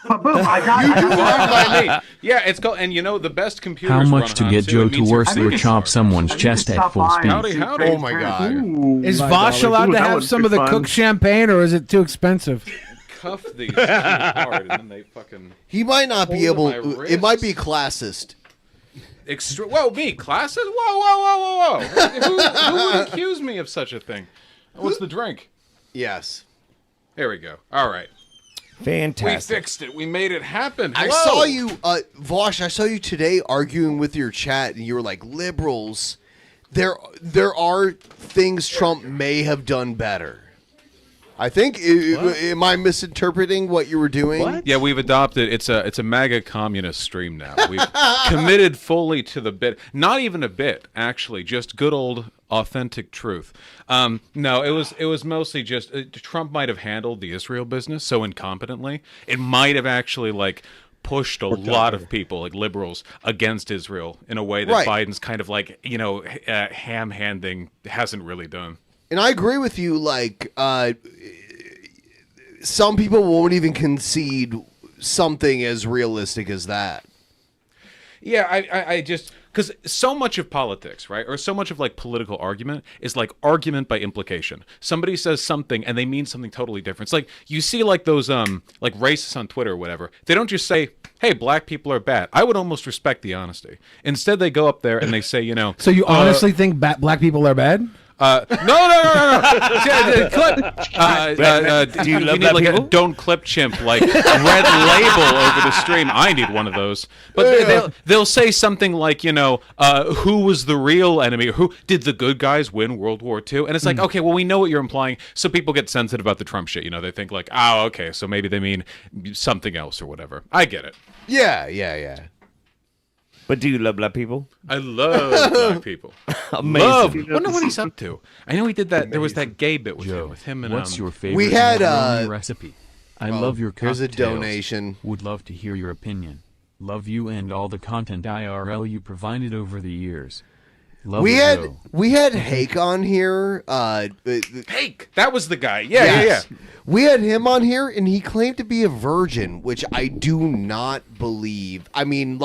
But boom, I got Yeah, it's called, and the best computers. How much run to on get too. Joe It to means worse you're or chop someone's chest at full speed? Howdy. Oh my god. Is Vaush allowed to have some of the cooked champagne, or is it too expensive? Cuff these too hard, and then they fucking. He might not be Hold able. my It might wrists. be classist. Whoa, me classes? Whoa! Who would accuse me of such a thing? What's the drink? Yes. There we go. All right. Fantastic. We fixed it. We made it happen. I Hello. saw you, Vaush. I saw you today arguing with your chat, and you were like, "Liberals, there are things Trump may have done better." I think. Am I misinterpreting what you were doing? What? Yeah, we've adopted. It's a MAGA communist stream now. We've committed fully to the bit. Not even a bit, actually. Just good old authentic truth. No, it was mostly just Trump might have handled the Israel business so incompetently. It might have actually pushed a lot of people, like liberals, against Israel in a way that Right. Biden's kind of ham-handing hasn't really done. And I agree with you. Some people won't even concede something as realistic as that. Yeah, I just because so much of politics, right, or so much of political argument is argument by implication. Somebody says something and they mean something totally different. It's like you see those racists on Twitter or whatever. They don't just say, "Hey, black people are bad." I would almost respect the honesty. Instead, they go up there and they say, So you honestly think black people are bad? No. Clip. Do you love need black a people? don't clip chimp red label over the stream. I need one of those. But they'll say something like, who was the real enemy? Who did the good guys win World War II? And it's like, okay, well, we know what you're implying. So people get sensitive about the Trump shit. They think oh, okay, so maybe they mean something else or whatever. I get it. Yeah. But do you love black people? I love black people. Amazing. Love. I wonder what he's up to. I know he did that. There was that gay bit with Joe, him and what's your favorite We had, macaroni recipe? I love your here's cocktails. a donation. Would love to hear your opinion. Love you and all the content IRL you provided over the years. Love We you, had Joe. we had Hake on here. Hake. That was the guy. Yeah. We had him on here, and he claimed to be a virgin, which I do not believe. I mean,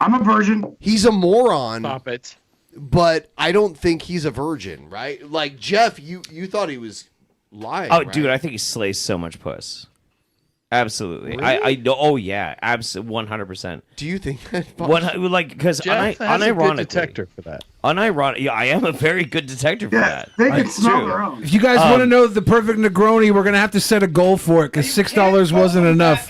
I'm a virgin. he's a moron. Stop it. But I don't think he's a virgin, right? Jeff, you thought he was lying. Oh, right? dude, I think he slays so much puss. Absolutely. Really? I know. Oh yeah, absolutely, 100%. Do you think that? Because Jeff has a good detector for that. Yeah, I am a very good detective for Yeah, that. they can It's smell true. their own. If you guys want to know the perfect Negroni, we're gonna have to set a goal for it because $6 wasn't enough.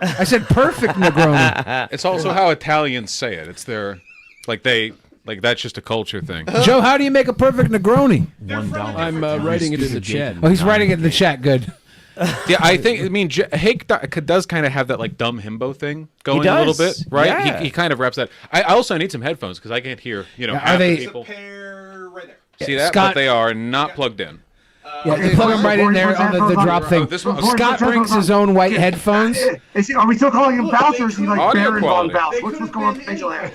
I said perfect Negroni. It's also how Italians say it. It's their that's just a culture thing. Joe, how do you make a perfect Negroni? $1. I'm writing it in the chat. Oh, he's writing it in the chat. Good. Yeah, I mean, Hake does kind of have that dumb himbo thing going a little bit, right? Yeah. He kind of reps that. I also need some headphones because I can't hear, half they- the people. Right there. See that? Scott- But they are not plugged in. Yeah, you plug them right in there on the drop thing. this one- Scott brings his own white headphones. Are we still calling him Vaush, or is he Audio Baron von quality. Vaush? What's going on with facial hair?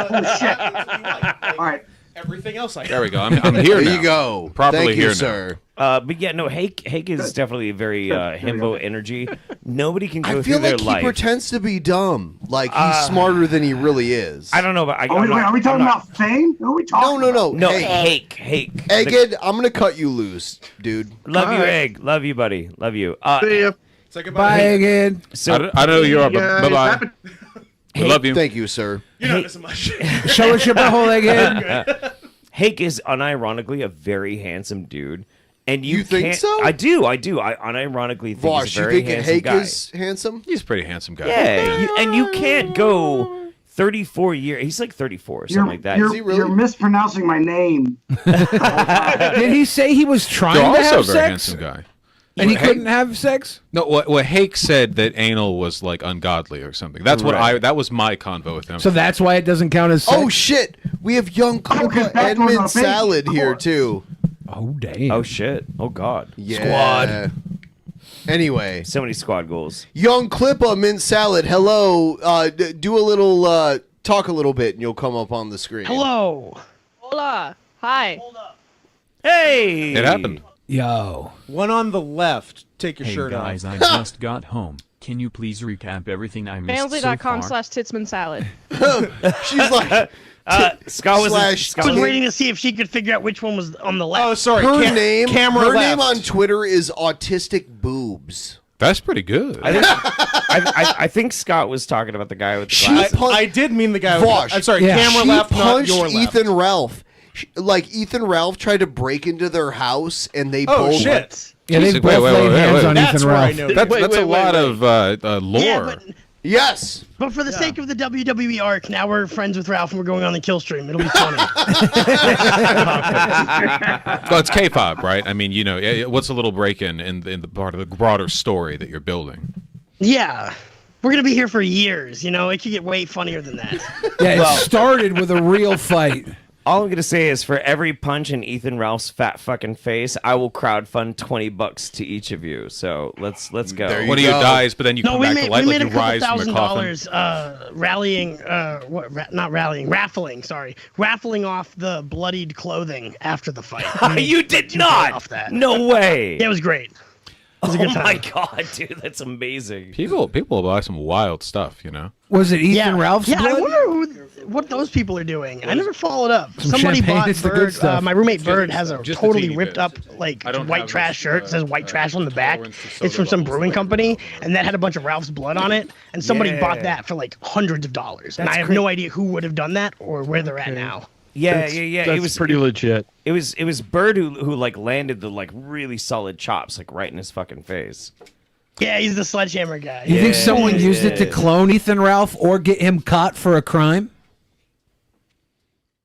Holy shit. All right. Everything else I There we go. I'm here There now. you go. Properly Thank here you, now. sir. But yeah, no, Hake is definitely a very himbo energy. Nobody can go I through feel their like he life. pretends to be dumb. He's smarter than he really is. I don't know, but Are we talking about fame? Who are we talking No. No, Hey, Hake. Egged, I'm gonna cut you loose, dude. Love you, Egg. Love you, buddy. Love you. See ya. Say Bye goodbye. again. So I don't know who you are, but bye-bye. We love you. Thank you, sir. You're not missing much. Show us your butthole again. Hake is unironically a very handsome dude. And you think can't- so? I do. I unironically think Vosh, he's a you very think handsome Hake guy. is handsome? He's a pretty handsome guy. Yeah, and you can't go 34 years. He's like 34 or something like that. Is he really? You're mispronouncing my name. Did he say he was trying You're to also a have very sex? handsome guy. And he couldn't have sex? No, what Hake said that anal was ungodly or something. That's what Right. that was my convo with him. So that's why it doesn't count as sex? Oh shit! We have young because Coca that was Edmund a baby, Salad of here course. too. Oh, damn. Oh shit! Oh god! Yeah. Anyway, So many squad goals. young Clippa Mint Salad. Hello. Do a little talk a little bit, and you'll come up on the screen. Hello. Hola. Hi. Hey! It happened. Yo. One on the left. Take your Hey shirt guys, off. I just got home. Can you please recap everything I missed so far? Fansly.com/titsman salad. She's like, Scott was slash- I was waiting to see if she could figure out which one was on the left. Oh, sorry. her name Camera left. on Twitter is Autistic Boobs. That's pretty good. I think Scott was talking about the guy with the She glasses. I did mean the guy with Vaush. I'm sorry, Yeah. camera She left, not punched your left. Ethan Ralph. Like Ethan Ralph tried to break into their house, and they Oh, both shit. Yeah, they Jesus, both wait, laid wait, hands wait. on That's Ethan where I Ralph. know That's a lot of lore. Yeah, Yes. but for the sake of the WWE arc, now we're friends with Ralph and we're going on the kill stream. It'll be funny. Well, it's K-pop, right? I mean, you know, what's a little break-in in the part of the broader story that you're building? Yeah. We're going to be here for years, you know? It could get way funnier than that. Yeah, it started with a real fight. All I'm gonna say is, for every punch in Ethan Ralph's fat fucking face, I will crowdfund $20 to each of you. So let's go. There you One of you go. dies, but then you No, come we back made, to life, we like made you a couple rise from a coffin. $1,000 rallying, not rallying, raffling, sorry. Raffling off the bloodied clothing after the fight. You did $2K not. Off that. No way. Yeah, it was great. It was a Oh good time. my god, dude, that's amazing. People buy some wild stuff, you know. Was it Ethan Yeah, Ralph's yeah. I blood? wonder what those people are doing. I never followed up. Somebody champagne, bought it's the good Bird. stuff. My roommate Bird has a just the totally teeny ripped bit. up like I don't white have trash this, shirt. It says white trash on the back. tolerance to It's soda from some levels brewing like company, and that had a bunch of Ralph's blood on it. And somebody bought Yeah. that for like hundreds of dollars. And That's I have no idea who would have done that or where they're at now. Yeah. That's It was pretty legit. It was Bird who like landed the like really solid chops like right in his fucking face. Yeah, he's the sledgehammer guy. You think someone used it to clone Ethan Ralph or get him caught for a crime?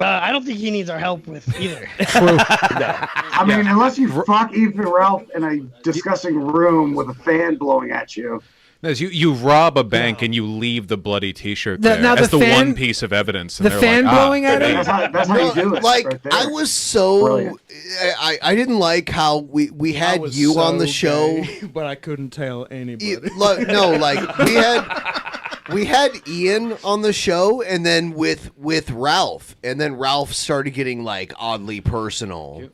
I don't think he needs our help with either. I mean, unless you fuck Ethan Ralph in a disgusting room with a fan blowing at you. As you rob a bank and you leave the bloody T-shirt The- there now as the the fan- one piece of evidence. And the they're fan like, blowing at him? That's how you do it. Like right there. I was so Brilliant. I didn't like how we had was you on so the show. gay, but I couldn't tell anybody. No, like we had Ian on the show, and then with Ralph, and then Ralph started getting like oddly personal,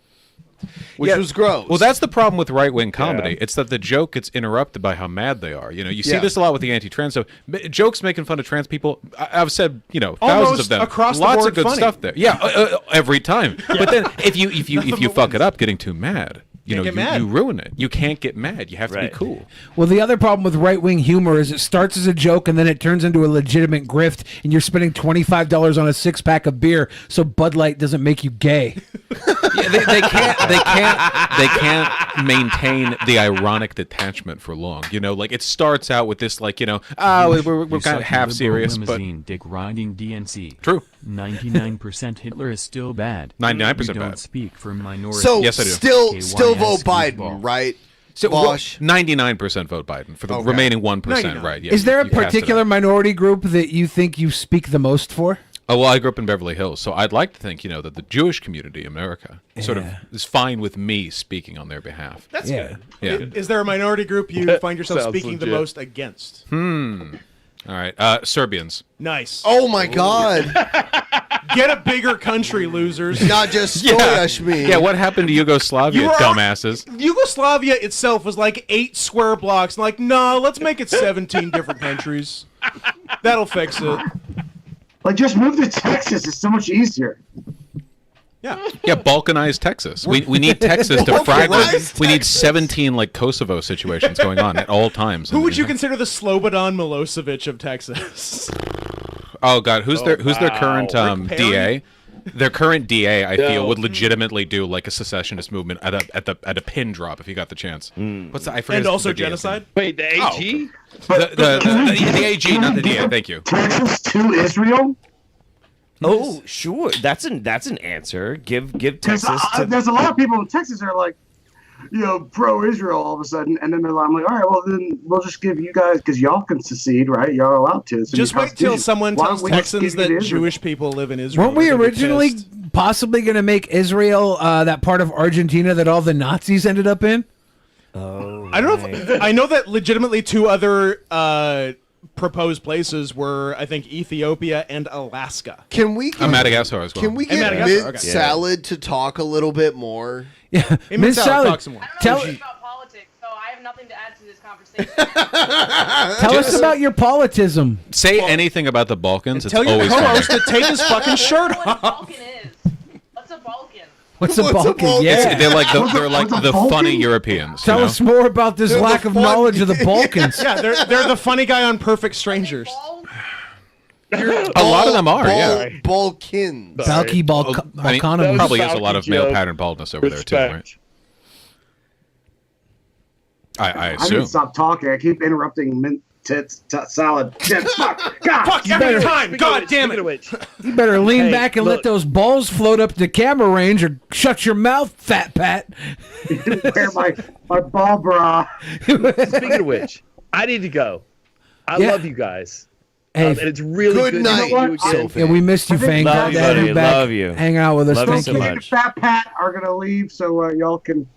which was gross. Well, that's the problem with right-wing comedy. It's that the joke gets interrupted by how mad they are. You know, you see Yeah. this a lot with the anti-trans stuff. Jokes making fun of trans people. I've said, you know, thousands Almost of them. across the Lots board of good funny. stuff there. Yeah, every time. But then if you fuck it up, getting too mad, you Can't know, get mad. you ruin it. You can't get mad. You have to be Right. cool. Well, the other problem with right-wing humor is it starts as a joke and then it turns into a legitimate grift, and you're spending $25 on a six-pack of beer so Bud Light doesn't make you gay. Yeah, they can't maintain the ironic detachment for long. You know, like it starts out with this, like, you know, we're You kind of suck half liberal serious, but limousine, dick riding DNC. true. 99% Hitler is still bad. 99% You don't bad. speak for minorities. so Yes, I do. still KYS vote Biden, goofball. right? So Vaush? 99% vote Biden for the Okay. remaining 1%, 99. right? Yeah, Is there a you cast it particular out. minority group that you think you speak the most for? Oh, well, I grew up in Beverly Hills, so I'd like to think, you know, that the Jewish community in America sort of is fine with me speaking on their behalf. That's Yeah. good. Yeah. Is there a minority group you find yourself Sounds speaking the legit. most against? All right, Serbians. Nice. Oh my God! Get a bigger country, losers. Not just Stoyash me. Yeah, what happened to Yugoslavia, You are- dumbasses? Yugoslavia itself was like 8 square blocks. Like, no, let's make it 17 different countries. That'll fix it. Like, just move to Texas. It's so much easier. Yeah. Yeah, balkanized Texas. We need Texas to fragment. We need 17 like Kosovo situations going on at all times. Who would you consider the Slobodan Milosevic of Texas? Oh God, who's their current Rick Perry? DA? Their current DA, I feel, No. would legitimately do like a secessionist movement at a pin drop if he got the chance. What's that? I forget. And his- also the DA's name. genocide? Wait, the AG? The AG, not the DA. Thank you. Texas to Israel? Oh, sure. That's an answer. Give Because Texas to there's a lot of people in Texas that are like, you know, pro-Israel all of a sudden, and then they're like, I'm like, all right, well then we'll just give you guys, because y'all can secede, right? Y'all are allowed to. It's in Just your wait till Constitution. someone Why tells don't we just Texans give you that to Israel? Jewish people live in Israel. Weren't we They're gonna be originally pissed. possibly going to make Israel that part of Argentina that all the Nazis ended up in? Oh, I don't know. I know that legitimately 2 other proposed places were, I think, Ethiopia and Alaska. Can we get Madagascar as well. Can we And get Madagascar, Mint okay. Salad to talk a little bit more? Yeah, Hey, Miss Salad, talk some more. tell, about politics, so I have nothing to add to this conversation. tell us about your politism. Say anything about the Balkans. It's Tell your always co-host funny. to take his fucking shirt What a off. Balkan is. What's a Balkan? What's a What's a Balkan? Balkan? Yeah. They're like What's a the Balkan? funny Europeans. Tell you know? us more about this They're lack the of fun- knowledge of the Balkans. Yeah, they're the funny guy on Perfect Strangers. A lot of them are. Yeah. Balkans. Balky I mean, Balkanum. probably a is a lot of Balky male joke. pattern baldness over there too, right? I I need assume. to stop talking. I keep interrupting mint tits salad. Tits, fuck. God. Fuck every time. God damn it. You better lean Hey, back and look. let those balls float up the camera range, or shut your mouth, Fat Pat. Wear my ball bra. Speaking of which, I need to go. I Yeah. love you guys. Hey, And it's really Good good night, to see you again. Sophie. yeah, we missed you, Fang. Love Glad you, to have buddy. you back. Love you. Hang out with us. Love you Thank so you. much. And Fat Pat are gonna leave, so y'all can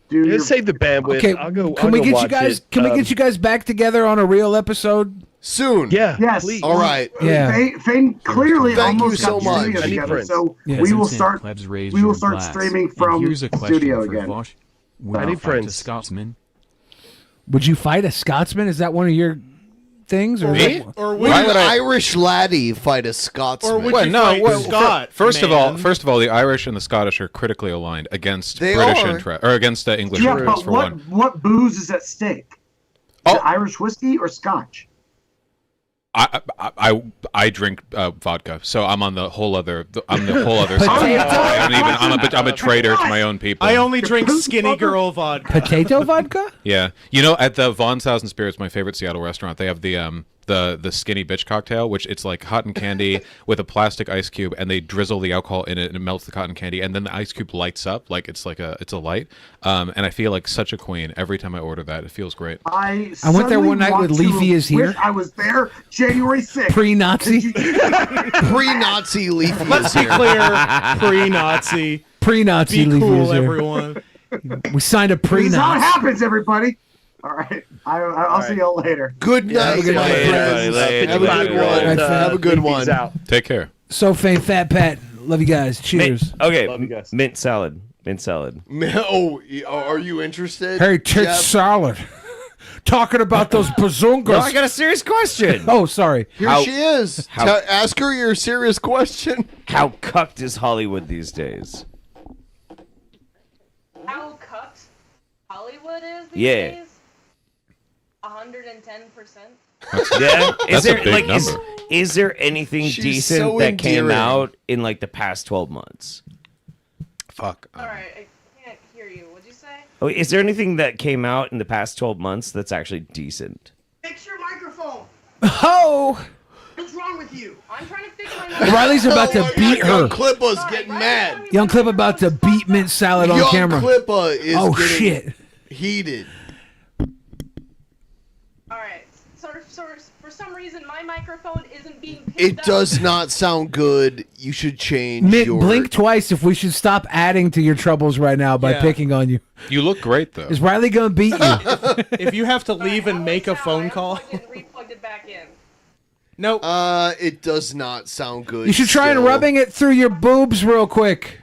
do your. Just save the bandwidth. Okay, I'll go. can I'll we go get you watch guys? it. Can we get you guys back together on a real episode? Soon. Yeah. Yes. Please. All right. Yeah. Fane clearly Thank you almost so got much. studio I need together, friends. so Yeah. we will Since start. plebs raise We will your start glass. streaming And from here's a question studio for again. Vaush. Would I you need fight a friends. Scotsman? Would you fight a Scotsman? Is that one of your things? Or Me? Or Would Why an would I- Irish laddie fight a Scotsman? Or would Well, you no. fight Well, Scott, first of all, man? the Irish and the Scottish are critically aligned against They British are. interest, or against English Yeah, interests but for what one. what booze is at stake? Is Oh. it Irish whiskey or Scotch? I drink vodka, so I'm on the whole other. I'm the whole other side. I'm a traitor to my own people. I only drink Skinny Girl vodka. potato vodka? Yeah, you know, at the Vaughn's House and Spirits, my favorite Seattle restaurant, they have the skinny bitch cocktail, which it's like cotton candy with a plastic ice cube, and they drizzle the alcohol in it, and it melts the cotton candy, and then the ice cube lights up like it's a light. And I feel like such a queen every time I order that. It feels great. I went there one night with Leafy is here. I was there January 6th. Pre-Nazi. Pre-Nazi Leafy Let's is be here. clear. Pre-Nazi. Pre-Nazi Be Leafy cool, is here. everyone. We signed a This is how it pre-Nazi. happens, everybody. All right. I'll see y'all later. Good night, good my night. friends. Later, Have a good later. one. Right, Have a good Leafy's one. Out. Take care. So Fang, Fat Pat, love you guys. Cheers. Okay, Love you guys. mint salad. Mint salad. Oh, are you interested? Hey, tit Jeff? salad. Talking about those bazungas. No, I got a serious question. Oh, sorry. Here How- she is. how- Ask her your serious question. How cucked is Hollywood these days? How cucked Hollywood is these Yeah. days? 110%. Yeah, That's a big number. Is there anything She's decent so that came endearing. out in like the past 12 months? Fuck. All right, I can't hear you. What'd you say? Oh, is there anything that came out in the past 12 months that's actually decent? Fix your microphone. Oh, What's wrong with you? I'm trying to fix my. Riley's about to Oh my beat God, her. Young Clippa's getting mad. Young Clip about to beat Mint Salad on Young camera. Clippa is Oh, getting shit. heated. All right. So for some reason, my microphone isn't being picked It up. does not sound good. You should change Mint, your... blink twice if we should stop adding to your troubles right now by Yeah. picking on you. You look great though. Is Riley gonna beat you? If you have to leave and make a phone call. Replugged it back in. Nope. It does not sound good. You should try and still. rubbing it through your boobs real quick.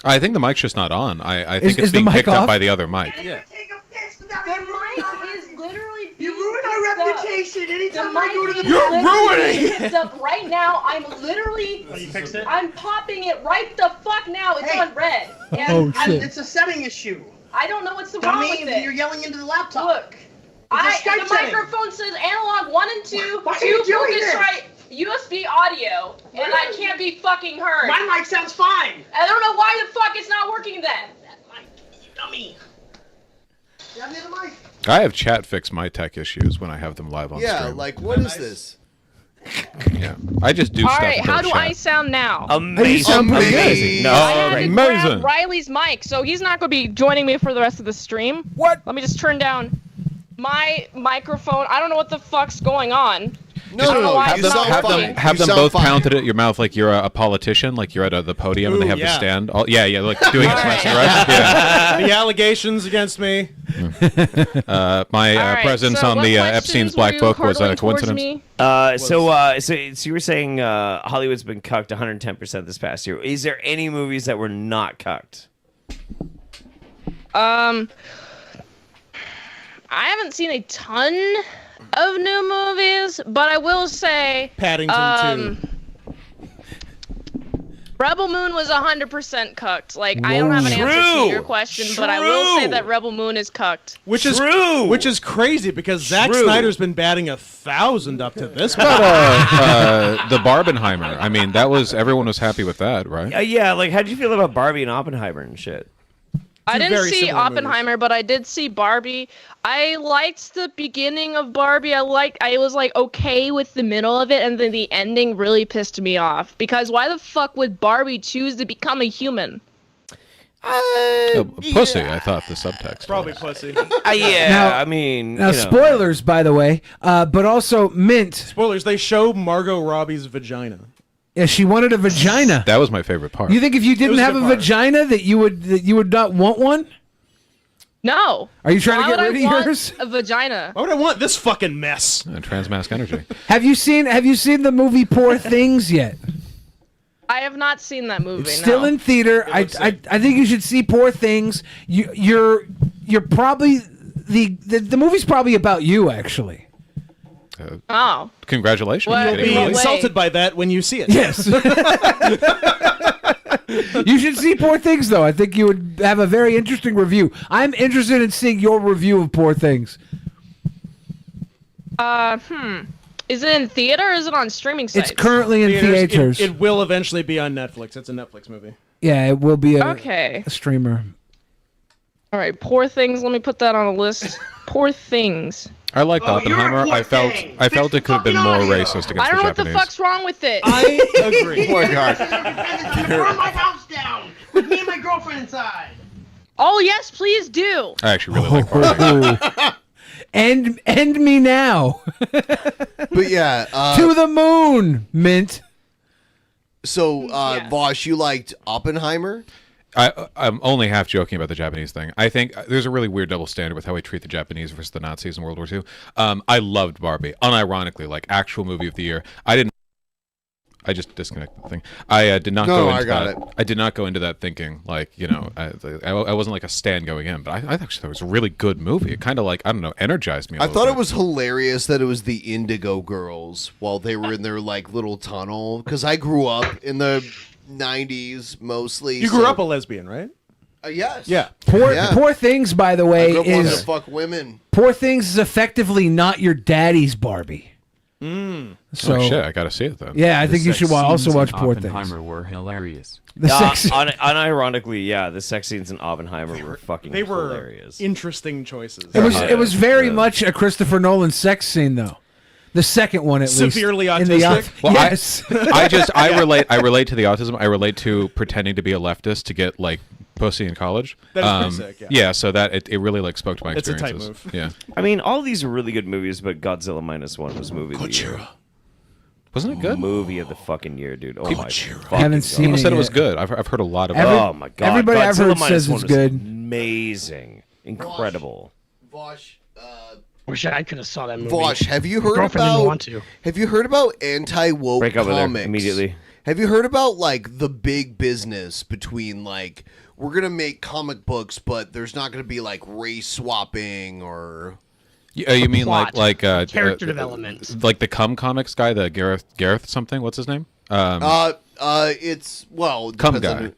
I think the mic's just not on. I think Is it's the being mic picked off? up by the other mic. Yeah. Take a fix without The me mic is literally You being ruin picked my up. reputation The anytime I go to mic the is literally ruining being it. picked up right now. I'm literally. I'm popping it right the fuck now. It's Hey. on red. And Oh, I'm- shit. It's a setting issue. I don't know what's the wrong Dummy, with it. you're yelling into the laptop. Look, a the Skype setting. microphone says analog 1 and 2, Why are you 2 doing this? Focusrite, USB audio, and I can't be fucking heard. My mic sounds fine. I don't know why the fuck it's not working then. Dummy. You have me the mic? I have chat fix my tech issues when I have them live on Yeah, stream. like, what is this? Yeah, I just do All stuff. right, and how don't do I chat. sound now? Amazing. sound pretty good. Amazing. No, I had to great. Amazing. grab Riley's mic, so he's not going to be joining me for the rest of the stream. What? Let me just turn down my microphone. I don't know what the fuck's going on. No. Have You them, sound have fine. them, have You them sound both fine. pounded at your mouth like you're a politician, like you're at the podium and they Ooh, have yeah. the stand. Yeah, like doing it nice, right? Yeah. The allegations against me. My All right, presence so on what the questions Epstein's were Black you Book was a hurtling towards coincidence. me? So you were saying Hollywood's been cucked 110% this past year. Is there any movies that were not cucked? I haven't seen a ton of new movies, but I will say Paddington 2. Rebel Moon was 100% cucked. Like, I don't have an answer to your question, but I will say that Rebel Moon is cucked. Which is crazy because Zack Snyder's been batting 1,000 up to this point. The Barbenheimer. I mean, everyone was happy with that, right? Yeah, like how'd you feel about Barbie and Oppenheimer and shit? I didn't very see similar Oppenheimer, but I did see Barbie. I liked the beginning of Barbie. I was like okay with the middle of it, and then the ending really pissed me off. Because why the fuck would Barbie choose to become a human? Pussy, I thought the subtext. Probably pussy. Yeah, Now- I mean, Now, you know. spoilers, by the way, but also Mint. Spoilers, they show Margot Robbie's vagina. Yeah, she wanted a vagina. That was my favorite part. You think if you didn't was a have a good part. vagina that you would not want one? No. Are you trying Why to get would rid I of want yours? a vagina? Why would I want this fucking mess? Transmask energy. Have you seen the movie Poor Things yet? I have not seen that movie. It's still no. in theater. I think you should see Poor Things. You're probably the movie's probably about you actually. Oh. Congratulations. Well, You'll Getting be Wait. released. insulted by that when you see it. Yes. You should see Poor Things though. I think you would have a very interesting review. I'm interested in seeing your review of Poor Things. Is it in theater or is it on streaming sites? It's currently in theaters. It will eventually be on Netflix. It's a Netflix movie. Yeah, it will be Okay. a streamer. All right, Poor Things. Let me put that on a list. Poor Things. I liked Oh, you're a Oppenheimer. poor I felt thing. it could have been Fix the more fucking audio. racist against I don't know the what the Japanese. fuck's wrong with it. I agree. Oh my god. Burn my house down with me and my girlfriend inside. Oh yes, please do. I actually really like Barbie. End me now. But yeah, To the moon, Mint. so Vaush, you liked Oppenheimer? I'm only half joking about the Japanese thing. I think there's a really weird double standard with how we treat the Japanese versus the Nazis in World War II. I loved Barbie, unironically, like actual movie of the year. I just disconnected the thing. I did not go into I got that. it. I did not go into that thinking like I wasn't like a stan going in, but I actually thought it was a really good movie. It kind of like energized me. I thought it was hilarious that it was the Indigo Girls while they were in their like little tunnel because I grew up in the 90s mostly. You grew up a lesbian, right? Yes. Yeah. Poor Things, by the I way, grew up wanting to is fuck women. Poor Things is effectively not your daddy's Barbie. So Oh shit! I gotta see it then. yeah, I think you should also watch Poor Things. Oppenheimer were hilarious. The sex. Unironically, yeah, the sex scenes in Oppenheimer were fucking They were hilarious. interesting choices. It was very much a Christopher Nolan sex scene though. The second one, at Severely least. In the autistic? Well, yes. I relate to the autism. I relate to pretending to be a leftist to get like pussy in college. That is pretty sick, yeah. So that it really like spoke to my It's a tight experiences. move. Yeah. I mean, all these are really good movies, but Godzilla Minus One was movie of the year. Wasn't it good? Movie of the fucking year, dude. Oh my fucking Haven't God. seen People it said it was yet. good. I've heard a lot about Oh my god! Everybody I've Godzilla heard Minus says One it's was good. Amazing, incredible. Vaush, Wish I could have saw that movie. Vaush, have you heard Girlfriend didn't about? want to. Have you heard about anti-woke Break up with her comics? immediately. Have you heard about like the big business between like we're gonna make comic books, but there's not gonna be like race swapping or. You mean Plot. like Character development. like the Comics guy, the Gareth something? What's his name? It's well, Cum depends guy.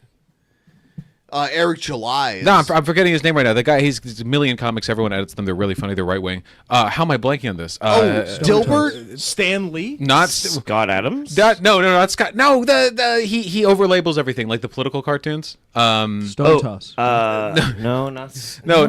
on Eric July. No, I'm forgetting his name right now. The guy, he's a million comics. Everyone edits them. They're really funny. They're right wing. How am I blanking on this? Dilbert. Stan Lee? Not Scott Adams? no, not Scott. No, he overlabels everything like the political cartoons. Stone Toss. No, not. No.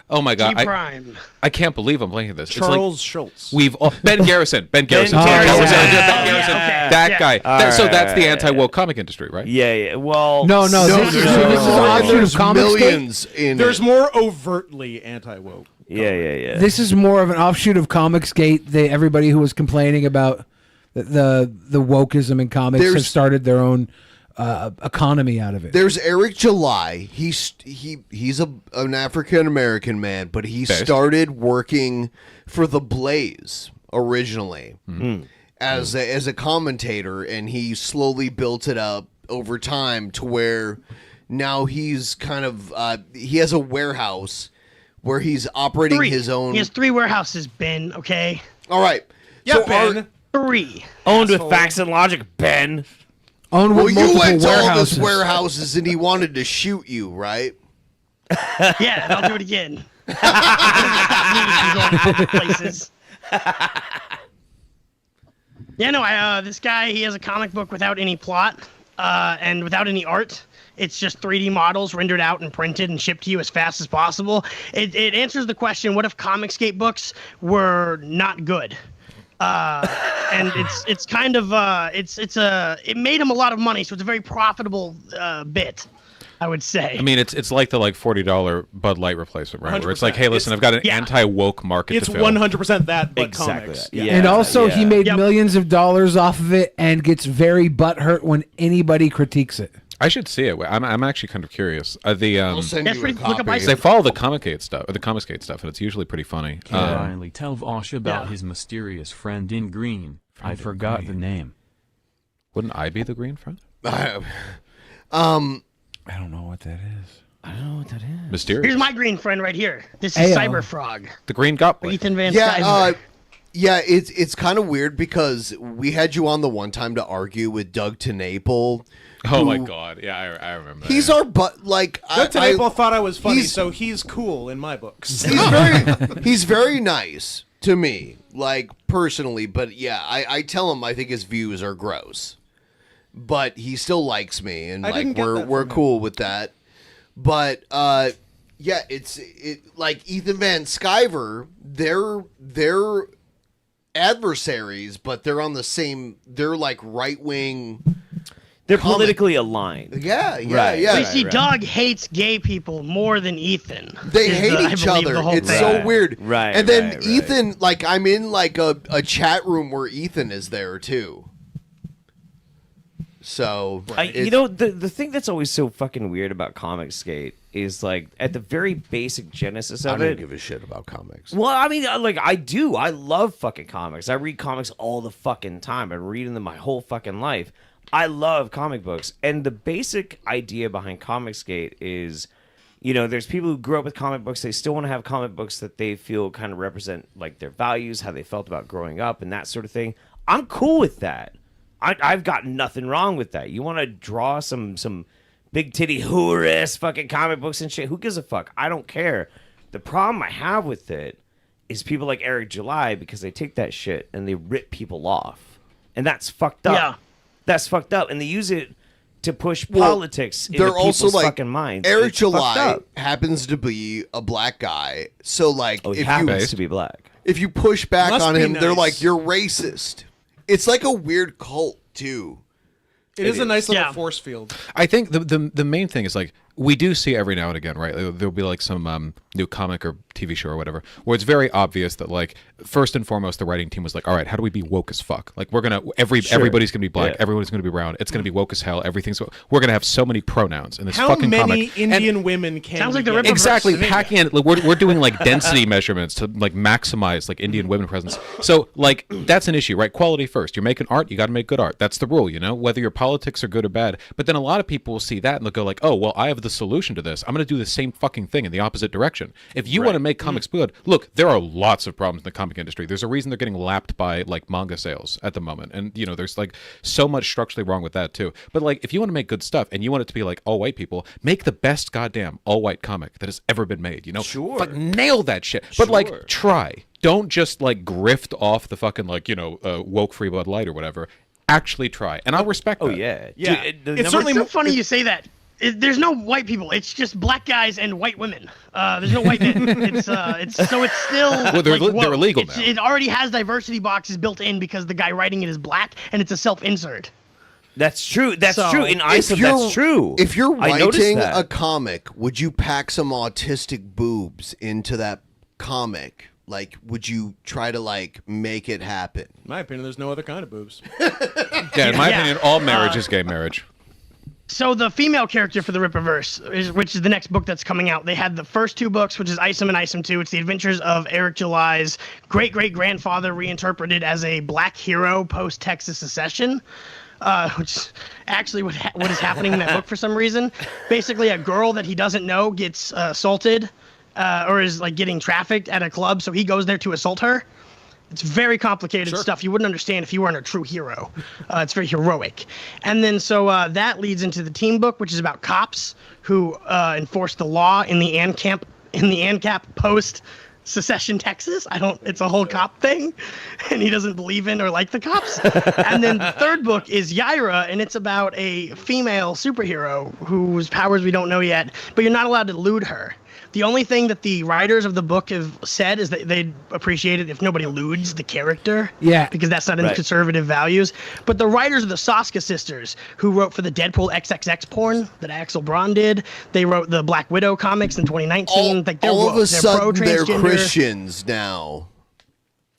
Oh my god, Prime. I can't believe I'm blanking this. Charles Schultz. Ben Garrison. Ben Garrison. Garrison. That guy. So that's the anti-woke comic industry, right? Yeah. Well, No, this is offshoot of There's Comicsgate. millions in There's it. more overtly anti-woke. Yeah. This is more of an offshoot of Comicsgate. Everybody who was complaining about the wokeism in comics have started their own economy out of it. There's Eric July. He's an African American man, but he started working for the Blaze originally as a commentator, and he slowly built it up over time to where now he's kind of he has a warehouse where he's operating his own. He has 3 warehouses, Ben. Okay. All right. Yeah, so Ben. 3. Owned with facts and logic, Ben. Well, you went to all those warehouses and he wanted to shoot you, right? Yeah, and I'll do it again. Places. Yeah, no, this guy, he has a comic book without any plot and without any art. It's just 3D models rendered out and printed and shipped to you as fast as possible. It answers the question, what if Comicsgate books were not good? And it's kind of it made him a lot of money, so it's a very profitable bit, I would say. I mean, it's like the $40 Bud Light replacement, right? Where it's like, hey, listen, I've got an anti-woke market It's to fill. 100% that, but Exactly comics. that. Yeah. And also, he made millions of dollars off of it and gets very butthurt when anybody critiques it. I should see it. I'm actually kind of curious. I'll send you a copy. They follow the Comicsgate stuff, and it's usually pretty funny. Finally, tell Vaush about his mysterious friend in green. I forgot the name. Wouldn't I be the green friend? I don't know what that is. Mysterious. Here's my green friend right here. This is Cyber Frog. The green goblet. Ethan Van Sciver. Yeah, it's kind of weird because we had you on the one time to argue with Doug TenNapel. Oh my God! Yeah, I remember. He's our Doug TenNapel thought I was funny, so he's cool in my books. He's very nice to me, like personally. But yeah, I tell him I think his views are gross, but he still likes me, and like we're cool with that. But yeah, it's like Ethan Van Sciver. They're adversaries, but they're on the same. They're like right wing. They're politically aligned. Yeah. But you see, Doug hates gay people more than Ethan. They hate each other. It's so weird. Right. And then Ethan, like, I'm in like a chat room where Ethan is there too. So the thing that's always so fucking weird about Comicsgate is like at the very basic genesis of I it. don't give a shit about comics. Well, I mean, like I do. I love fucking comics. I read comics all the fucking time. I've been reading them my whole fucking life. I love comic books. And the basic idea behind Comicsgate is, there's people who grew up with comic books. They still want to have comic books that they feel kind of represent like their values, how they felt about growing up and that sort of thing. I'm cool with that. I've got nothing wrong with that. You want to draw some big titty whore-ass fucking comic books and shit. Who gives a fuck? I don't care. The problem I have with it is people like Eric July, because they take that shit and they rip people off. And that's fucked up. Yeah. That's fucked up, and they use it to push politics into people's fucking minds. Eric July happens to be a black guy, so like, he happens to be black. If you push back Must on be him, they're nice. like, "You're racist." It's like a weird cult too. It is a nice little force field. I think the main thing is like we do see every now and again, right? There'll be like some new comic or TV show or whatever, where it's very obvious that like first and foremost the writing team was like, all right, how do we be woke as fuck? Like we're gonna everybody's gonna be black, everybody's gonna be brown, it's gonna be woke as hell. We're gonna have so many pronouns in this How fucking many comic. Indian women can Sounds we like the get? Ripperverse. Exactly, packing in. Like, we're doing like density measurements to like maximize like Indian women presence. So like that's an issue, right? Quality first. You're making art, you got to make good art. That's the rule, whether your politics are good or bad. But then a lot of people will see that and they'll go like, oh well, I have the solution to this. I'm going to do the same fucking thing in the opposite direction. If you want to make comics good, look, there are lots of problems in the comic industry. There's a reason they're getting lapped by like manga sales at the moment, and there's like so much structurally wrong with that too. But like, if you want to make good stuff and you want it to be like all white people, make the best goddamn all white comic that has ever been made. Sure, like nail that shit. But like, try. Don't just like grift off the fucking like woke free Bud Light or whatever. Actually try, and I'll respect that. Oh yeah. It's certainly so funny you say that. There's no white people. It's just black guys and white women. There's no white men. It's still. Well, they're illegal now. It already has diversity boxes built in because the guy writing it is black and it's a self-insert. That's true. That's true. In ISO, that's true. If you're I noticed writing that. a comic, would you pack some autistic boobs into that comic, like, would you try to like make it happen? In my opinion, there's no other kind of boobs. Yeah, in my opinion, all marriage is gay marriage. So the female character for the Rippaverse, which is the next book that's coming out, they had the first 2 books, which is Isom and Isom 2. It's the adventures of Eric July's great-great-grandfather reinterpreted as a black hero post-Texas secession, which is actually what is happening in that book for some reason. Basically, a girl that he doesn't know gets assaulted or is like getting trafficked at a club, so he goes there to assault her. It's very complicated stuff. You wouldn't understand if you weren't a true hero. It's very heroic. And then so that leads into the team book, which is about cops who enforce the law in the ANCAP post secession Texas. It's a whole cop thing, and he doesn't believe in or like the cops. And then the third book is Yaira, and it's about a female superhero whose powers we don't know yet, but you're not allowed to lewd her. The only thing that the writers of the book have said is that they'd appreciate it if nobody lewds the character. Yeah. Because that's not in the conservative values. But the writers of the Soska sisters, who wrote for the Deadpool XXX porn that Axel Braun did, they wrote the Black Widow comics in 2019. All of a sudden, they're pro-transgender. Christians now.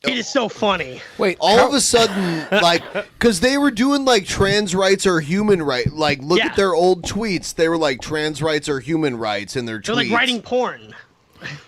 It is so funny. Wait, all of a sudden, like, because they were doing like trans rights or human rights. Like, look at their old tweets. They were like trans rights or human rights in their tweets. They're like writing porn.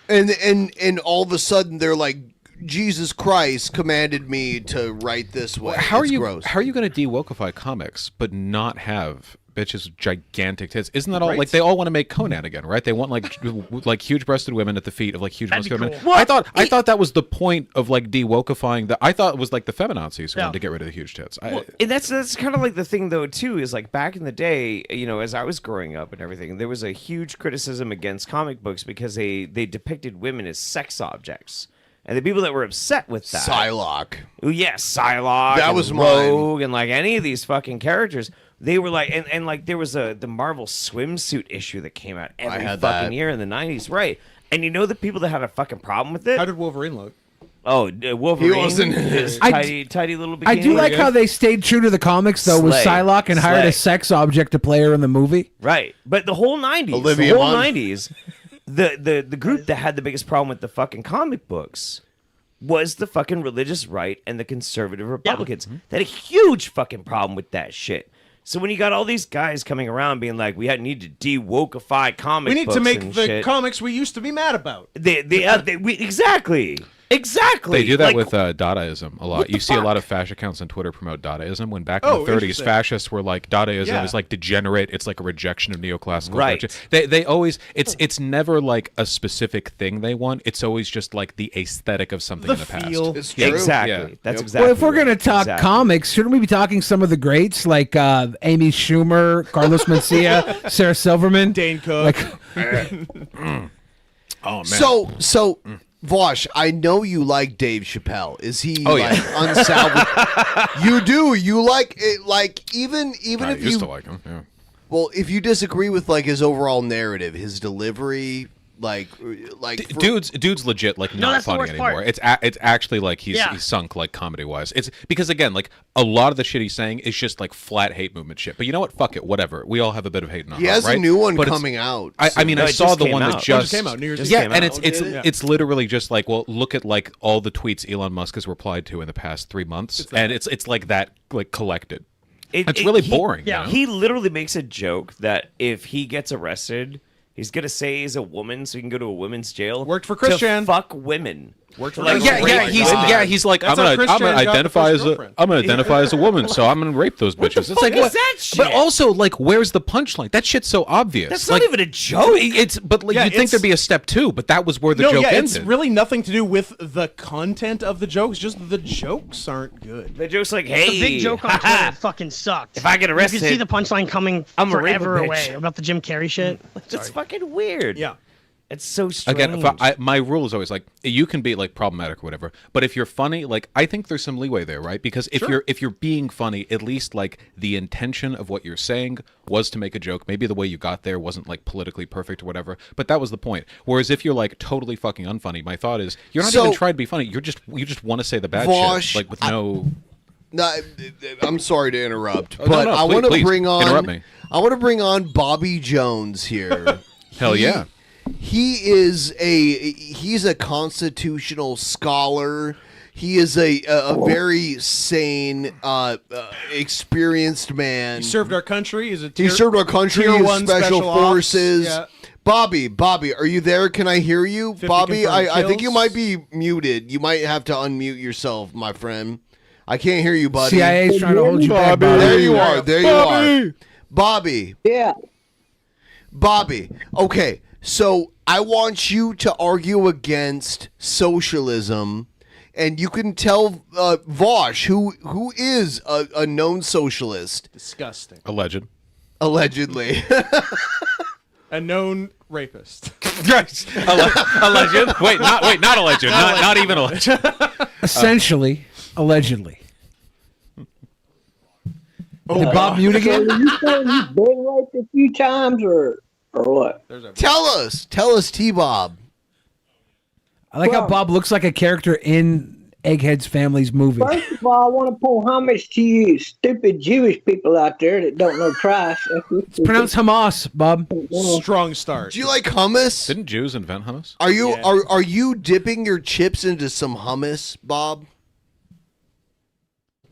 And all of a sudden, they're like, Jesus Christ commanded me to write this way. How are It's you? gross. How are you going to de-wokeify comics but not have bitches with gigantic tits? Isn't that all? Like they all want to make Conan again, right? They want like huge-breasted women at the feet of like huge-breasted women. cool. I thought that was the point of like de-wokeifying. I thought it was like the feminazis wanted to get rid of the huge tits. Well, and that's kind of like the thing though too, is like back in the day, you know, as I was growing up and everything, there was a huge criticism against comic books because they depicted women as sex objects. And the people that were upset with that, Psylocke. Oh yes, Psylocke. That and was Rogue, mine. and like any of these fucking characters, they were like, and like there was the Marvel swimsuit issue that came out every had fucking that. year in the '90s, right? And you know the people that had a fucking problem with it. How did Wolverine look? Oh, Wolverine. He wasn't- his I tidy little bikini. I do like how they stayed true to the comics though with Slay. Psylocke and hired a Slay. sex object to play her in the movie. Right, but the whole '90s, Olivia the whole Munn. '90s, the group that had the biggest problem with the fucking comic books was the fucking religious right and the conservative Republicans. They had a huge fucking problem with that shit. So when you got all these guys coming around being like, we need to de-wokeify comic We need books to make and the shit. comics we used to be mad about. Exactly. They do that Like, with Dadaism a lot. You see a lot of fascist accounts on Twitter promote Dadaism, when back in Oh, the 30s, interesting. fascists were like, Dadaism Yeah. is like degenerate. It's like a rejection of neoclassical. Right. culture. They always, it's never like a specific thing they want. It's always just like the aesthetic of something in the past. feel. It's true. Exactly. Yeah. That's Yep. exactly. Well, if we're right. gonna talk Exactly. comics, shouldn't we be talking some of the greats like Amy Schumer, Carlos Mencia, Sarah Silverman, Dane Cook. Oh, man. So Vaush, I know you like Dave Chappelle. Is he Oh, like yeah. unsalvageable? You do. You like it. Like even I if used you to like him. Yeah. well, if you disagree with like his overall narrative, his delivery, like Dude's legit like not that's the funny worst anymore. part. It's actually like he's Yeah. sunk like comedy wise. It's because again like a lot of the shit he's saying is just like flat hate movement shit. But you know what? Fuck it, whatever. We all have a bit of hate in our he heart, has right? a new one But it's- coming out. I mean, No, I it saw just the came one out. that It just just came out. New Year's Just Eve. yeah, came and out. it's literally just like, well, look at like all the tweets Elon Musk has replied to in the past 3 months, and it's like that like collected. It's really boring. yeah. You know? He literally makes a joke that if he gets arrested, he's gonna say he's a woman, so he can go to a women's jail. Worked for Christian. To fuck women. Worked for Like, Christian. He's like, That's I'm how gonna Christian got the identify first as a girlfriend. I'm gonna identify as a woman, so I'm gonna rape those bitches. It's like fuck is what? that shit? But also, like, where's the punchline? That shit's so obvious. That's like, not even a joke. It's but like, Yeah, you'd think it's- there'd be a step 2, but that was where the No, joke yeah, ended. it's really nothing to do with the content of the jokes. Just the jokes aren't good. The joke's like, hey, The big joke on Twitter fucking sucked. If I get you arrested, can see the punchline coming I'm gonna rape a forever bitch. away about the Jim Carrey shit. It's fucking weird. Yeah. It's so strange. Again, my rule is always like you can be like problematic or whatever, but if you're funny, like I think there's some leeway there, right? Because if you're being funny, at least like the intention of what you're saying was to make a joke. Maybe the way you got there wasn't like politically perfect or whatever, but that was the point. Whereas if you're like totally fucking unfunny, my thought is you're not So- even trying to be funny. You just want to say the bad Vaush, shit, like with no. No, I'm sorry to interrupt, Oh, but no, I please- want to please, bring on. interrupt me. I want to bring on Bobby Jones here. Hell yeah. he's a constitutional scholar. He is a very sane, experienced man. He served our country. He served our country. Tier He's 1 special forces. Yeah. Bobby, are you there? Can I hear you? 50 Bobby, confirmed I think you kills. might be muted. You might have to unmute yourself, my friend. I can't hear you, buddy. CIA's trying to hold you back, Bobby. There you are. There you are. Bobby. Yeah. Bobby. Okay, so I want you to argue against socialism, and you can tell Vaush, who is a known socialist. Disgusting. Allegedly. A known rapist. Yes. Alleged. Wait, not alleged. Not even alleged. Essentially, allegedly. Did Bob mute So again? are you saying you've been raped a few times, or what? Tell us, T-Bob. I like how Bob looks like a character in Egghead's Family's movie. First of all, I want to pay homage to you stupid Jewish people out there that don't know Christ. It's pronounced Hamas, Bob. Strong start. Do you like hummus? Didn't Jews invent hummus? Are you dipping your chips into some hummus, Bob?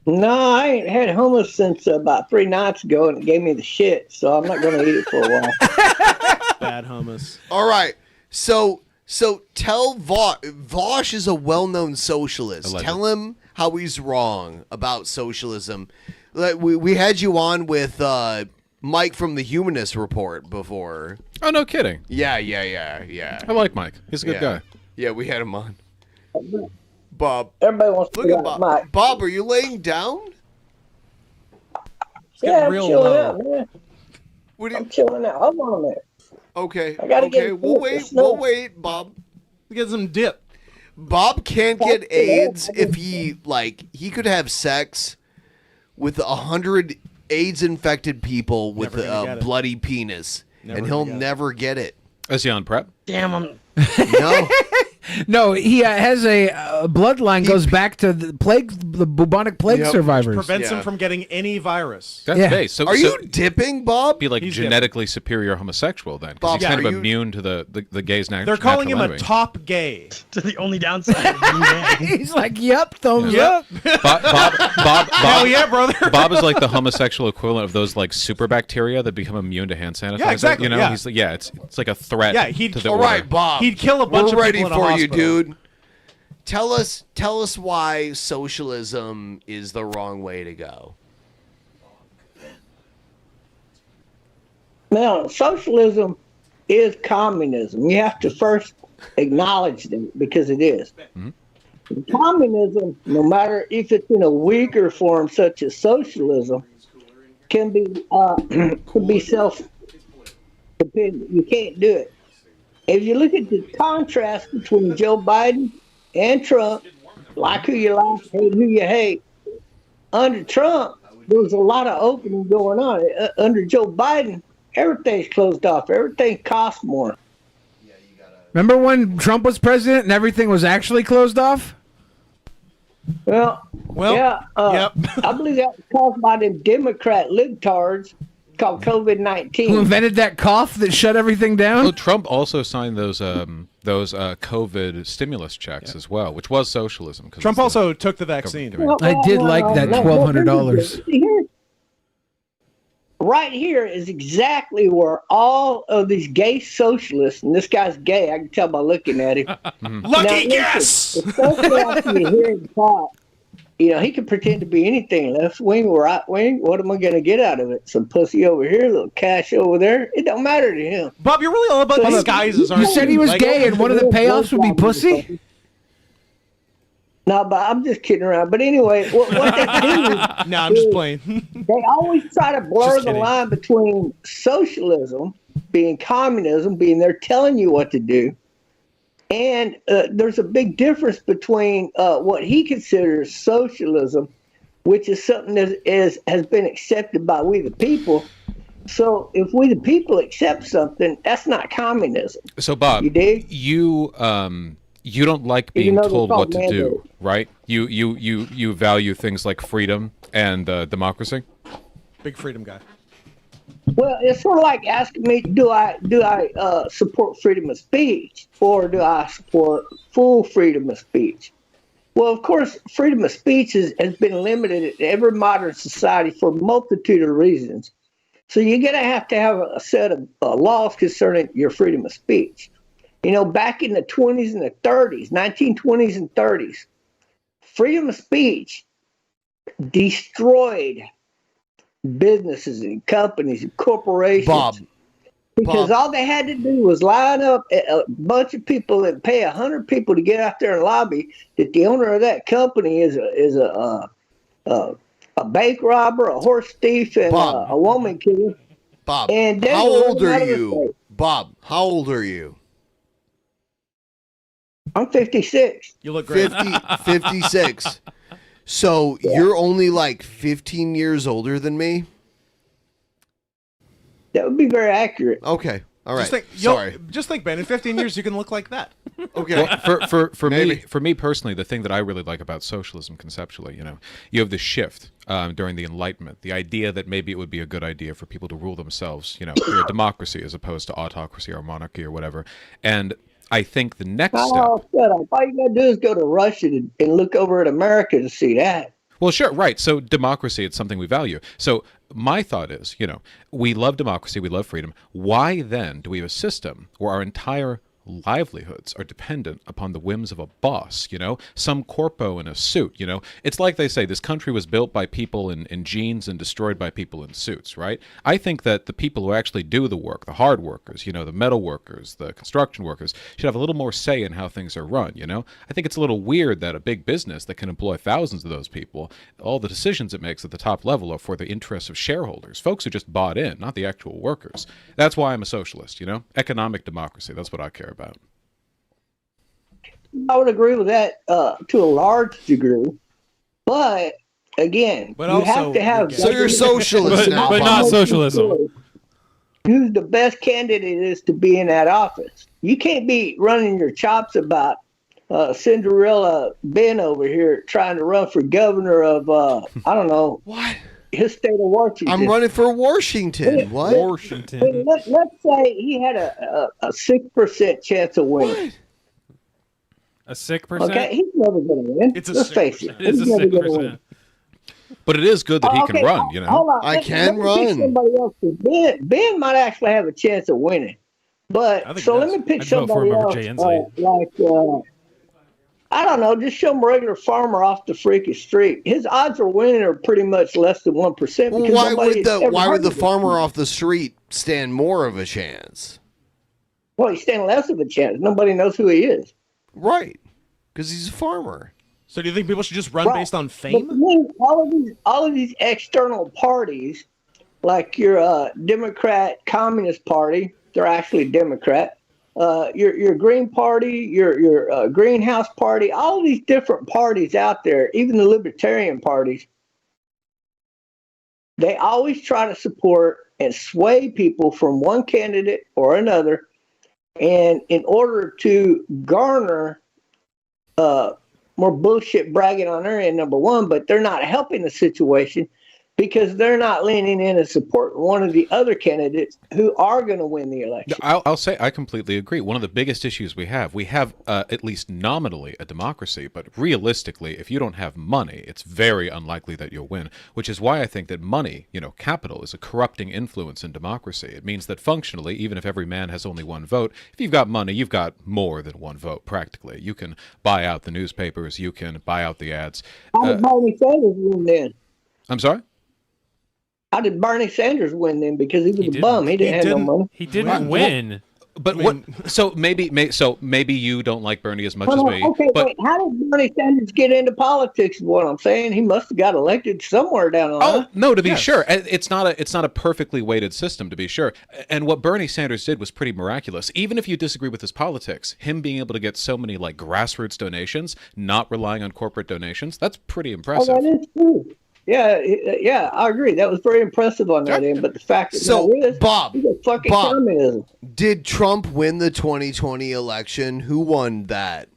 No, I ain't had hummus since about 3 nights ago, and it gave me the shit, so I'm not going to eat it for a while. Bad hummus. All right. So tell Vaush is a well-known socialist. Alleged. Tell him how he's wrong about socialism. We had you on with Mike from the Humanist Report before. Oh, no kidding. Yeah. I like Mike. He's a good guy. Yeah, we had him on. Bob. Everybody wants to Look be at like Bob. Mike. Bob, are you laying down? Yeah, I'm real chilling low. out, man. What do you... I'm chilling out. Hold on a minute. Okay. I gotta Okay, get we'll this wait. snow. We'll wait, Bob. Get some dip. Bob can't get AIDS if he could have sex with 100 AIDS-infected people with Never gonna a get it. bloody penis, Never and he'll gonna get it. never get it. Is he on prep? Damn, I'm No. No, he has a bloodline goes back to the bubonic plague Yep. survivors. Prevents Yeah. him from getting any virus. That's Yeah. base. So, Are so you dipping, Bob? be like He's genetically superior homosexual then? Because Bob, he's kind are of you- immune to the gays' They're calling him a enemy. top gay. to the only downside. Of being gay. He's like, "Yep, thumbs Yep. up." Bob, Hell yeah, brother. Bob is like the homosexual equivalent of those like super bacteria that become immune to hand sanitizer. Yeah, exactly, You know, yeah. he's like, it's like a threat. Yeah, he'd- to the All order. right, Bob. He'd kill a bunch We're of ready people in a for you, hospital. dude. Tell us why socialism is the wrong way to go. Now, socialism is communism. You have to first acknowledge that because it is. Communism, no matter if it's in a weaker form such as socialism, can be self-dependent. You can't do it. If you look at the contrast between Joe Biden and Trump, like who you like, hate who you hate, under Trump, there was a lot of opening going on. Under Joe Biden, everything's closed off. Everything costs more. Remember when Trump was president and everything was actually closed off? Well, yeah. yep. I believe that was caused by them Democrat libtards called Who COVID-19. invented that cough that shut everything down? Well, Trump also signed those COVID stimulus checks as well, which was socialism. 'cause Trump it's the also took the vaccine. I did like that $1,200. Right here is exactly where all of these gay socialists, and this guy's gay, I can tell by looking at him. Lucky Now, guess. listen, especially after you hear him talk, you know, he can pretend to be anything, left wing or right wing. What am I going to get out of it? Some pussy over here, a little cash over there. It don't matter to him. Bob, you're really all about So disguises, aren't You you? said he was Like- gay and one of the payoffs would be pussy? No, but I'm just kidding around. But anyway, what they do No, I'm just playing. they always try to blur Just the kidding. line between socialism, being communism, being they're telling you what to do, and there's a big difference between what he considers socialism, which is something that has been accepted by we the people. So if we the people accept something, that's not communism. So, Bob, You dig? you don't like You being know they're told called what to do, mandates. right? You value things like freedom and democracy. Big freedom guy. Well, it's sort of like asking me, do I support freedom of speech, or do I support full freedom of speech? Well, of course, freedom of speech has been limited in every modern society for a multitude of reasons. So you're going to have a set of laws concerning your freedom of speech. You know, back in the 20s and the 30s, 1920s and 30s, freedom of speech destroyed businesses and companies and corporations. Because all they had to do was line up a bunch of people and pay 100 people to get out there and lobby that the owner of that company is a bank robber, a horse thief, and a woman killer. Bob, and how old are you? Bob, how old are you? I'm 56. You look great. 56. So you're only like 15 years older than me? That would be very accurate. Okay. All right. Just think, Ben, in 15 years you can look like that. Okay. Well, for me personally, the thing that I really like about socialism conceptually, you have the shift during the Enlightenment, the idea that maybe it would be a good idea for people to rule themselves, through a democracy as opposed to autocracy or monarchy or whatever. And I think the next step. Shut up. All you gotta do is go to Russia and look over at America to see that. Well, sure, right. So democracy, it's something we value. So my thought is, we love democracy, we love freedom. Why then do we have a system where our entire livelihoods are dependent upon the whims of a boss, some corpo in a suit, It's like they say, this country was built by people in jeans and destroyed by people in suits, right? I think that the people who actually do the work, the hard workers, the metal workers, the construction workers, should have a little more say in how things are run, I think it's a little weird that a big business that can employ thousands of those people, all the decisions it makes at the top level are for the interests of shareholders, folks who just bought in, not the actual workers. That's why I'm a socialist, Economic democracy, that's what I care about. I would agree with that to a large degree, but again, you have to have. So you're socialist now, but not socialism. Who's the best candidate is to be in that office? You can't be running your chops about Cinderella Ben over here trying to run for governor of I don't know what his state of Washington. I'm running for Washington. What? Washington. Let's say he had a 6% chance of winning. What? A 6%? Okay, he's never going to win. Let's face it. It is a 6%. But it is good that he can run, Hold on. I can run. Somebody else. Ben might actually have a chance of winning. But so let me pick somebody else. I don't know, just show him a regular farmer off the freaking street. His odds of winning are pretty much less than 1%. Well, why would the farmer off the street stand more of a chance? Well, he's standing less of a chance. Nobody knows who he is. Right, because he's a farmer. So do you think people should just run based on fame? But all of these external parties, like your Democrat Communist Party, they're actually Democrat. Your Green Party, your Greenhouse Party, all these different parties out there, even the Libertarian parties, they always try to support and sway people from one candidate or another, and in order to garner more bullshit bragging on their end, number one, but they're not helping the situation because they're not leaning in and supporting one of the other candidates who are going to win the election. I'll say I completely agree. One of the biggest issues we have at least nominally a democracy, but realistically, if you don't have money, it's very unlikely that you'll win, which is why I think that money, capital, is a corrupting influence in democracy. It means that functionally, even if every man has only one vote, if you've got money, you've got more than one vote, practically. You can buy out the newspapers, you can buy out the ads. How did Bernie Sanders win then? I'm sorry? How did Bernie Sanders win then? Because he was a bum. He didn't have no money. He didn't win. But so maybe you don't like Bernie as much as me. Okay, but wait. How did Bernie Sanders get into politics? Is what I'm saying. He must have got elected somewhere down the line. Oh no, to be sure, it's not a perfectly weighted system, to be sure. And what Bernie Sanders did was pretty miraculous. Even if you disagree with his politics, him being able to get so many grassroots donations, not relying on corporate donations, that's pretty impressive. Oh, that is true. Yeah, I agree. That was very impressive on that end. But the fact that Bob, communism. Did Trump win the 2020 election? Who won that?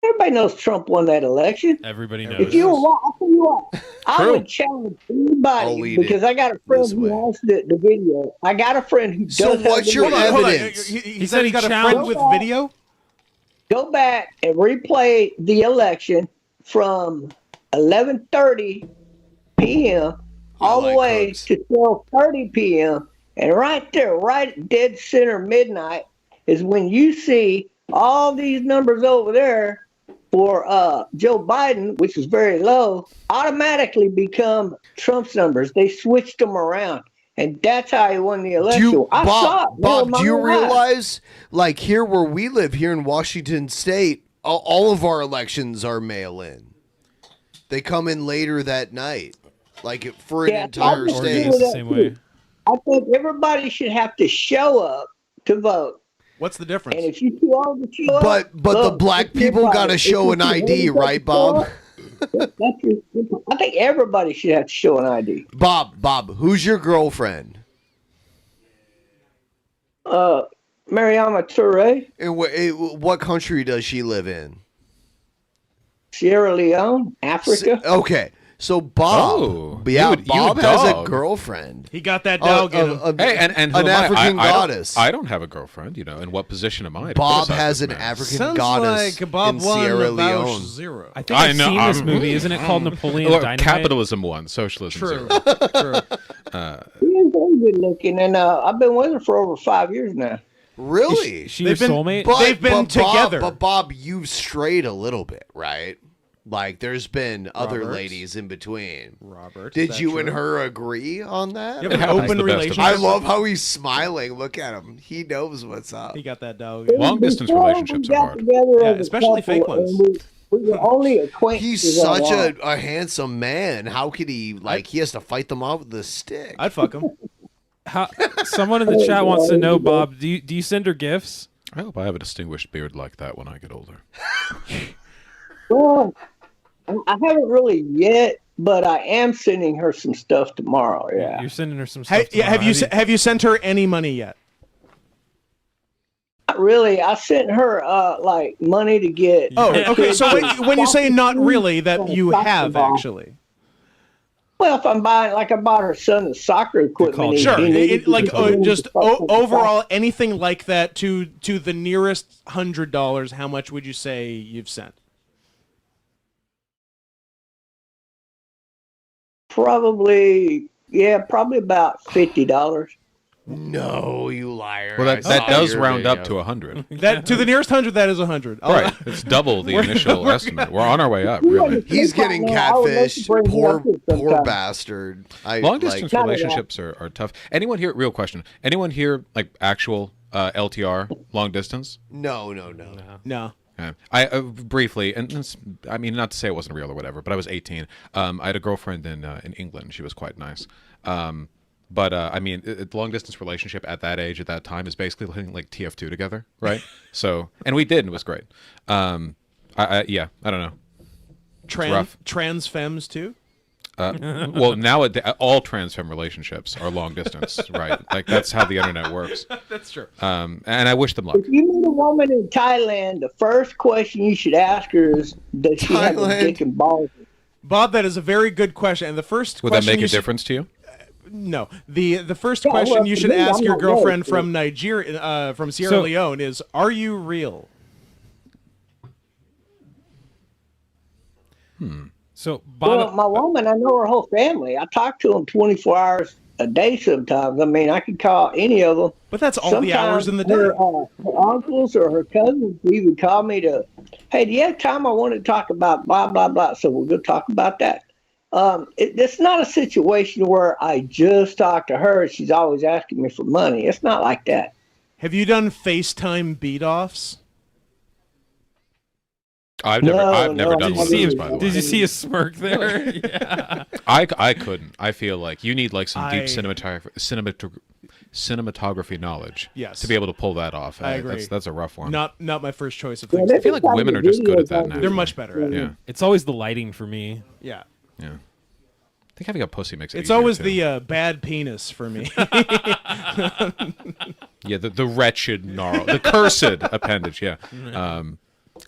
Everybody knows Trump won that election. Everybody knows. If you were, I'll tell you what, I True. would challenge I'll anybody lead because it I got a friend this who way. has the video. I got a friend who does So have what's the your video. Hold on. evidence? He said said he he got a friend challenged- with video. Go back and replay the election from 11:30 p.m. all the like way hugs. to 12:30 p.m. And right there, right dead center midnight, is when you see all these numbers over there for Joe Biden, which is very low, automatically become Trump's numbers. They switched them around. And that's how he won the election. Do you, I saw it. Bob, do you with my own eyes. realize, like here where we live, here in Washington State, all of our elections are mail-in. They come in later that night, like for an Yeah, entire I state. Oregon's the same way. I think everybody should have to show up to vote. What's the difference? And if you too old to show up, But the look, black it's your people got to problem. show If an you're too ID, old to right, show Bob? up, that's your, I think everybody should have to show an ID. Bob, who's your girlfriend? Mariama Toure, And what country does she live in? Sierra Leone, Africa. Okay, so Bob, Oh, yeah, you would Bob has a dog. girlfriend. He got that dog in him. Hey, and an who am I? African I don't- goddess. I don't have a girlfriend. You know, in what position am I? to Bob criticize has this an man? African Sounds goddess like Bob in won, Sierra Vaush Leone. 0. I think I I've know, seen this I'm- movie. Isn't it called Napoleon Look, Dynamite? capitalism won, socialism True. zero. True. He is very good looking, and I've been with her for over 5 years now. Really? She your They've been- soulmate? But, They've been but together. Bob, you've strayed a little bit, right? Like there's been other Roberts. ladies in between. Robert, Did you and her agree on that? You have an happens open the best of relationship. I love how he's smiling. Look at him. He knows what's up. He got that dog. Long distance Before relationships we are got hard. together Yeah, as a especially fake couple, ones. and we were only acquaintances. He's such online. a handsome man. How could he he has to fight them off with a stick? I'd fuck him. Someone in the chat wants to know, Bob. Do you send her gifts? I hope I have a distinguished beard like that when I get older. Well, I haven't really yet, but I am sending her some stuff tomorrow. Yeah. You're sending her some stuff. Have you tomorrow. have you sent her any money yet? Not really. I sent her like money to get. Oh, okay. So when you say not really, that you Soccer have ball. actually. Well, if I'm buying, like I bought her son the soccer equipment. Sure. he needed to Like get him just to fucking overall anything like that to the nearest $100. How much would you say you've sent? probably about $50. No, you liar. Well, I that saw does your round up video. to 100. That to the nearest 100, that is 100. Right, it's double the initial estimate. We're on our way up, really. He's getting I would love to catfished. bring him Poor, up here poor sometime. bastard. Long distance Not at all. relationships are tough. Anyone here? Real question. Anyone here like actual LTR long distance? No. No. Okay. I briefly, and I mean, not to say it wasn't real or whatever, but I was 18. I had a girlfriend in England. She was quite nice. But I mean, long distance relationship at that age, at that time, is basically like TF2 together, right? So, and we did, and it was great. Yeah, I don't know. rough. Trans femmes too. Well, now all trans femme relationships are long distance, right? Like that's how the internet works. That's true. And I wish them luck. If you meet a woman in Thailand, the first question you should ask her is, does she have a dick and balls? Bob, that is a very good question. And the first Would that question make you a should- difference to you? No. The first Yeah, question well, you for should me, ask I'm your not girlfriend married, from Nigeria, from Sierra So- Leone is, "Are you real?" So, Bob, Well, my woman, I know her whole family. I talk to them 24 hours a day sometimes. I mean, I could call any of them. But that's all the hours in the day. Her uncles or her cousins even call me to, hey, do you have time? I want to talk about blah, blah, blah. So we'll go talk about that. It's not a situation where I just talk to her. She's always asking me for money. It's not like that. Have you done FaceTime beat-offs? I've never done did one you of see? those, by the way. Did you see a smirk there? Yeah. I couldn't. I feel like you need like some deep I- cinematography knowledge. Yes. To be able to pull that off. I agree. That's a rough one. Not my first choice of Yeah, things. I feel like women are just good at that now. They're much better at it. Yeah. It's always the lighting for me. Yeah. Yeah. I think having a pussy makes it It's easier, always too. the bad penis for me. Yeah, the wretched gnarl, the cursed appendage. Yeah.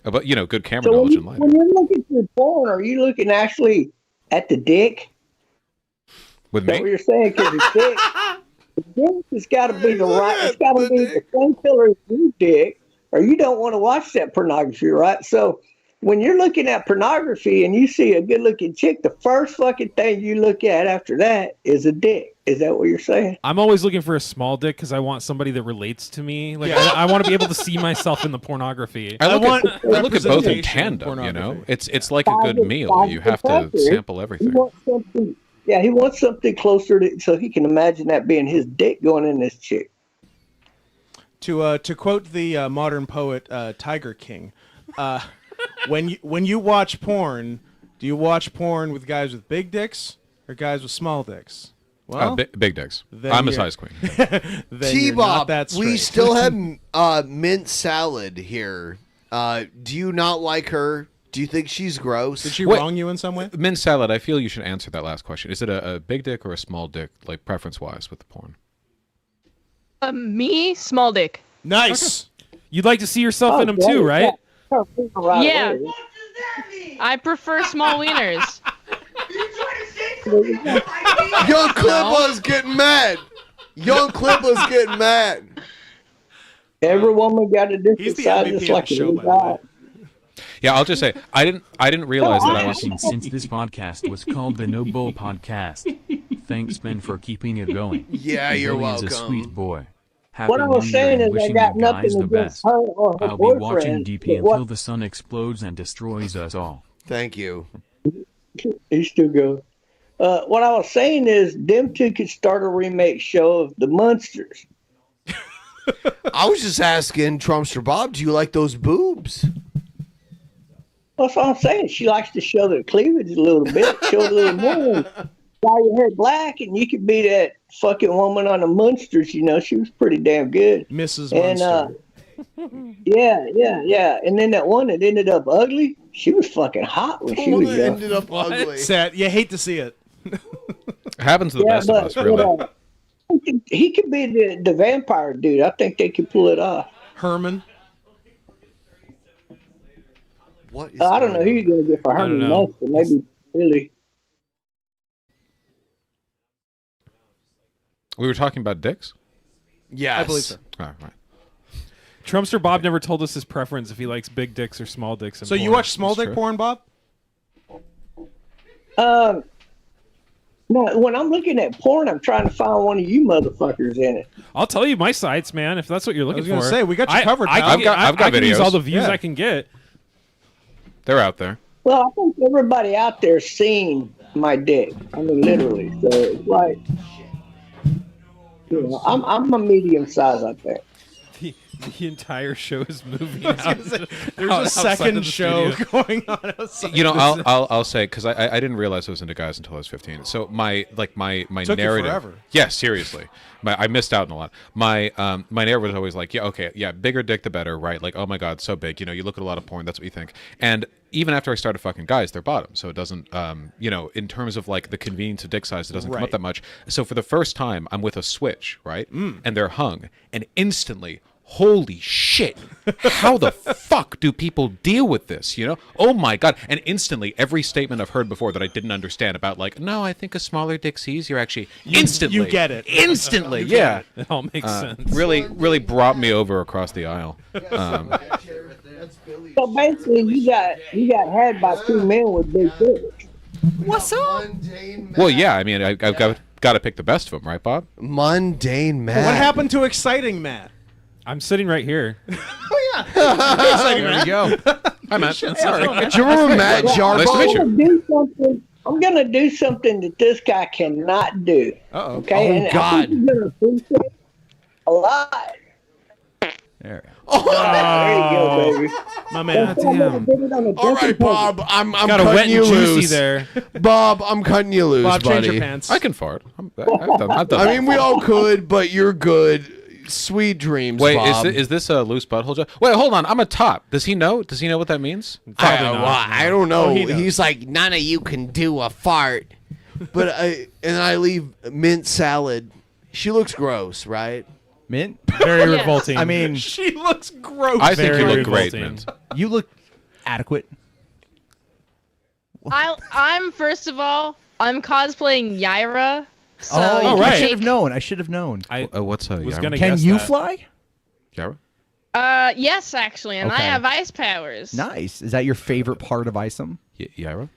But good camera So when, knowledge you, and lighting. when you're looking through porn, are you looking actually at the dick? With Is that me? what you're saying? Because the dick has got to be the right. It's got to be the same color as your dick, or you don't want to watch that pornography, right? So when you're looking at pornography and you see a good-looking chick, the first fucking thing you look at after that is a dick. Is that what you're saying? I'm always looking for a small dick because I want somebody that relates to me. Like I want to be able to see myself in the pornography. I look at both in representation in tandem. pornography. It's like a good meal. You have to sample everything. He wants something. Yeah, he wants something closer to, so he can imagine that being his dick going in this chick. To quote the modern poet Tiger King, when you watch porn, do you watch porn with guys with big dicks or guys with small dicks? Well, big dicks. then I'm a you're- size queen. then you're not T-Bob, that we straight. still have mint salad here. Do you not like her? Do you think she's gross? Did she Wait. wrong you in some way? Mint salad. I feel you should answer that last question. Is it a big dick or a small dick, like preference-wise, with the porn? Me, small dick. Nice. You'd like to see yourself in them too, right? Yeah. I prefer small wieners. Young Clipper's getting mad. Young Clipper's getting mad. Every woman got a different He's the size, MVP just of like the a show, little by the way. guy. Yeah, I'll just say I didn't realize that I was. Since this podcast was called the No Bull Podcast. Thanks, Ben, for keeping it going. Yeah, you're Billy's welcome. a sweet boy. Happy What I was New Year saying and is I wishing got you guys nothing the against best. her or her I'll be watching boyfriend. DP but until the sun explodes and destroys us all. Thank you. He's still going. What I was saying is them two could start a remake show of the Munsters. I was just asking Trumpster Bob, do you like those boobs? That's what I'm saying. She likes to show their cleavage a little bit, show a little more. Dye your hair black, and you could be that fucking woman on the Munsters. You know, she was pretty damn good. Mrs. And Munster. yeah. And then that one that ended up ugly, she was fucking hot when she was young. Ended up ugly. Sad. You hate to see it. It happens to the best of us, really. He could be the vampire dude. I think they could pull it off. Herman. What is I don't know who you're gonna get for I don't Herman know. Munster. Maybe Billy. We were talking about dicks. Yes. I believe so. All right. Trumpster Bob never told us his preference if he likes big dicks or small dicks. In So you porn. watch small dick true. porn, Bob? No, when I'm looking at porn, I'm trying to find one of you motherfuckers in it. I'll tell you my sites, man. If that's what you're looking was gonna for. say, we got you covered, I pal. can, I've got I can use videos. all the views Yeah. I can get. They're out there. Well, I think everybody out there's seen my dick. I mean, literally. So it's like, you know, I'm a medium size, I think. The entire show is moving out. There's out- a outside of second the show studio. going on outside. I'll say because I didn't realize I was into guys until I was 15. So my Took you narrative. forever. Yeah, seriously. I missed out on a lot. My narrative was always like, yeah, okay, yeah, bigger dick the better, right? Like, oh my god, so big. You look at a lot of porn, that's what you think. And even after I started fucking guys, they're bottom, so it doesn't, in terms of like the convenience of dick size, it doesn't come Right. up that much. So for the first time, I'm with a switch, right? And they're hung, and instantly. Holy shit. How the fuck do people deal with this? Oh my god. And instantly every statement I've heard before that I didn't understand about like, no, I think a smaller dick's easier actually. Instantly. you get it. Instantly. You get yeah. it. It all makes sense. Really brought me over across the aisle. So basically, you got had by two men with big dicks. What's up? Well, yeah, I mean, I've got to pick the best of them, right, Bob? Mundane Matt. What happened to exciting Matt? I'm sitting right here. There you go. Hi, Matt. Do you remember Matt Jarbo? Nice to meet you. I'm gonna do something that this guy cannot do. Uh-oh. Okay, Oh, and God. I think you're gonna appreciate it a lot. There. There you go, baby. My man. Damn. All right, Bob. I'm Got a cutting wet you and juicy loose. there. Bob, I'm cutting you loose, Bob, buddy. change your pants. I can fart. I've done I mean, we all could, but you're good. Sweet dreams, Wait, Bob. is this a loose butthole joke? Wait, hold on. I'm a top. Does he know? Does he know what that means? I don't know. Oh, he knows. He's like, none of you can do a fart. But I leave mint salad. She looks gross, right? Mint? Very Yes. revolting. I mean, She looks gross. I think Very you look great, revolting. Mint. you look adequate? I'm first of all, I'm cosplaying Yaira. So I should have known. I should have known. What's was Yara? gonna Can guess you that. fly? Yara? Yes, actually, and I Okay. have ice powers. Nice. Is that your favorite part of Isom? Yara?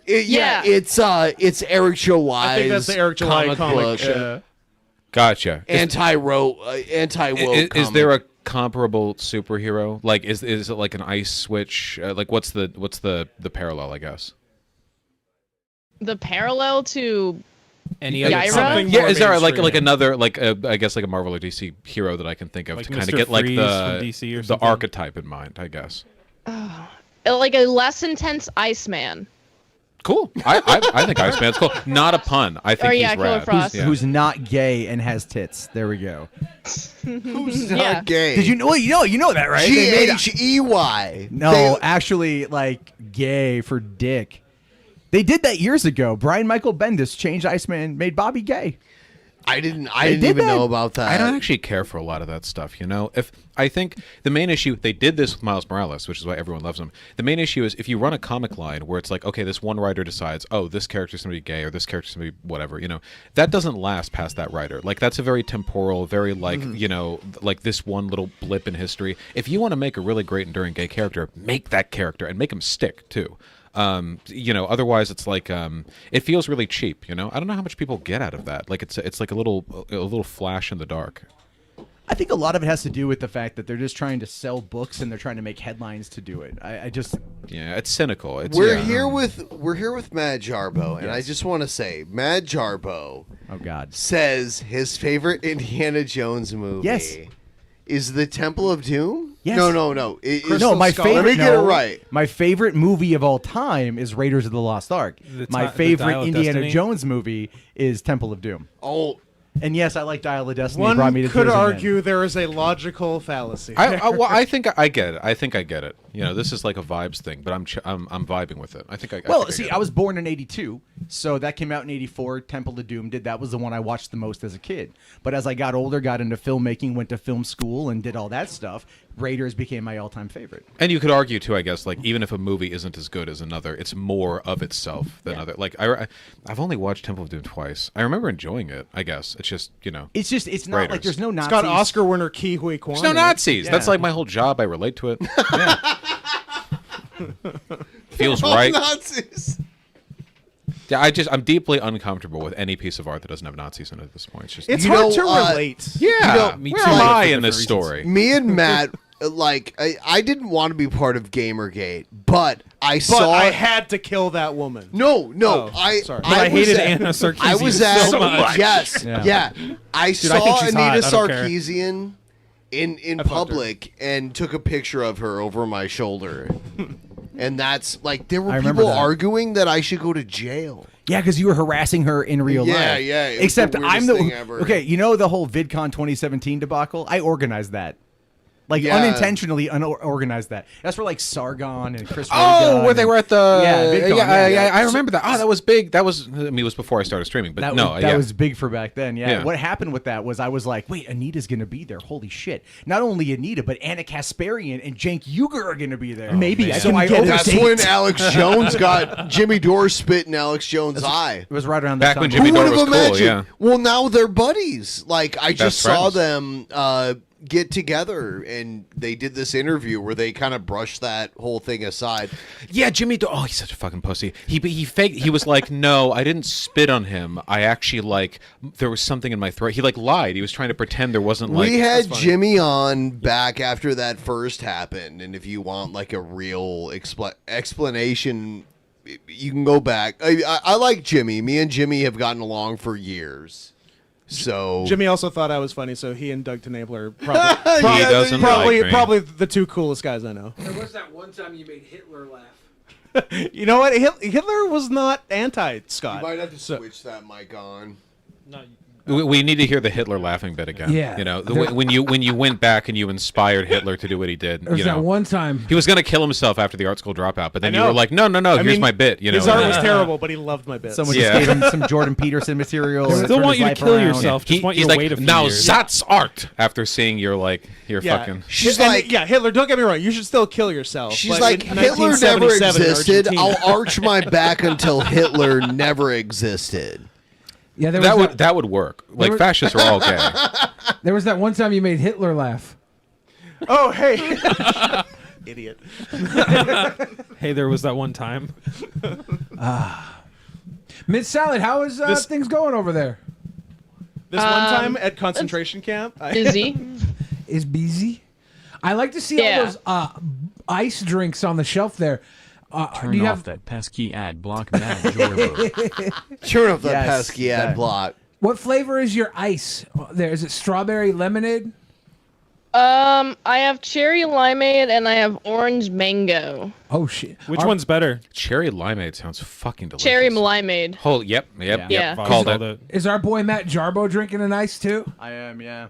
Yeah. It's Eric Chawai's I think that's the Eric Chawai comic. book. Gotcha. Anti-woke. Is there a comparable superhero? Like, is it like an ice switch? Like, what's the parallel? I guess. The parallel to Any other Yaira? something Yeah, more is there like mainstream. another I guess like a Marvel or DC hero that I can think of Like to kind Mr. of get like Freeze the from DC or the something? archetype in mind? I guess. like a less intense Iceman. Cool. I think Iceman's cool. Not a pun. I think Or, yeah, he's Killer rad. Frost. Yeah. Who's not gay and has tits? There we go. Who's not Yeah. gay? Did you know? You know that, right? They made- Ghey. No, actually, like gay for dick. They did that years ago. Brian Michael Bendis changed Iceman, made Bobby gay. I didn't did even that? know about that. I don't actually care for a lot of that stuff, you know. If I think the main issue they did this with Miles Morales, which is why everyone loves him. The main issue is if you run a comic line where it's like, okay, this one writer decides, oh, this character's gonna be gay or this character's gonna be whatever, you know, that doesn't last past that writer. Like that's a very temporal, very like you know, like this one little blip in history. If you want to make a really great enduring gay character, make that character and make him stick too. You know, otherwise it's like it feels really cheap, you know. I don't know how much people get out of that. Like it's like a little flash in the dark. I think a lot of it has to do with the fact that they're just trying to sell books and they're trying to make headlines to do it. I just Yeah, it's cynical. It's We're yeah. here with Mad Jarbo, and I Yes. just want to say, Mad Jarbo oh god. says his favorite Indiana Jones movie Yes. is the Temple of Doom. Yes. No. No, my Skull. favorite. Let me get it no, right. My favorite movie of all time is Raiders of the Lost Ark. My The favorite Dial of Indiana Destiny? Jones movie is Temple of Doom. Oh, And yes, I like Dial of Destiny. It One brought me to could tears again. argue there is a logical fallacy. Well, I think I get it. I think I get it. You know, this is like a vibes thing, but I'm vibing with it. I think I. Well, I see, get I it. was born in '82, so that came out in '84. Temple of Doom did. That was the one I watched the most as a kid. But as I got older, got into filmmaking, went to film school, and did all that stuff, Raiders became my all-time favorite. And you could argue too, I guess, like even if a movie isn't as good as another, it's more of itself than other. Like I've only watched Temple of Doom twice. I remember enjoying it. I guess it's just it's It's not like Raiders. there's no It's Nazis. got Oscar winner Ke Huy Quan. There's no in it. Nazis. That's Yeah. like my whole job. I relate to it. Feels right. Nazis. Yeah, I'm deeply uncomfortable with any piece of art that doesn't have Nazis in it at this point. It's just It's You hard know, to relate. yeah. me where too, am but for I in different this reasons. story? Me and Matt, like, I didn't want to be part of Gamergate, but I But saw. I had to kill that woman. No, Oh, I sorry. But I was hated at- Anna Sarkeesian I was at so much. yes, Yeah. yeah. I I saw think she's Anita hot. I don't care. Sarkeesian in fucked her. public and took a picture of her over my shoulder, and that's like there I were remember people that. arguing that I should go to jail. Yeah, because you were harassing her in real Yeah, life. yeah, it was Except the weirdest I'm the thing ever. okay. You know the whole VidCon 2017 debacle. I organized that. Like Yeah. unintentionally organized that. That's for like Sargon and Chris. Oh, Reagan where they and- were at the VidCon, I remember that. Oh, that was big. That was it was before I started streaming, but That, no, was, that yeah. was big for back then. Yeah. Yeah. What happened with that was I was like, wait, Anita's gonna be there. Holy shit! Not only Anita, but Anna Kasparian and Cenk Uygur are gonna be there. Maybe I So can I get a That's date. when Alex Jones got Jimmy Dore spit in Alex Jones' eye. It was right around that Back when time. Jimmy Who Dore would was have cool, imagined? yeah. Well, now they're buddies. Like I just saw friends. them get together, and they did this interview where they kind of brushed that whole thing aside. Yeah, Jimmy. Oh, he's such a fucking pussy. He faked. He was like, no, I didn't spit on him. I actually like there was something in my throat. He like lied. He was trying to pretend there wasn't like. We had Jimmy on back after that first happened, and if you want like a real explanation, you can go back. I like Jimmy. Me and Jimmy have gotten along for years. So Jimmy also thought I was funny, so he and Doug Tenabler He doesn't probably like me. probably the two coolest guys I know. There was that one time you made Hitler laugh. You know what? Hitler was not anti-Scott. you might have to So- switch that mic on. No, We need to hear the Hitler laughing bit again. Yeah. You know, when you went back and you inspired Hitler to do what he did. There was you know, that one time he was going to kill himself after the art school dropout, but then I you were know. like, no, here's my bit. You know, his art was terrible, but he loved my bit. Someone just gave him some Jordan Peterson material. and Still turned want his you to life kill around. yourself. Just want you he's to like, wait a few now years. that's art. After seeing your Yeah. fucking. She's And, like, yeah, Hitler. Don't get me wrong. You should still kill yourself. she's but like, in Hitler never 1977 in existed. Argentina- I'll arch my back until Hitler never existed. Yeah, there was that would work. Like was- fascists are all gay. There was that one time you made Hitler laugh. Oh, hey. Idiot. Hey, there was that one time. Miss Salad, how is things going over there? This one time at concentration camp. Busy. Is busy? I like to see all those ice drinks on the shelf there. Do Turn you off have that pesky ad block, Matt Jorbo. Turn off that Yes, pesky ad that- block. what flavor is your ice? There is it strawberry lemonade? I have cherry limeade and I have orange mango. Oh shit! Which one's better? Cherry limeade sounds fucking delicious. Cherry limeade. Yep. Yeah. Called it. Is our boy Matt Jarbo drinking an ice too? I am, yeah.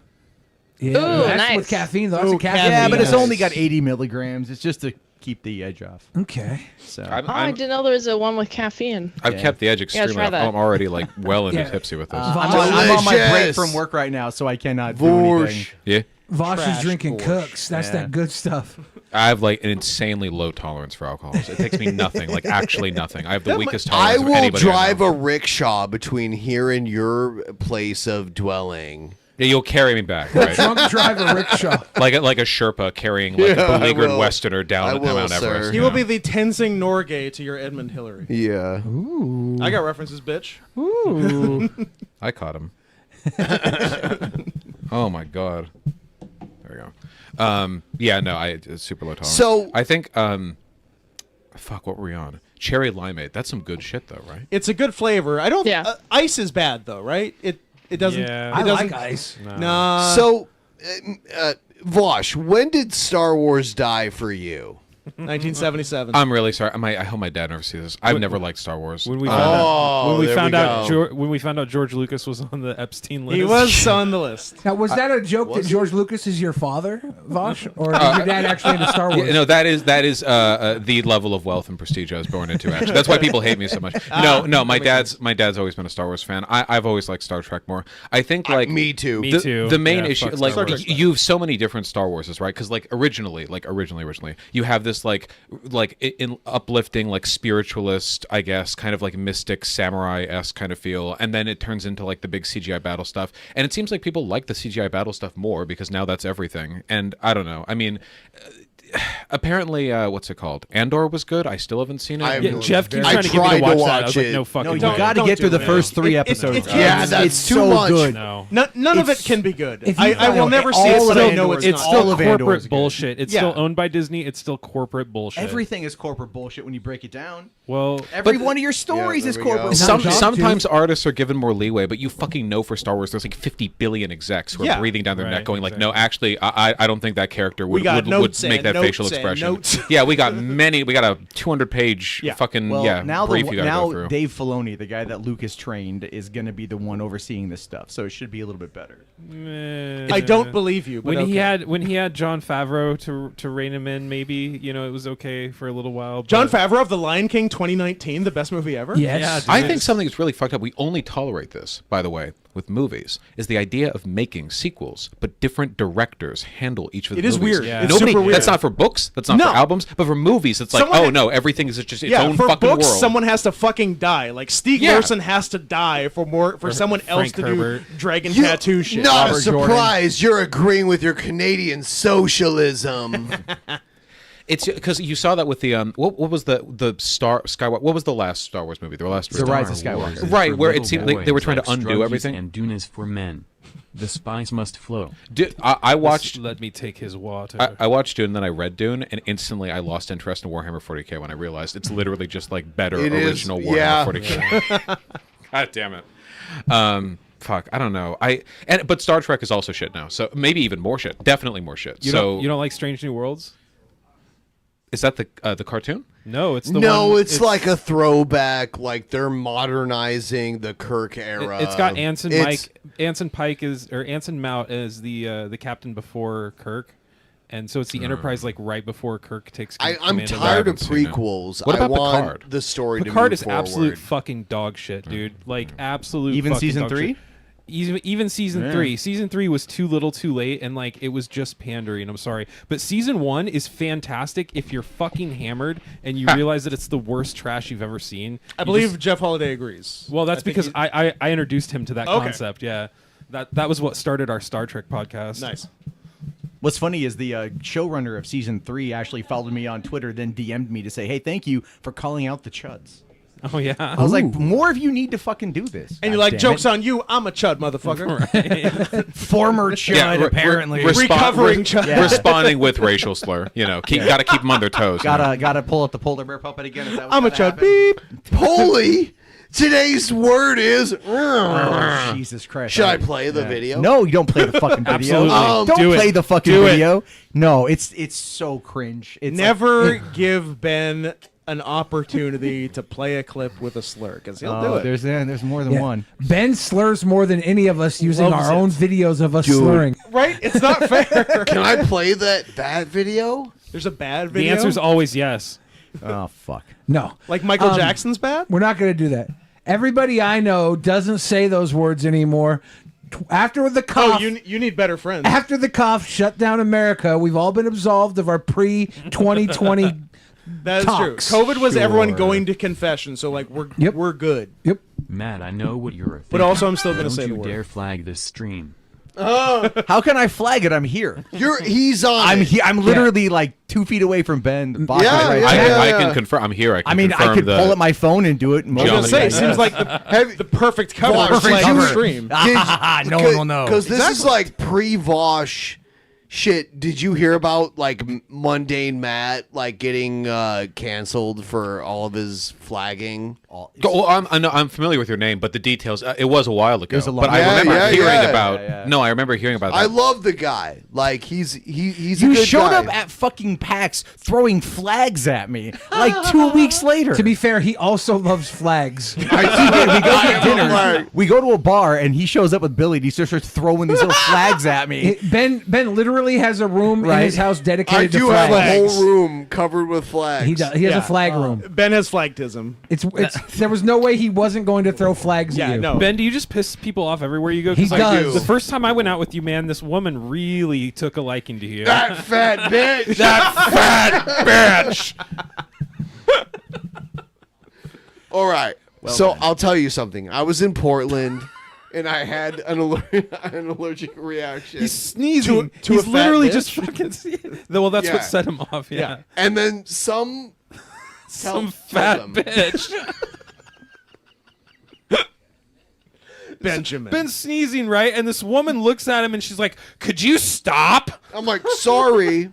Yeah, Ooh, that's nice. with caffeine though. That's a Ooh, caffeine. Yeah, but it's Nice. only got 80 milligrams. It's just to keep the edge off. Okay. So I didn't know there was a one with caffeine. I've kept the edge extremely try up. that. I'm already like well into Yeah. tipsy with this. I'm on my break Delicious. from work right now, so I cannot do Vaush. anything. Yeah. Vosh is Trash drinking Vaush. Cooks. That's Yeah. that good stuff. I have like an insanely low tolerance for alcohols. It takes me nothing, like actually nothing. I have the weakest I tolerance of will anybody drive I a know. rickshaw between here and your place of dwelling. Yeah, you'll carry me back, right? Drunk driver rickshaw. like a Sherpa carrying like Yeah, a I beleaguered will. Westerner down I will, Mount sir. Everest. He you will know. be the Tenzing Norgay to your Edmund Hillary. Yeah. I got references, bitch. Ooh. I caught him. Oh my god. There we go. Yeah, no, it's super low tolerance. So- I think fuck, what were we on? Cherry limeade. That's some good shit though, right? It's a good flavor. I don't. Yeah. Ice is bad though, right? It doesn't. Yeah. It I doesn't, like ice. Nah. So, Vosh, when did Star Wars die for you? 1977. I'm really sorry. I hope my dad never sees this. I've never liked Star Wars. When we found out, when we there found we out, go. when we found out George Lucas was on the Epstein list, He was on the list. Now, was that a joke that George Lucas is your father, Vosh, or is your dad actually into Star Wars? Yeah, no, that is the level of wealth and prestige I was born into. Actually, that's why people hate me so much. No, my dad's always been a Star Wars fan. I've always liked Star Trek more. I think like Me too. Me the, too. the main Yeah, issue, fuck like Star Wars. you have so many different Star Warses, right? Because like originally, you have this like in uplifting, like spiritualist, I guess, kind of like mystic samurai-esque kind of feel, and then it turns into like the big CGI battle stuff. And it seems like people like the CGI battle stuff more because now that's everything. And I don't know. I mean, apparently, what's it called? Andor was good. I still haven't seen it. Yeah, Jeff keeps I trying to get me tried to to watch that. I watch was like, it. no fucking No, you way. got to Don't get do through the it. first three It- episodes. it's- Yeah, that's it's too so much. good. No. None of it It's- can be good. if you- I will no, never see all it. of But I know Andor it's is It's not. all still of Andor is corporate good. bullshit. It's Yeah. still owned by Disney. It's still corporate bullshit. Everything is corporate bullshit when you break it down. Well, Every one of your stories Yeah, is there we go. corporate. Some- bullshit. Sometimes artists are given more leeway, but you fucking know for Star Wars there's like 50 billion execs who are Yeah. breathing down their Right, neck, going like, exactly. "No, actually, I don't think that character would got would notes make and that notes facial and expression." notes. Yeah, we got many. We got a 200-page Yeah. fucking Well, now brief you gotta now go through. Dave Filoni, the guy that Lucas trained, is going to be the one overseeing this stuff, so it should be a little bit better. I don't believe you. But when he okay. had John Favreau to rein him in, maybe it was okay for a little while. John but- Favreau of The Lion King 2019, the best movie ever. Yes. Yeah, dude. I think something that's really fucked up. We only tolerate this, by the way, with movies, is the idea of making sequels, but different directors handle each of the It is movies. weird. Yeah. It's Nobody. super weird. That's not for books. That's not No. for albums. But for movies, it's like, Someone oh ha- no, everything is just its Yeah, own for fucking books, world. someone has to fucking die. Like Stieg Yeah. Larsson has to die for someone else Frank to Herbert. do dragon tattoo shit. Not Robert a surprise. You're agreeing with your Canadian socialism. It's because you saw that with the what was the Skywalker? What was the last Star Wars movie? The last The Rise of Skywalker. Right, where it seemed like they were trying to undo Druggies everything. And Dunas for men. The spice must flow. I watched. Let me take his water. I watched Dune, then I read Dune, and instantly I lost interest in Warhammer 40k when I realized it's literally just like better It is, original Warhammer yeah. 40k. God damn it. Fuck, I don't know. But Star Trek is also shit now, so maybe even more shit. Definitely more shit. you so don't like Strange New Worlds? is that the cartoon? No, it's the no, one. it's like a throwback. Like they're modernizing the Kirk era. It's got Anson Pike is or Anson Mount as the captain before Kirk. And so it's the Enterprise, like right before Kirk takes. I'm tired of prequels. What about I want Picard? the story to Picard move is forward. absolute fucking dog shit, dude. Like absolute. Even fucking season dog 3? shit. Even season Yeah. 3. Season 3 was too little, too late, and like it was just pandering. I'm sorry, but season 1 is fantastic if you're fucking hammered and you realize that it's the worst trash you've ever seen. I believe Jeff Holiday agrees. Well, that's because I introduced him to that Okay. concept. Yeah, that was what started our Star Trek podcast. Nice. What's funny is the showrunner of season 3 actually followed me on Twitter, then DM'd me to say, "Hey, thank you for calling out the chuds." Oh yeah. I was like, "More of you need to fucking do this." And you're like, "Jokes on you! I'm a chud, motherfucker." Former chud, apparently. Recovering chud. Yeah. Responding with racial slur. You know, got to keep them on their toes. you know? Gotta pull out the polar bear puppet again. Is that what's I'm a gotta chud. happen? Beep. Holy! Today's word is. Oh, Jesus Christ! Should I play the video? No, you don't play the fucking video. Absolutely. Don't Do play it. the fucking Do it. video. No, it's so cringe. It's Never give Ben an opportunity to play a clip with a slur because he'll do it. There's more than Yeah. one. Ben slurs more than any of us using Loves our it. own videos of us slurring. Right? It's not fair. Can I play that video? There's a bad The video. answer's always yes. Oh fuck. No. like Michael Jackson's bad. We're not going to do that. Everybody I know doesn't say those words anymore. After the cough, Oh, you need better friends. after the cough shut down America, we've all been absolved of our pre-2020. That is talks. true. COVID was everyone Sure. going to confession, so like we're Yep. we're good. Yep. Matt, I know what you're thinking. But also, I'm still gonna Don't say the you word. dare flag this stream. How can I flag it? I'm here. He's on. I'm it. here. I'm literally like 2 feet away from Ben. Boss is Yeah, right yeah, there. I can confirm. I'm here. I mean, I could pull up my phone and do it. I was gonna say, Geometry. seems like the perfect cover Vaush, for did the you- stream. No one will know. Because this is like pre-Vaush shit. Did you hear about like Mundane Matt like getting canceled for all of his flagging? Well, I'm familiar with your name, but the details. It was a while ago. was a long but I Yeah, remember yeah, hearing yeah. about. Yeah, yeah. No, I remember hearing about that. I love the guy. Like he's a You good showed guy. up at fucking PAX throwing flags at me like 2 weeks later. To be fair, he also loves flags. we go to dinner. We go to a bar and he shows up with Billy. And he starts throwing these little flags at me. Ben literally has a room in Right. his house dedicated I to do have flags. a whole room covered with flags. He does. He has Yeah. a flag room. Ben has flagtism. It's there was no way he wasn't going to throw flags Yeah, at you. no. Ben, do you just piss people off everywhere you go? 'Cause, He like, does. The first time I went out with you, man, this woman really took a liking to you. That fat bitch. that fat bitch. All right. So I'll tell you something. I was in Portland, and I had an allergic reaction. He's sneezing. To He's a fat literally bitch? just fucking. Well, that's Yeah. what set him off. Yeah. And then some Some tell fat them. bitch. Benjamin. Ben's sneezing, right? And this woman looks at him and she's like, "Could you stop?" I'm like, sorry.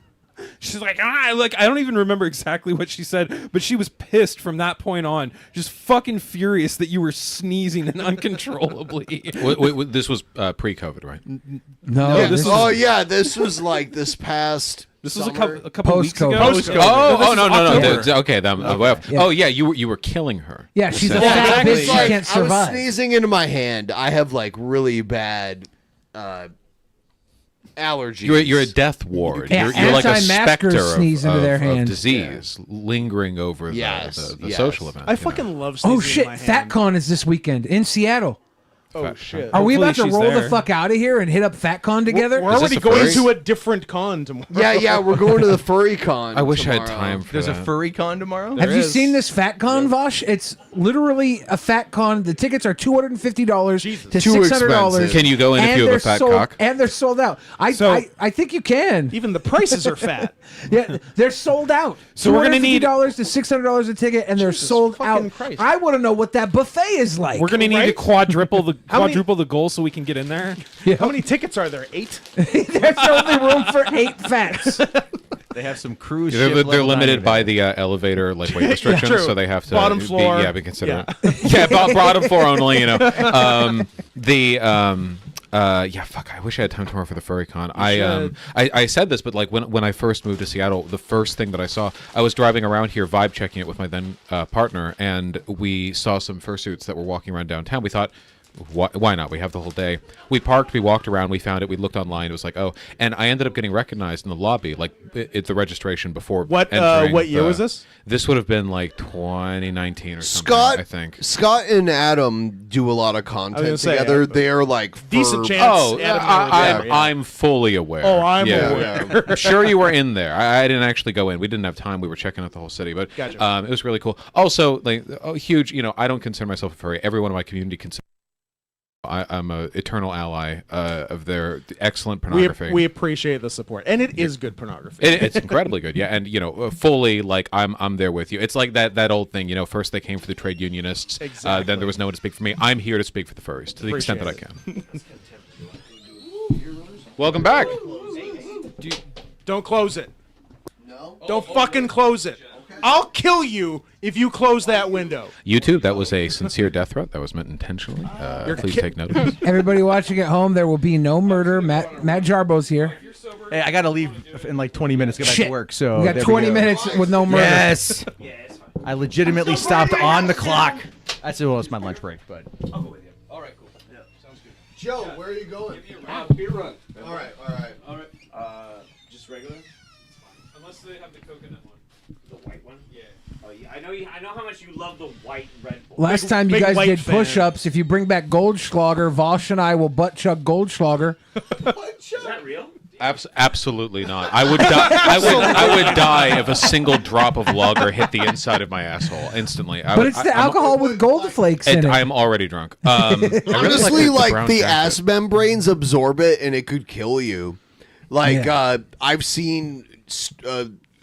She's like, I don't even remember exactly what she said, but she was pissed from that point on, just fucking furious that you were sneezing and uncontrollably. This was pre-COVID, right? No, Yeah, this is oh yeah, this was like this past. This was summer. a couple weeks ago. Post-COVID. Oh, no. October. Okay, Yeah. Oh, yeah, you were killing her. yeah, she's a Essentially. fat Exactly. bitch. She Like, can't I was survive. sneezing into my hand. I have like really bad allergies. You're a death ward. Yeah, You're like a anti-maskers specter sneeze into their of hand. disease lingering over Yes, the yes. social event. I you fucking love sneezing Oh in shit! my hand. FatCon is this weekend in Seattle. Oh shit. Are we Hopefully about to she's roll the there. fuck out of here and hit up FatCon together? We're Is already this a going furry? to a different con tomorrow. Yeah, we're going to the furry con. I wish I had tomorrow. time for There's a that. furry con tomorrow. Have you is. seen this FatCon, Vaush? It's literally a FatCon. The tickets are $250 to Too $600. expensive. Can you go in if and you have a they're fat sold, cock? And they're sold out. I think you can. Even the prices are fat. Yeah, they're sold out. So we're gonna need- $250 to $600 a ticket, and they're Jesus sold fucking out. Christ. I want to know what that buffet is like. We're gonna need to Right? quadruple many- the goal so we can get in there. How many tickets are there? 8? There's only room for 8 fats. They have some cruise They're, ship they're level limited dining by there. the elevator like weight restrictions, true. so they have to Bottom floor. be considerate. Yeah, bottom floor only. You know, Yeah, fuck. I wish I had time tomorrow for the furry con. I said this, but like when I first moved to Seattle, the first thing that I saw, I was driving around here, vibe checking it with my then partner, and we saw some fursuits that were walking around downtown. We thought, why not? We have the whole day. We parked, we walked around, we found it, we looked online. It was like, oh, and I ended up getting recognized in the lobby, like it's the registration before. What year was this? This would have been like 2019 or something. I think Scott and Adam do a lot of content together. They're like decent chance. Oh, I'm fully aware. Oh, I'm aware. I'm sure you were in there. I didn't actually go in. We didn't have time. We were checking out the whole city, but Gotcha. it was really cool. Also, like, huge. I don't consider myself a furry. Everyone in my community considers. I'm an eternal ally of their excellent pornography. We appreciate the support, and it is good pornography. It's incredibly good, yeah. And fully like I'm there with you. It's like that old thing. First they came for the trade unionists, exactly. Then there was no one to speak for me. I'm here to speak for the furries to the extent that I can. Welcome back. Don't close it. No. Don't fucking close it. I'll kill you if you close that window. YouTube, that was a sincere death threat. That was meant intentionally. Please take note of this. Everybody watching at home, there will be no murder. Matt Jarbo's here. Hey, I gotta leave in like 20 minutes to get back to work. So we got 20 minutes with no murder. Yes. I legitimately stopped on the clock. That's my lunch break, but I'll go with you. All right, cool. Yeah, sounds good. Joe, where are you going? Beer run. All right. Just regular. Unless they have the coconut one. The white one? Yeah. Oh, yeah. I know how much you love the white Red Bull. Last time you guys did push-ups, if you bring back Goldschlager, Vaush and I will butt chug Goldschlager. Is that real? Absolutely not. I would die. I would die if a single drop of lager hit the inside of my asshole instantly. But it's the alcohol with gold flakes in it. I'm already drunk. I really Honestly, like brown the jacket. ass membranes absorb it, and it could kill you. Like I've seen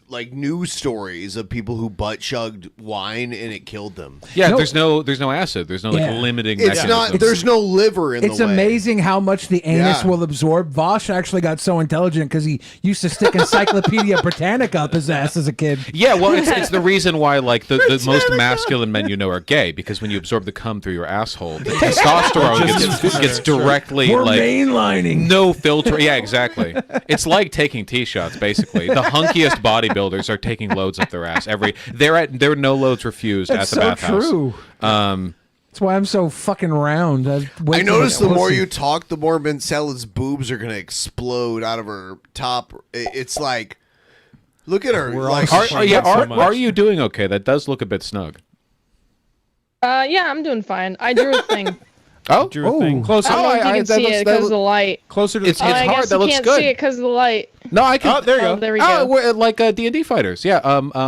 like news stories of people who butt chugged wine and it killed them. Yeah, there's no acid. There's no like limiting It's mechanism. not. There's no liver in It's the way. amazing how much the anus will absorb. Vosh actually got so intelligent because he used to stick Encyclopedia Britannica up his ass as a kid. Yeah, well, it's the reason why like the most masculine men are gay, because when you absorb the cum through your asshole, the testosterone gets directly We're like mainlining. no filter. Yeah, exactly. It's like taking T-shots basically. The hunkiest bodybuilders are taking loads up their ass there are no loads refused That's at the so bathhouse. true. That's why I'm so fucking round. I noticed the more you talk, the more Mancella's boobs are gonna explode out of her top. It's like, look at her. Like, are you doing okay? That does look a bit snug. Yeah, I'm doing fine. I drew a thing. Oh, Closer. I don't know if you can see it because of the light. Closer to the It's hard. I guess That you looks can't good. see it because of the light. No, I can. Oh, there you go. There we go. We're like D&D fighters. Yeah,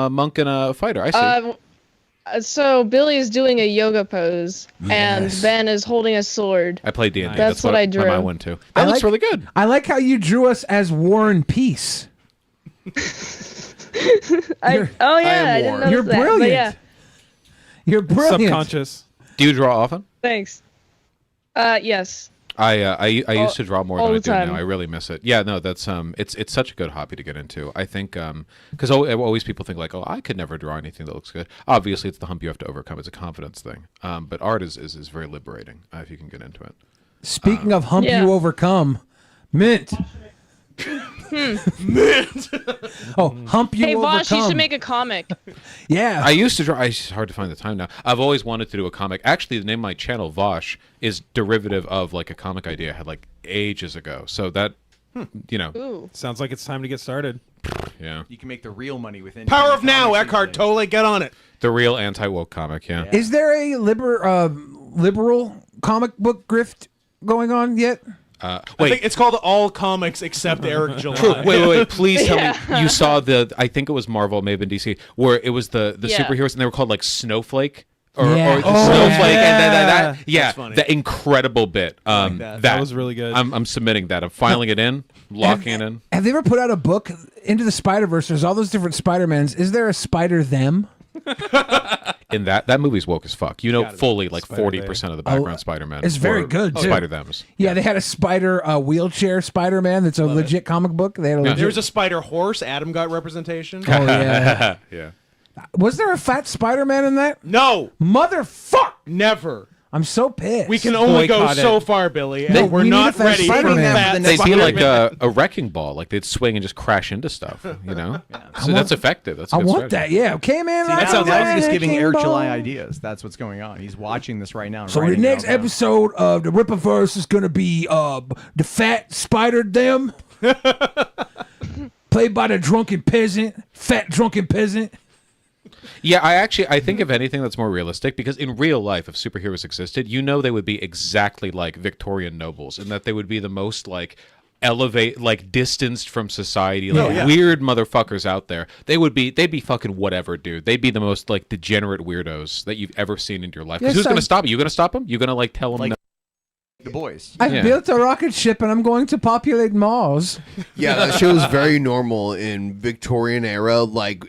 monk and a fighter. I see. So Billy is doing a yoga pose, and Ben is holding a sword. I play D&D. That's what I drew. My mind went to. That looks really good. I like how you drew us as War and Peace. I didn't notice You're that, brilliant. but yeah, You're brilliant. Subconscious. Do you draw often? thanks. Yes. I used to draw more all than I the do time. now. I really miss it. Yeah, no, that's it's such a good hobby to get into. I think because always people think like, oh, I could never draw anything that looks good. Obviously, it's the hump you have to overcome. It's a confidence thing. But art is very liberating if you can get into it. Speaking of hump Yeah. you overcome, Mint. Mint. Oh, hump you Hey, overcome. Vaush, you should make a comic. Yeah. I used to draw. It's hard to find the time now. I've always wanted to do a comic. Actually, the name of my channel, Vaush, is derivative of like a comic idea I had like ages ago. So that, Ooh. Sounds like it's time to get started. Yeah. you can make the real money within Power of now, comics Eckhart usually. Tolle, get on it. The real anti-woke comic, yeah. Is there a liberal comic book grift going on yet? I think it's called All Comics Except Eric July. Wait. Please tell me you saw I think it was Marvel, maybe in DC, where it was the superheroes and they were called like Snowflake. Or the Snowflake and that That's funny. the incredible bit. That was really good. I'm submitting that. I'm filing it in, locking it in. Have they ever put out a book, Into the Spider-Verse? There's all those different Spider-Mans. Is there a Spider-Them? In that movie's woke as fuck. Fully like Spider 40% of the background Spider-Man. it's very were good, too. Spider-Thems. Yeah, they had a spider wheelchair Spider-Man that's a legit comic book. They had a legit... There's a spider horse. Adam got representation. Oh, yeah. Yeah. Was there a fat Spider-Man in that? No. Motherfuck! Never. I'm so pissed. We can only go Boycott it. so far, Billy, and No, we're we need not a fast ready for Spider-Man. that. They'd be Spider-Man. like a wrecking ball. Like they'd swing and just crash into stuff. You know, so that's effective. That's a I good want strategy. that. Yeah. Okay, man. See, that sounds now like he's just giving wrecking Eric ball. July ideas. That's what's going on. He's watching this right now. And So the writing it next all down. episode of the Rippaverse is going to be the fat spider them, played by the drunken peasant, fat drunken peasant. Yeah, I think if anything that's more realistic, because in real life, if superheroes existed, you know they would be exactly like Victorian nobles, and that they would be the most like distanced from society, like weird motherfuckers out there. They'd be fucking whatever, dude. They'd be the most like degenerate weirdos that you've ever seen in your life. 'Cause Yes, who's gonna stop you? You gonna stop them? You gonna like tell them? Like no? the boys. I've built a rocket ship and I'm going to populate Mars. Yeah, that shit was very normal in Victorian era. Like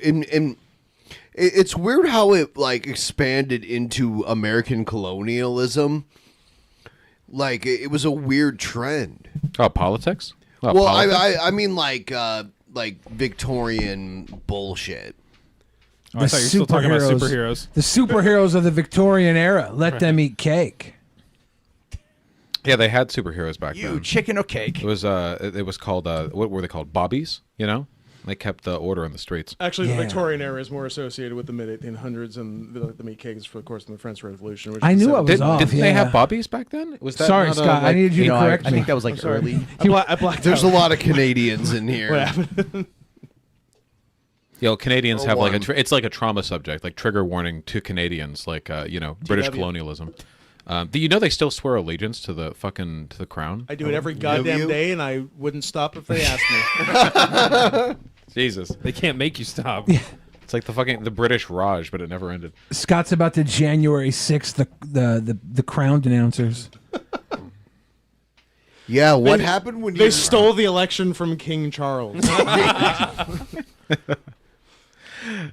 it's weird how it like expanded into American colonialism. Like it was a weird trend. Oh, politics? Oh, Well, politics? I mean like Victorian bullshit. I thought you were still talking about superheroes. The superheroes of the Victorian era. Let them eat cake. Yeah, they had superheroes back You then. chicken or cake? It was called what were they called? Bobbies, you know? They kept the order in the streets. Actually, the Yeah. Victorian era is more associated with the mid-1800s and the meat cakes, for, of course, in the French Revolution. Which I is knew the I was 70s. off. Didn't they have yeah. bobbies back then? Was that Sorry, not Scott. I needed you to correct I me. think that was like early. I blacked There's a out. lot of Canadians in here. What happened? Canadians Or have like one. it's like a trauma subject, like trigger warning to Canadians, like British TW. colonialism. Do you know they still swear allegiance to the crown? I do it every goddamn day, and I wouldn't stop if they asked me. Jesus, They can't make you stop. it's like the British Raj, but it never ended. Scott's about to January 6th, the crown denouncers. Yeah, what happened when They you stole the election from King Charles.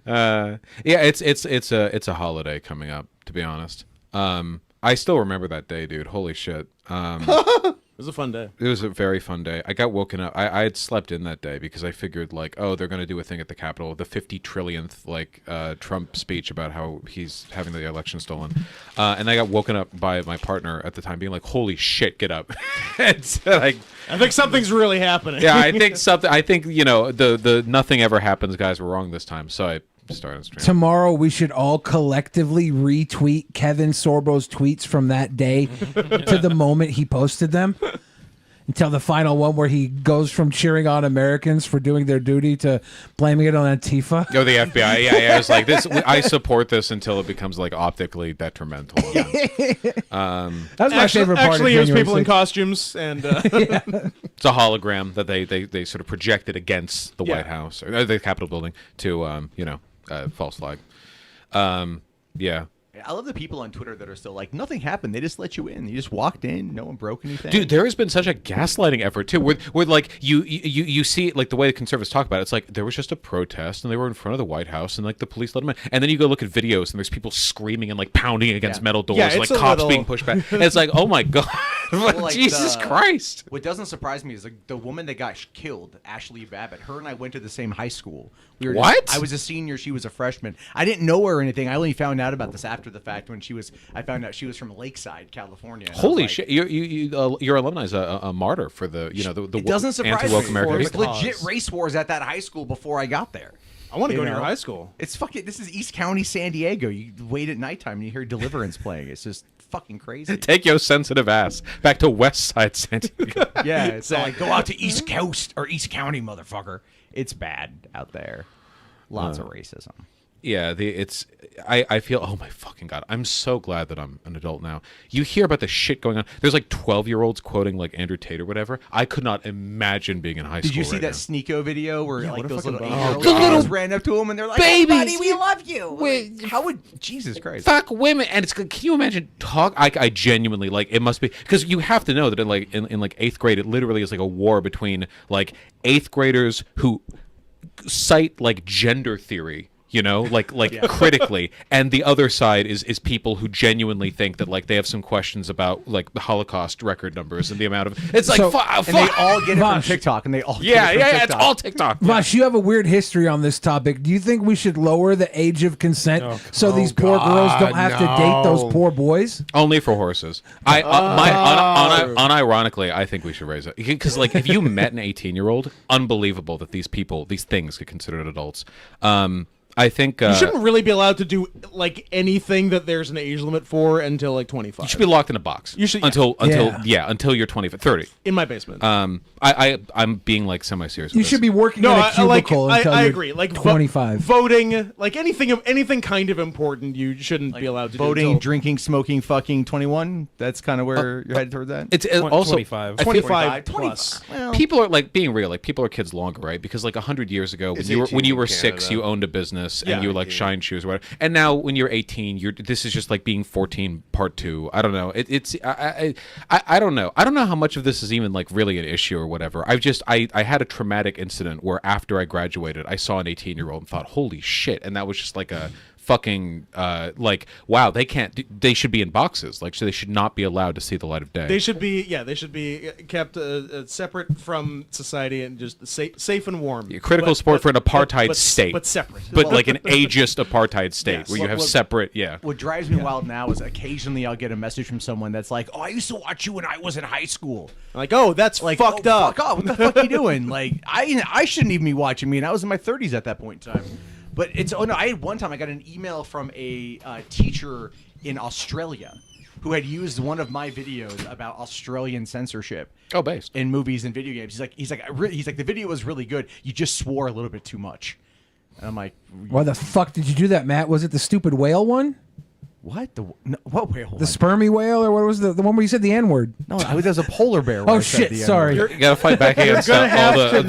It's a holiday coming up. To be honest, I still remember that day, dude. Holy shit. It was a fun day. It was a very fun day. I got woken up. I had slept in that day because I figured like, oh, they're going to do a thing at the Capitol, the 50 trillionth Trump speech about how he's having the election stolen. And I got woken up by my partner at the time being like, holy shit, get up. And so, like, I think something's really happening. yeah, I think the nothing ever happens guys were wrong this time. So I started streaming. Tomorrow we should all collectively retweet Kevin Sorbo's tweets from that day to the moment he posted them until the final one where he goes from cheering on Americans for doing their duty to blaming it on Antifa. Oh, the FBI. Yeah. I was like, this. I support this until it becomes like optically detrimental. That's my favorite part. Actually, of it was January people in 6th. costumes, and It's a hologram that they sort of projected against the Yeah. White House or the Capitol building to false flag. Yeah. I love the people on Twitter that are still like, nothing happened. They just let you in. You just walked in. No one broke anything. Dude, there has been such a gaslighting effort too, where like you see like the way the conservatives talk about it. It's like there was just a protest and they were in front of the White House and like the police let them in, and then you go look at videos and there's people screaming and like pounding against metal doors, Yeah, like it's a cops little- being pushed back. And it's like, oh my god, Well, like, Jesus Christ! What doesn't surprise me is like, the woman that got killed, Ashley Babbitt. Her and I went to the same high school. We were What? I was a senior. She was a freshman. I didn't know her or anything. I only found out about this after the fact when I found out she was from Lakeside, California. And I was Holy like, shit! Your alumni is a martyr for the the It doesn't surprise anti-woke me. American. There was Cause. legit race wars at that high school before I got there. I want to You go to know? your high school. It's fucking. This is East County, San Diego. You wait at nighttime and you hear Deliverance playing. It's just fucking crazy. Take your sensitive ass back to West Side San Diego. Yeah, it's like, go out to East Coast or East County, motherfucker. It's bad out there. Lots of racism. Yeah, I feel, oh my fucking god, I'm so glad that I'm an adult now. You hear about the shit going on. There's like 12-year-olds quoting like Andrew Tate or whatever. I could not imagine being in high school. Did you see right that now. Sneeko video where like what a those fucking little bummer. 8-year-old The little kids ran up to him and they're like, babies, "Hey, buddy, we love you." How would Jesus Christ? Fuck women, and it's can you imagine talk? I genuinely like it must be because you have to know that in like in like 8th grade, it literally is like a war between like 8th graders who cite like gender theory you know, like critically, and the other side is people who genuinely think that like they have some questions about like the Holocaust record numbers and the amount of it's like and they all get it from TikTok, and they all get it from TikTok. It's all TikTok. Vosh, you have a weird history on this topic. Do you think we should lower the age of consent so these poor girls don't have to date those poor boys? Only for horses. Unironically, I think we should raise it because like if you met an 18-year-old, unbelievable that these things get considered adults. I think you shouldn't really be allowed to do like anything that there's an age limit for until like 25. You should be locked in a box. You should until you're 30. In my basement. I'm being like semi-serious. You should be working in a cubicle until I you're agree. Like 25. Voting, like anything kind of important, you shouldn't be allowed to voting, do. Voting, drinking, smoking, fucking 21. That's kind of where you're headed toward that. It's also 25. 25 plus. Well, people are like being real. Like people are kids longer, right? Because like 100 years ago, when you were 6, you owned a business and you like shine shoes or whatever. And now when you're 18, this is just like being 14 part 2. I don't know. I don't know. I don't know how much of this is even like really an issue or whatever. I had a traumatic incident where after I graduated, I saw an 18-year-old and thought, holy shit. And that was just like a fucking like, wow, they should be in boxes. Like, so they should not be allowed to see the light of day. They should be kept separate from society and just safe and warm. Critical sport for an apartheid state. But separate. But like an ageist apartheid state where you have separate, What drives me wild now is occasionally I'll get a message from someone that's like, oh, I used to watch you when I was in high school. Like, oh, that's like fucked up. Fuck off. What the fuck are you doing? Like, I shouldn't even be watching me, and I was in my 30s at that point in time. But I had one time I got an email from a teacher in Australia who had used one of my videos about Australian censorship. Based in movies and video games. He's like the video was really good. You just swore a little bit too much. And I'm like, why the fuck did you do that, Matt? Was it the stupid whale one? What? What whale? The spermy whale, or what was the one where you said the N-word? No, there's a polar bear. Oh shit! Sorry. You got to fight back against all the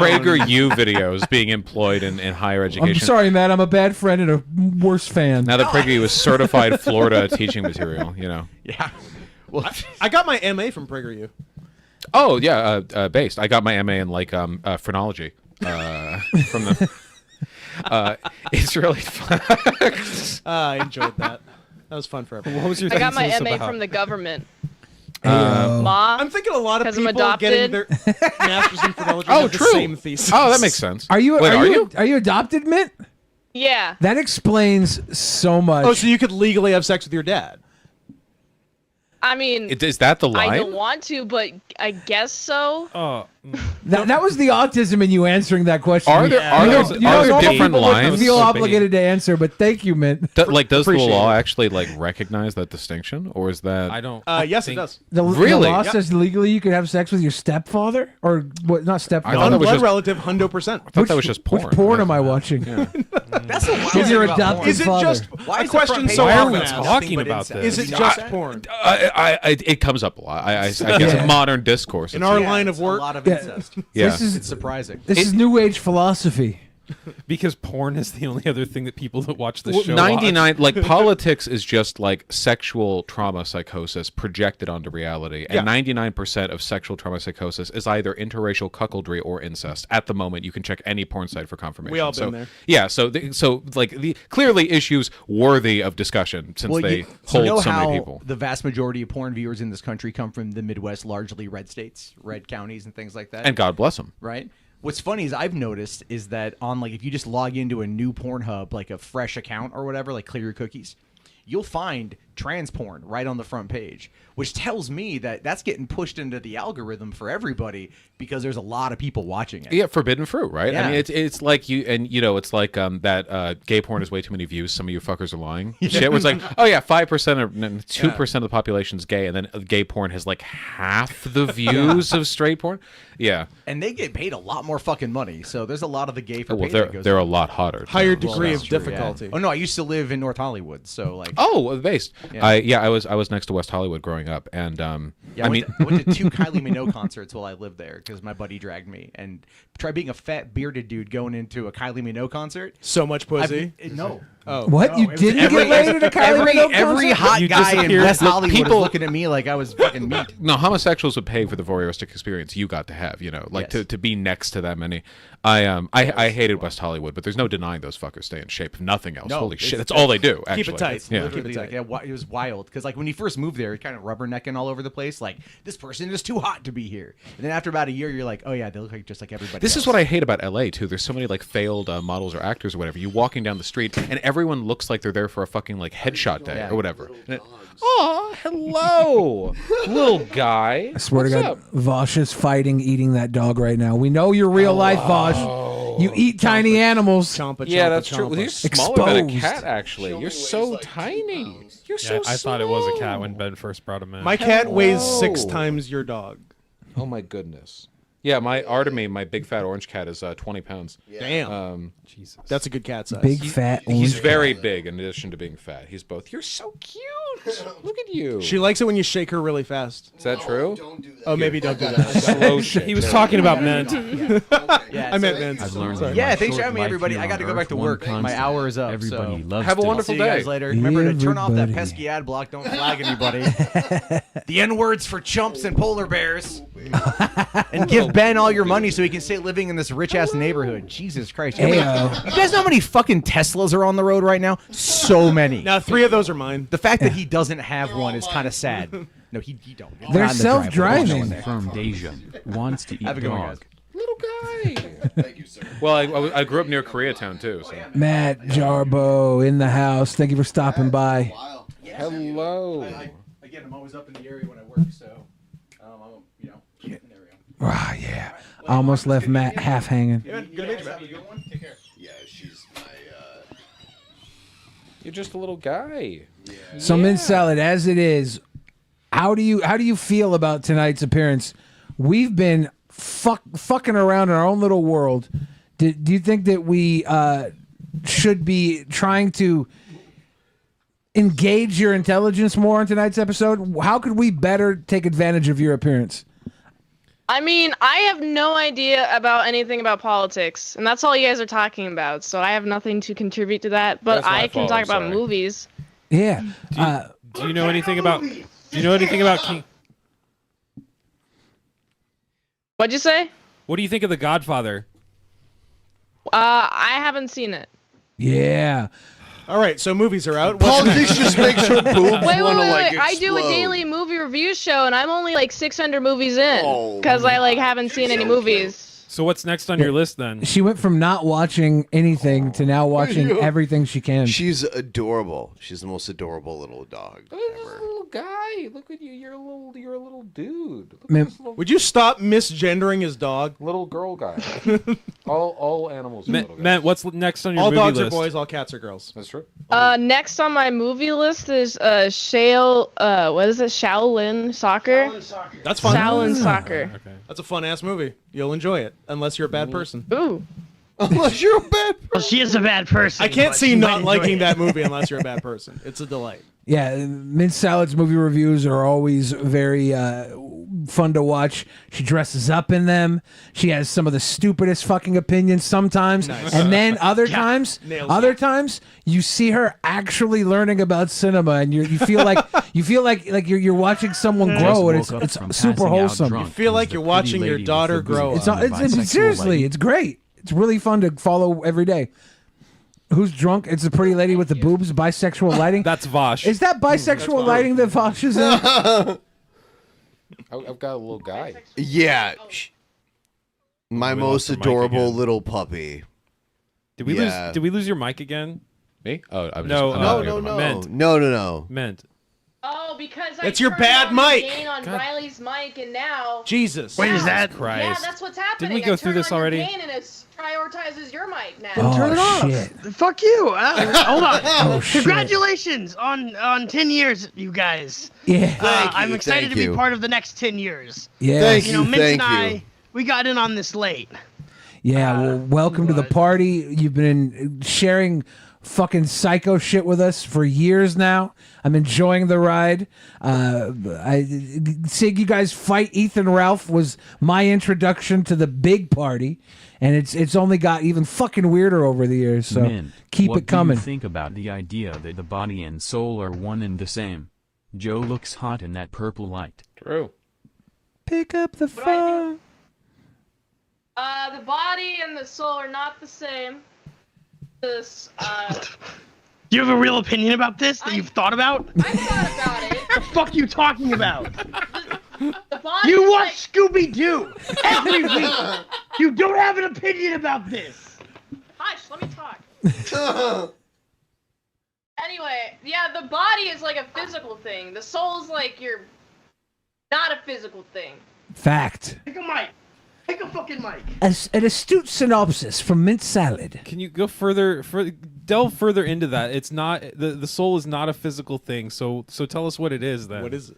PragerU videos being employed in higher education. I'm sorry, Matt. I'm a bad friend and a worse fan. Now that PragerU is certified Florida teaching material, you know. Yeah. Well, I got my MA from PragerU. Oh yeah, based. I got my MA in like phrenology from the. It's really fun. I enjoyed that. That was fun for everyone. What was your? I got my thesis MA about? from the government. Ma, I'm thinking a lot of people getting their masters in phrenology have the same thesis. Oh, that makes sense. Are you? Wait, are you adopted, Mint? Yeah. That explains so much. Oh, so you could legally have sex with your dad? I mean, is that the line? I don't want to, but I guess so. Oh, that was the autism in you answering that question. Are there different lines? Feel obligated to answer, but thank you, Mint. Does the law actually like recognize that distinction, or is that? I don't. Yes, it does. The law says legally you could have sex with your stepfather, or what? Not stepfather. I thought that was just relative, 100%. I thought that was just porn. Which porn am I watching? That's the wild With your thing about adopted porn. Is it father. just Why a is the question front so page often we asked? talking about this? Is it just porn? It comes up a lot. I guess modern discourse. In our line of work, a lot of incest. Yeah. It's surprising. This is new age philosophy. Because porn is the only other thing that people that watch the show 99 watch. like politics is just like sexual trauma psychosis projected onto reality, and 99% of sexual trauma psychosis is either interracial cuckoldry or incest. At the moment, you can check any porn site for confirmation. We all been there. Yeah, so clearly issues worthy of discussion since they hold so many people. The vast majority of porn viewers in this country come from the Midwest, largely red states, red counties, and things like that. And God bless them. Right. What's funny is I've noticed is that on like if you just log into a new Pornhub, like a fresh account or whatever, like clear your cookies, you'll find trans porn right on the front page, which tells me that that's getting pushed into the algorithm for everybody because there's a lot of people watching it. Yeah, forbidden fruit, right? Yeah. I mean, it's like it's like that gay porn has way too many views. Some of you fuckers are lying. Shit was like, oh yeah, 5% or 2% of the population is gay, and then gay porn has like half the views of straight porn. Yeah, and they get paid a lot more fucking money. So there's a lot of the gay for pay that goes. They're a lot hotter. Higher degree of difficulty. Yeah. Oh no, I used to live in North Hollywood, so like. Oh, based. I was next to West Hollywood growing up, and Yeah, I went to 2 Kylie Minogue concerts while I lived there because my buddy dragged me. And try being a fat bearded dude going into a Kylie Minogue concert. So much pussy. No. Oh. What? You didn't get laid at a Kylie Minogue Every concert? hot You guy in disappeared. West Look, Hollywood people- was looking at me like I was fucking meat. No, homosexuals would pay for the voyeuristic experience you got to have, like Yes. to be next to them. And I hated West Hollywood, but there's no denying those fuckers stay in shape. If nothing else, No, holy shit, it's- that's all they do. Actually, Keep it tight. Yeah. Literally, like, it was wild because like when you first moved there, you're kind of rubbernecking all over the place. Like this person is too hot to be here. And then after about a year, you're like, oh yeah, they look like just like everybody. This else. is what I hate about LA too. There's so many like failed models or actors or whatever. You walking down the street and everyone looks like they're there for a fucking like headshot day Yeah. or whatever. Oh, hello, little guy. I swear What's to God, up? Vosh is fighting eating that dog right now. We know you're real life, Vosh. You eat tiny animals. Yeah, that's true. You're smaller than a Exposed. cat, actually. You're so tiny. You're so I thought it was a cat small. when Ben first brought him in. My cat weighs Hello. 6 times your dog. Oh my goodness. Yeah, my Artemy, my big fat orange cat, is 20 pounds. Damn. Jesus. That's a good cat size. Big fat orange. He's very big in addition to being fat. He's both. You're so cute. Look at you. She likes it when you shake her really fast. Is that true? Oh, maybe don't do that. Slow shit. He was talking about Mint. Yeah, I meant so- Vince. I've learned Sorry. in Yeah, my thanks for short having me, life everybody. here I got on to go back Earth, to one work. My constant. hour is up. Everybody so. loves Have a to wonderful See you guys day. later. Remember to turn off that Everybody. pesky ad block. Don't flag anybody. The N words for chumps and polar bears. And give Ben all your money so he can stay living in this rich ass neighborhood. Jesus Christ. You guys know how many fucking Teslas are on the road right now? So many. Now 3 of those are mine. The fact that he doesn't have one is kind of sad. No, he don't. It's They're not in the driveway. self-driving. From Deja wants to eat Have a good one, guys. dog. Little guy. Thank you, sir. Well, I grew up near Koreatown, too. So. Matt Jarbo in the house. Thank you for stopping by. Hello. Again, I'm always up in the area when I work, so there we go. Ah, yeah. I almost left Matt half hanging. Good to meet you, Matt. Good one. Take care. Yeah, she's my. You're just a little guy. So Mint Salad, as it is, how do you feel about tonight's appearance? We've been fucking around in our own little world. Do you think that we should be trying to engage your intelligence more in tonight's episode? How could we better take advantage of your appearance? I mean, I have no idea about anything about politics, and that's all you guys are talking about. So I have nothing to contribute to that. But That's my I can fault, talk I'm about sorry. movies. Yeah. Do you know anything about? Do you know anything about King? What'd you say? What do you think of The Godfather? I haven't seen it. Yeah. All right, so movies are out. What's Politics next? just makes her boobs Wait, want to like I do a explode. daily movie review show, and I'm only like 600 movies in Oh, because I like haven't seen any movies. So what's next on your list then? She went from not watching anything to now watching everything she can. She's adorable. She's the most adorable little dog ever. Little guy. Look at you. You're a little dude. Look at Man, this little, Would you stop misgendering his dog? little girl guy. all animals are little guys. Matt, what's next on your All movie dogs list? are boys, all cats are girls. That's true. Next on my movie list is what is it? Shaolin Soccer? That's fun. Shaolin Soccer. Okay. That's a fun ass movie. You'll enjoy it, unless you're a bad person. Ooh. Unless you're a bad person. Well, she is a bad person. I can't but see she not might enjoy liking it. that movie unless you're a bad person. It's a delight. Yeah, Mint Salad's movie reviews are always very fun to watch. She dresses up in them. She has some of the stupidest fucking opinions sometimes, and then other times, you see her actually learning about cinema, and you feel like you're watching someone grow, and it's super wholesome. You feel like you're watching your daughter grow up. It's seriously, it's great. It's really fun to follow every day. Who's drunk? It's a pretty lady with the boobs. Bisexual lighting. That's Vaush. Is that bisexual lighting that Vaush is in? I've got a little guy. Yeah. My We most lost the mic adorable again. little puppy. Did we Yeah. lose? Did we lose your mic again? Me? Oh, I'm No, just, I'm no, not no, near the no. mic. Meant. No. Meant. Oh, because That's your bad mic. on God. Riley's mic, and now. Jesus. Wait, is that? Christ. Yeah, that's what's happening. Didn't we go I through turn this on your already? gain and it prioritizes your mic now. Oh, Turn it off. shit. Fuck you. Hold on. Oh, shit. Congratulations on 10 years, you guys. Yeah. Thank I'm you, excited thank to be you. part of the next 10 years. Yeah. Thank You know, you, Mint thank and you. I, we got in on this late. Yeah, well, welcome to the party. You've been sharing fucking psycho shit with us for years now. I'm enjoying the ride. Seeing you guys fight Ethan Ralph was my introduction to the big party, and it's only got even fucking weirder over the years. So Min, keep what it coming. do you think about the idea that the body and soul are one and the same? Joe looks hot in that purple light. True. Pick up the phone. The body and the soul are not the same. This, Do you have a real opinion about this that you've thought about? I thought about it. What the fuck are you talking about? The body You is watch like, Scooby Doo every week. You don't have an opinion about this. Hush, let me talk. Anyway, yeah, the body is like a physical thing. The soul's like not a physical thing. Fact. Take a mic. Take a fucking mic. An astute synopsis from Mint Salad. Can you go delve further into that? It's not the soul is not a physical thing. So tell us what it is then. What is it?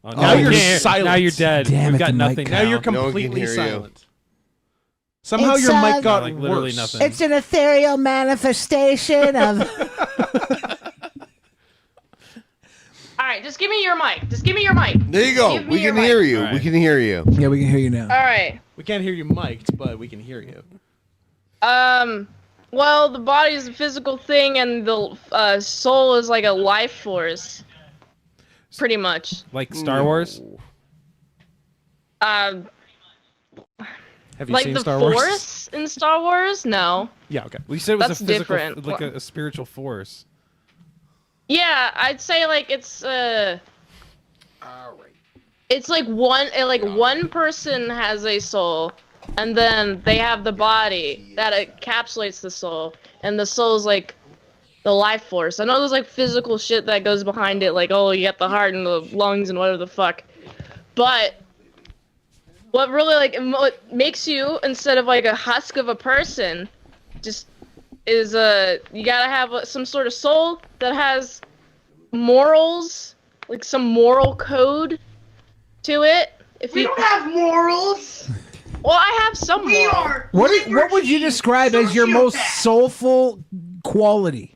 Oh, Now you're you can't- silent. Now you're dead. Damn We've it, got the nothing mic. Now you're now. No one can completely hear you. silent. Somehow It's, your mic got like literally worse. nothing. It's an ethereal manifestation of. All right, just give me your mic. Just give me your mic. There you go. Give me We your can mic. hear you. All right. We can hear you. Yeah, we can hear you now. All right. We can't hear you mic'd, but we can hear you. Well, the body is a physical thing, and the soul is like a life force. Pretty much. Like Star Wars. Have you Like seen the Star Wars? force in Star Wars? No. Yeah, okay. We said it was That's a physical, different. like a spiritual force. Yeah, I'd say like it's it's like one person has a soul, and then they have the body that encapsulates the soul, and the soul's like the life force. I know there's like physical shit that goes behind it, like oh you got the heart and the lungs and whatever the fuck, but what really what makes you instead of like a husk of a person, just is you gotta have some sort of soul that has morals, like some moral code to it. If We you don't have morals. well, I have some We morals. are. What would you describe as your most soulful quality?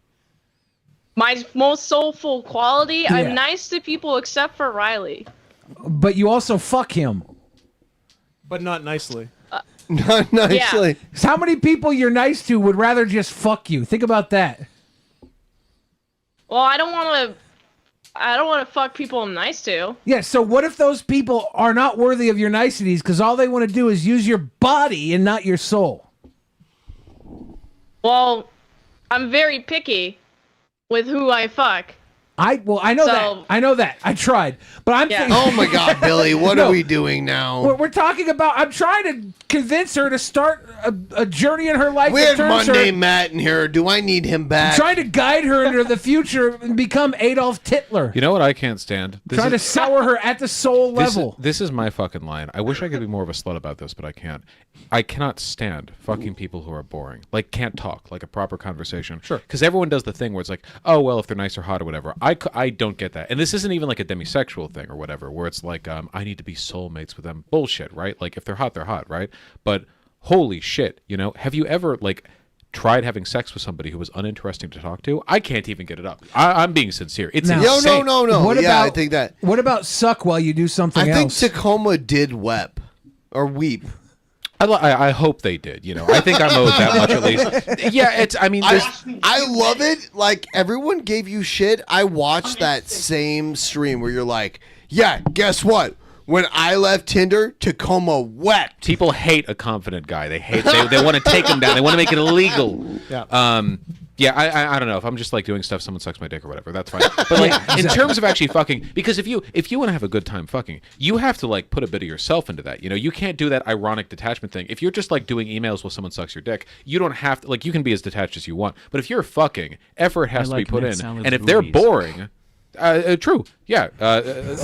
My most soulful quality. Yeah. I'm nice to people except for Riley. But you also fuck him. But not nicely. Not nicely. So how many people you're nice to would rather just fuck you? Think about that. Well, I don't want to fuck people I'm nice to. Yeah, so what if those people are not worthy of your niceties because all they want to do is use your body and not your soul? Well, I'm very picky with who I fuck. I know that. I know that. I tried. But I'm thinking, Oh my God, Billy, what are we doing now? We're talking about. I'm trying to convince her to start a journey in her life. We that had turns Monday her, Matt in here. Do I need him back? trying to guide her into the future and become Adolf Hitler. You know what I can't stand? Trying to sour her at the soul level. This is my fucking line. I wish I could be more of a slut about this, but I can't. I cannot stand fucking people who are boring. Like, can't talk, like a proper conversation. Sure. Because everyone does the thing where it's like, oh, well, if they're nice or hot or whatever. I don't get that. And this isn't even like a demisexual thing or whatever, where it's like, I need to be soulmates with them. Bullshit, right? Like, if they're hot, right? But holy shit, have you ever, like, tried having sex with somebody who was uninteresting to talk to? I can't even get it up. I'm being sincere. It's insane. No. What Yeah, about, I think that. What about suck while you do something I think else? Tacoma did weep or weep. I hope they did. I think I'm owed that much at least. Yeah, it's. I mean, I love it. Like, everyone gave you shit. I watched that same stream where you're like, yeah, guess what? When I left Tinder, Tacoma wept. People hate a confident guy. They want to take him down. They want to make it illegal. Yeah. Yeah, I don't know. If I'm just like doing stuff, someone sucks my dick or whatever, that's fine. But like in terms of actually fucking, because if you want to have a good time fucking, you have to like put a bit of yourself into that. You can't do that ironic detachment thing. If you're just like doing emails while someone sucks your dick, you don't have to, like, you can be as detached as you want. But if you're fucking, effort has to be put in. And if they're boring, true. Yeah.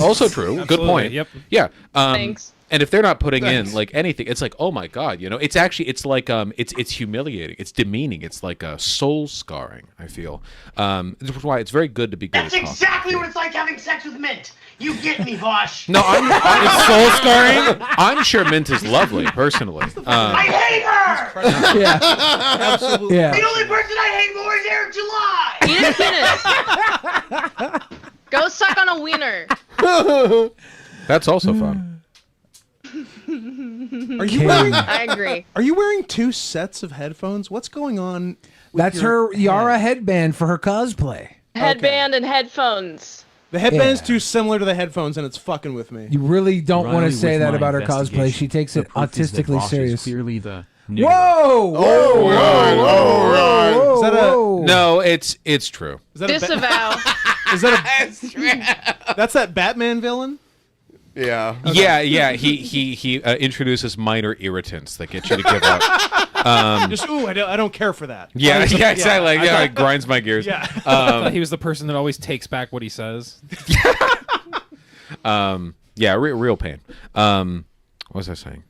Also true. Good Absolutely, point. yep. Yeah. Thanks. And if they're not putting in like anything, it's like, oh my god, it's actually it's humiliating, it's demeaning, it's like soul scarring. I feel, this is why it's very good to be good. That's exactly what it's like having sex with Mint. You get me, Vaush. No, it's soul scarring. I'm sure Mint is lovely, personally. I hate her. Yeah, Absolutely. yeah. The only person I hate more is Eric July. Eat a penis. Go suck on a wiener. That's also fun. Are you wearing? I agree. Are you wearing 2 sets of headphones? What's going on? With That's your her Yara headband for her cosplay. Headband and headphones. The headband's Yeah. too similar to the headphones, and it's fucking with me. You really don't want Riley, to say with that my about her cosplay. investigation, She takes the it proof is that autistically Vaush is serious. Clearly the Whoa! Is that a? No, it's true. Is that Disavow. Is that a? That's that Batman villain. Yeah. Yeah. He introduces minor irritants that get you to give up. Just I don't care for that. Yeah, exactly. I Yeah, thought- it grinds my gears. Yeah. I thought he was the person that always takes back what he says. Yeah, real pain. What was I saying?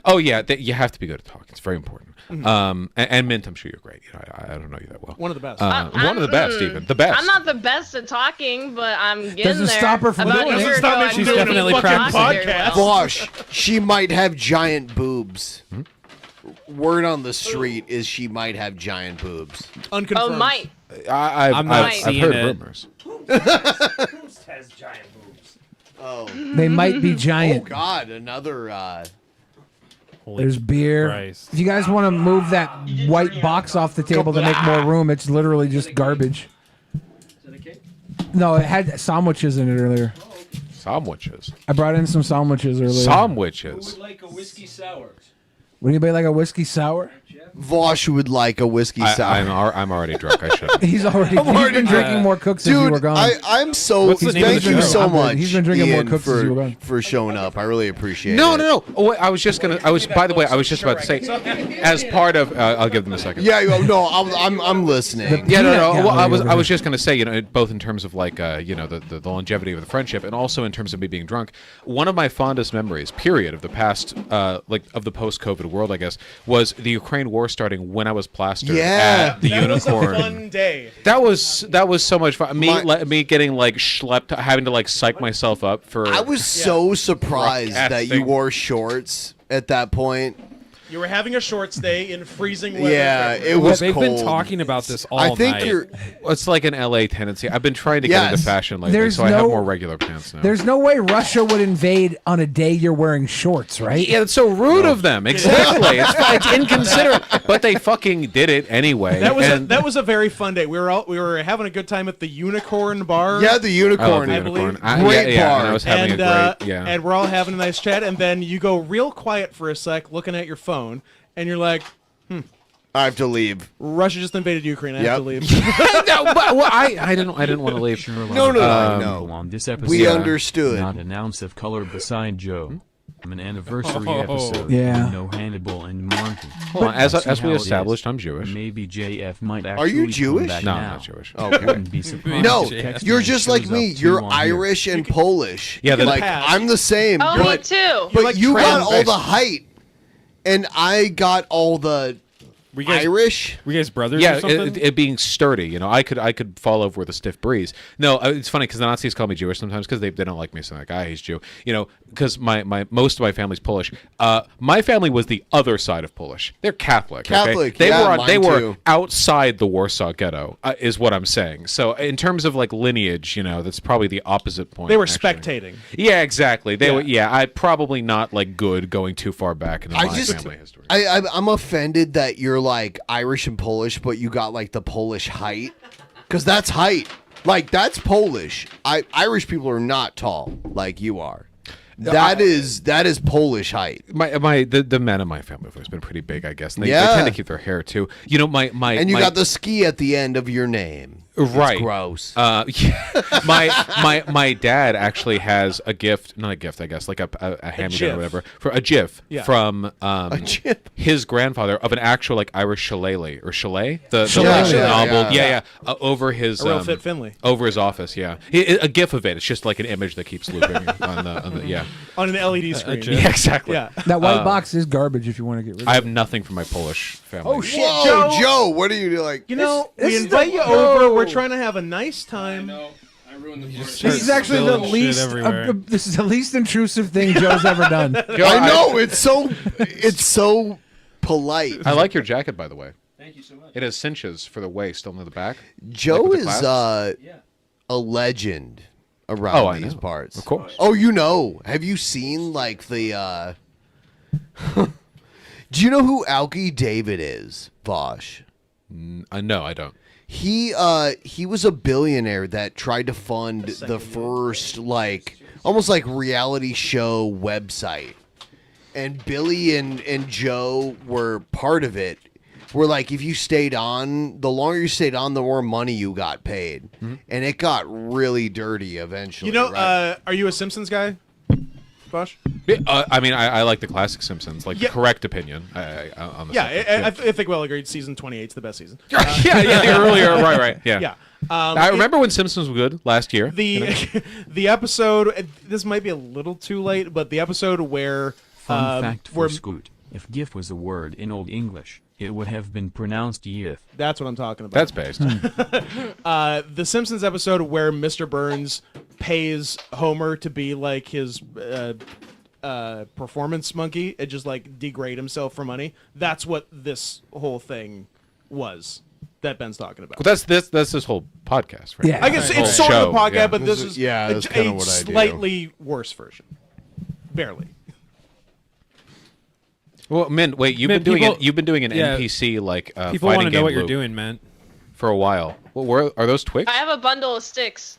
Oh yeah, you have to be good at talking. It's very important. And Mint, I'm sure you're great. I don't know you that well. One of the best. One of the best, even the best. I'm not the best at talking, but I'm getting Doesn't there. stop her from About doing a it. year Doesn't stop ago, me I from She's couldn't definitely even practicing. talk very well. Vaush, she might have giant boobs. Word on the street is she might have giant boobs. Unconfirmed. Oh, might. I've not I've seeing heard it. rumors. has giant boobs. Oh. They might be Oh giant. God, another. Holy There's beer. Christ. If you guys want to move that white box off the table to make more room, it's literally just garbage. No, it had sandwiches in it earlier. Sandwiches. I brought in some sandwiches earlier. Sandwiches. Like a whiskey sour. Would anybody like a whiskey sour? Vaush would like a whiskey sour. I'm already drunk. I should. He's already been drinking more cooks since you were Dude, gone. I'm so. What's the name of Thank the you show? so much. He's been drinking more Ian, cooks since you were gone. for showing up. I really appreciate No. it. Oh, wait, I was just gonna. By the way, I was just about to say, as part of. I'll give them a second. Yeah, no, I'm listening. Yeah, no. Peanut Well, gallery I over was just gonna say, both in terms of like, the longevity of the friendship, and also in terms of me being drunk. One of my fondest memories, period, of the past, of the post-COVID world, I guess, was the Ukraine war starting when I was plastered at the That was a Unicorn. fun day. That was so much fun. Me getting like schlepped, having to like psych myself up for. I was so surprised that you Broadcasting. wore shorts at that point. You were having a short stay in freezing weather. Yeah, it was They've cold. been talking about this all I think night. you're. It's like an LA tendency. I've been trying to get into Yes. fashion lately, There's so I have no- more regular pants now. There's no way Russia would invade on a day you're wearing shorts, right? Yeah, it's so rude of them. Exactly. It's inconsiderate, but they fucking did it anyway. That was a very fun day. We were having a good time at the Unicorn Bar. Yeah, the Unicorn. I I love the believe. Unicorn. Great yeah, bar. and I was having and a great. Yeah. and we're all having a nice chat, and then you go real quiet for a sec, looking at your phone, and you're like, I have to leave. Russia just invaded Ukraine. I have to leave. No, but I didn't want to leave. No. On this episode, We understood. Not an ounce of color beside Joe. An anniversary episode. Yeah. No Hannibal and Monty. Hold on, as See we how it established, is. I'm Jewish. Maybe JF might Are you actually Jewish? come back No, I'm now. not Jewish. Okay. Wouldn't be surprised No, if Text you're Man just like shows me. up You're too on here. Irish and Polish. Yeah, like pass. I'm the same. Oh, but me too. but you got trans- all the height, and I got all the Were you guys, Irish. were you guys brothers Yeah, or something? it being sturdy, I could fall over with a stiff breeze. No, it's funny because the Nazis call me Jewish sometimes because they don't like me. So like, he's Jew. Because my most of my family's Polish. My family was the other side of Polish. They're Catholic. Catholic, Okay? yeah, They mine were too. outside the Warsaw Ghetto, is what I'm saying. So in terms of like lineage, that's probably the opposite point. They were actually. spectating. Yeah, exactly. They Yeah. were. Yeah, I probably not like good going too far back into my family history. I'm offended that you're like Irish and Polish, but you got like the Polish height, because that's height. Like that's Polish. Irish people are not tall like you are. That is Polish height. The men in my family have always been pretty big, I guess. And they tend to keep their hair too. And you got the ski at the end of your name. Right. It's gross. My dad actually has a gift, not a gift, I guess, like a hand-me-down GIF. or whatever, for a GIF Yeah. from GIF. his grandfather of an actual like Irish shillelagh or shillelagh, the Shillelagh. novel, Yeah. over his A real fit Finley. over his office, yeah, a GIF of it. It's just like an image that keeps looping on the yeah. on an LED screen. Yeah, exactly. Yeah. That white box is garbage if you want to get rid of I it. have nothing for my Polish family. Oh shit, Whoa, Joe, what are you like? You know, This we is invite the- you over. We're trying to have a nice time. This is actually the least. This is the least intrusive thing Joe's ever done. I know it's so polite. I like your jacket, by the way. Thank you so much. It has cinches for the waist on the back. Joe like with the is clasps. a legend around I these know. parts. Of course. Oh, you know. Have you seen like the Do you know who Alki David is, Vaush? No, I don't. He was a billionaire that tried to fund the first almost like reality show website. And Billy and Joe were part of it. Where like if you stayed on, the longer you stayed on, the more money you got paid. Mm-hmm. And it got really dirty eventually. You know, right? are you a Simpsons guy, Bosch? I mean, I like the classic Simpsons, like Yeah. the correct opinion on the Yeah, subject. I think well agreed. Season 28 is the best season. The earlier, right, yeah. Yeah. I remember when Simpsons was good last year. The episode. This might be a little too late, but the episode where Fun fact for where Scoot: if "gif" was a word in Old English, it would have been pronounced "yif." that's what I'm talking about. That's based. The Simpsons episode where Mr. Burns pays Homer to be like his performance monkey and just like degrade himself for money. That's what this whole thing was that Ben's talking about. Well, that's this whole podcast, right? Yeah. I guess This it's whole sort of show, a podcast, yeah. but this is that's kinda what I do. slightly worse version. Barely. Well, Mint, wait, you've Mint, been doing people- you've been doing an yeah. NPC like People fighting want to know game what you're loop doing, man. for a while. Well, are those twigs? I have a bundle of sticks.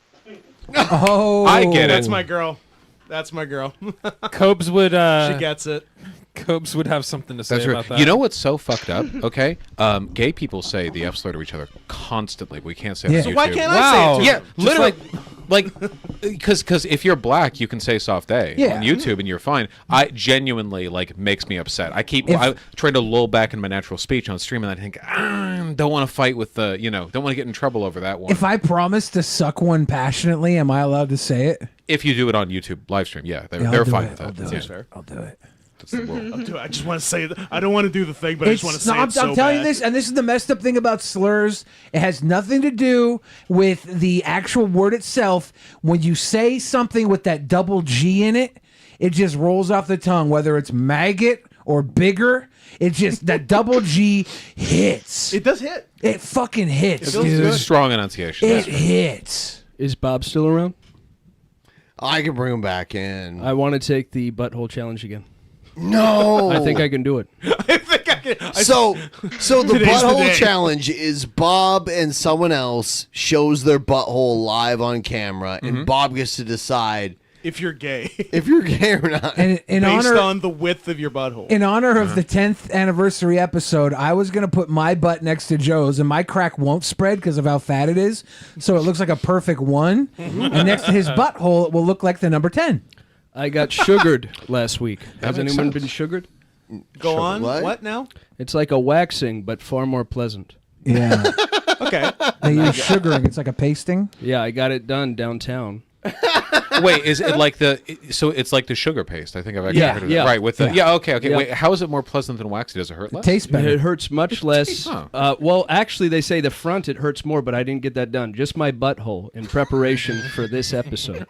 Oh, I get it. That's my girl. That's my girl. Cobes would She gets it. Cobes would have something to say That's right. about that. You know what's so fucked up? Okay, gay people say the F slur to each other constantly. We can't say it Yeah. on So YouTube. why can't I say it to Yeah, them? literally. Because if you're black, you can say soft A Yeah. on YouTube and you're fine. I genuinely makes me upset. I try to lull back in my natural speech on stream and I think don't want to fight with the don't want to get in trouble over that one. If I promise to suck one passionately, am I allowed to say it? If you do it on YouTube live stream, yeah, Yeah, they're I'll do fine it. with I'll that. do Yeah. it. I'll do it. That's the rule. I just want to say that. I don't want to do the thing, but I just want to say it so I'm telling bad. you this, and this is the messed up thing about slurs. It has nothing to do with the actual word itself. When you say something with that double G in it, it just rolls off the tongue, whether it's maggot or bigger. It just, that double G hits. It does hit. It fucking hits, feels dude. good. Strong enunciation. It hits. Is Bob still around? I can bring him back in. I want to take the butthole challenge again. No, I think I can do it. So the Today's the butthole day. challenge is Bob and someone else shows their butthole live on camera, and Bob gets to decide If you're gay, if you're gay or not. And in based honor, on the width of your butthole. in honor of the 10th anniversary episode, I was going to put my butt next to Joe's, and my crack won't spread because of how fat it is. So it looks like a perfect 1. And next to his butthole, it will look like the number 10. I got sugared last week. Has makes anyone sense. been sugared? Go on. what? What now? It's like a waxing, but far more pleasant. Yeah. Okay. They use sugaring. It's like a pasting. Yeah, I got it done downtown. Wait, is it like so it's like the sugar paste? I think I've actually Yeah, heard of yeah. that. Right, with the okay. Yeah. Wait, how is it more pleasant than waxy? Does it hurt less? Tastes better. It hurts much less. Huh. Well, actually, they say the front it hurts more, but I didn't get that done. Just my butthole in preparation for this episode,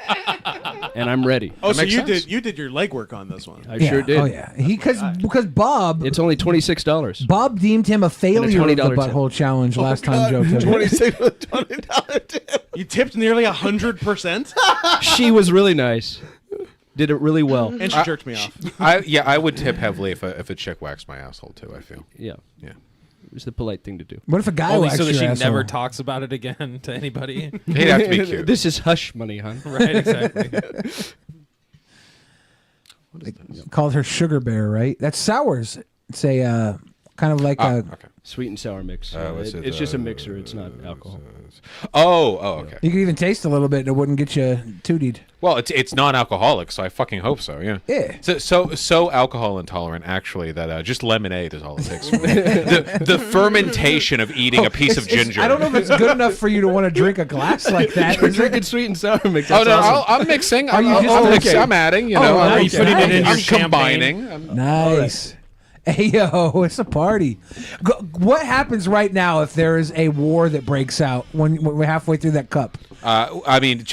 and I'm ready. Oh, so makes sense. you did your legwork on this one. I sure did. Oh, yeah. Because Bob... It's only $26. Bob deemed him a failure of the $20 tip. butthole challenge last time Joe took it. $26 tip. You tipped nearly 100%, She was really nice. Did it really well. and she jerked me off. I would tip heavily if a chick waxed my asshole too. I feel. Yeah. Yeah. It was the polite thing to do. What if a guy Only waxed so that your she asshole? never talks about it again to anybody. He'd have to be cute. This is hush money, hon. Right, exactly. Called her Sugar Bear, right? That's Sours. It's a kind of like a. Okay. Sweet and sour mix. What's it, It's just a mixer. It's not alcohol. Oh, okay. You could even taste a little bit, and it wouldn't get you tootied. Well, it's non-alcoholic, so I fucking hope so. Yeah. Yeah. So alcohol intolerant actually that just lemonade is all it takes. the fermentation of eating a piece of ginger. I don't know if it's good enough for you to want to drink a glass like that. We're is it? drinking sweet and sour mix. Oh That's no, awesome. I'm mixing. Are you I'm, just I'm, okay. mixing, I'm adding. You Oh, know, nice. I'm, Are you putting it in I'm your combining. Nice. Hey, yo, it's a party. What happens right now if there is a war that breaks out when we're halfway through that cup? I mean,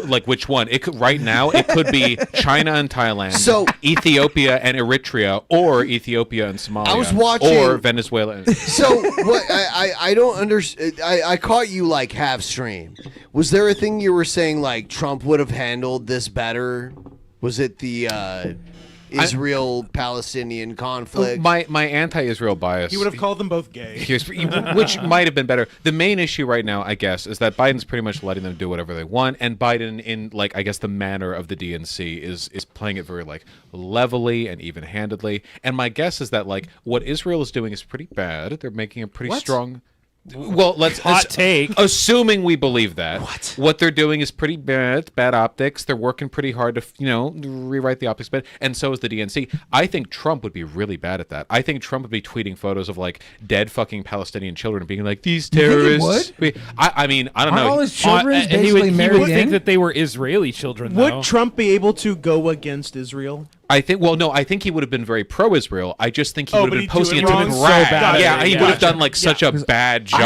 like which one? It could right now. It could be China and Thailand, So- Ethiopia and Eritrea, or Ethiopia and Somalia. I was watching- or Venezuela. And- So what? I don't understand. I caught you like half stream. Was there a thing you were saying like Trump would have handled this better? Was it the Israel-Palestinian conflict? My anti-Israel bias. He would have called them both gay. Which might have been better. The main issue right now, I guess, is that Biden's pretty much letting them do whatever they want, and Biden, in like I guess the manner of the DNC, is playing it very like levelly and even-handedly. And my guess is that like what Israel is doing is pretty bad. They're making a pretty strong. Well, let's Hot take. Assuming we believe that what they're doing is pretty bad optics. They're working pretty hard to rewrite the optics bit, and so is the DNC. I think Trump would be really bad at that. I think Trump would be tweeting photos of like dead fucking Palestinian children, being like these terrorists. I mean, I don't Aren't know. all his children And basically he married would think in? that they were Israeli children. Though. Would Trump be able to go against Israel? I think. Well, no. I think he would have been very pro-Israel. I just think he Oh, would but have been he'd do posting it it to wrong the so rag. bad. Yeah, he would have Gotcha. done like such a bad job.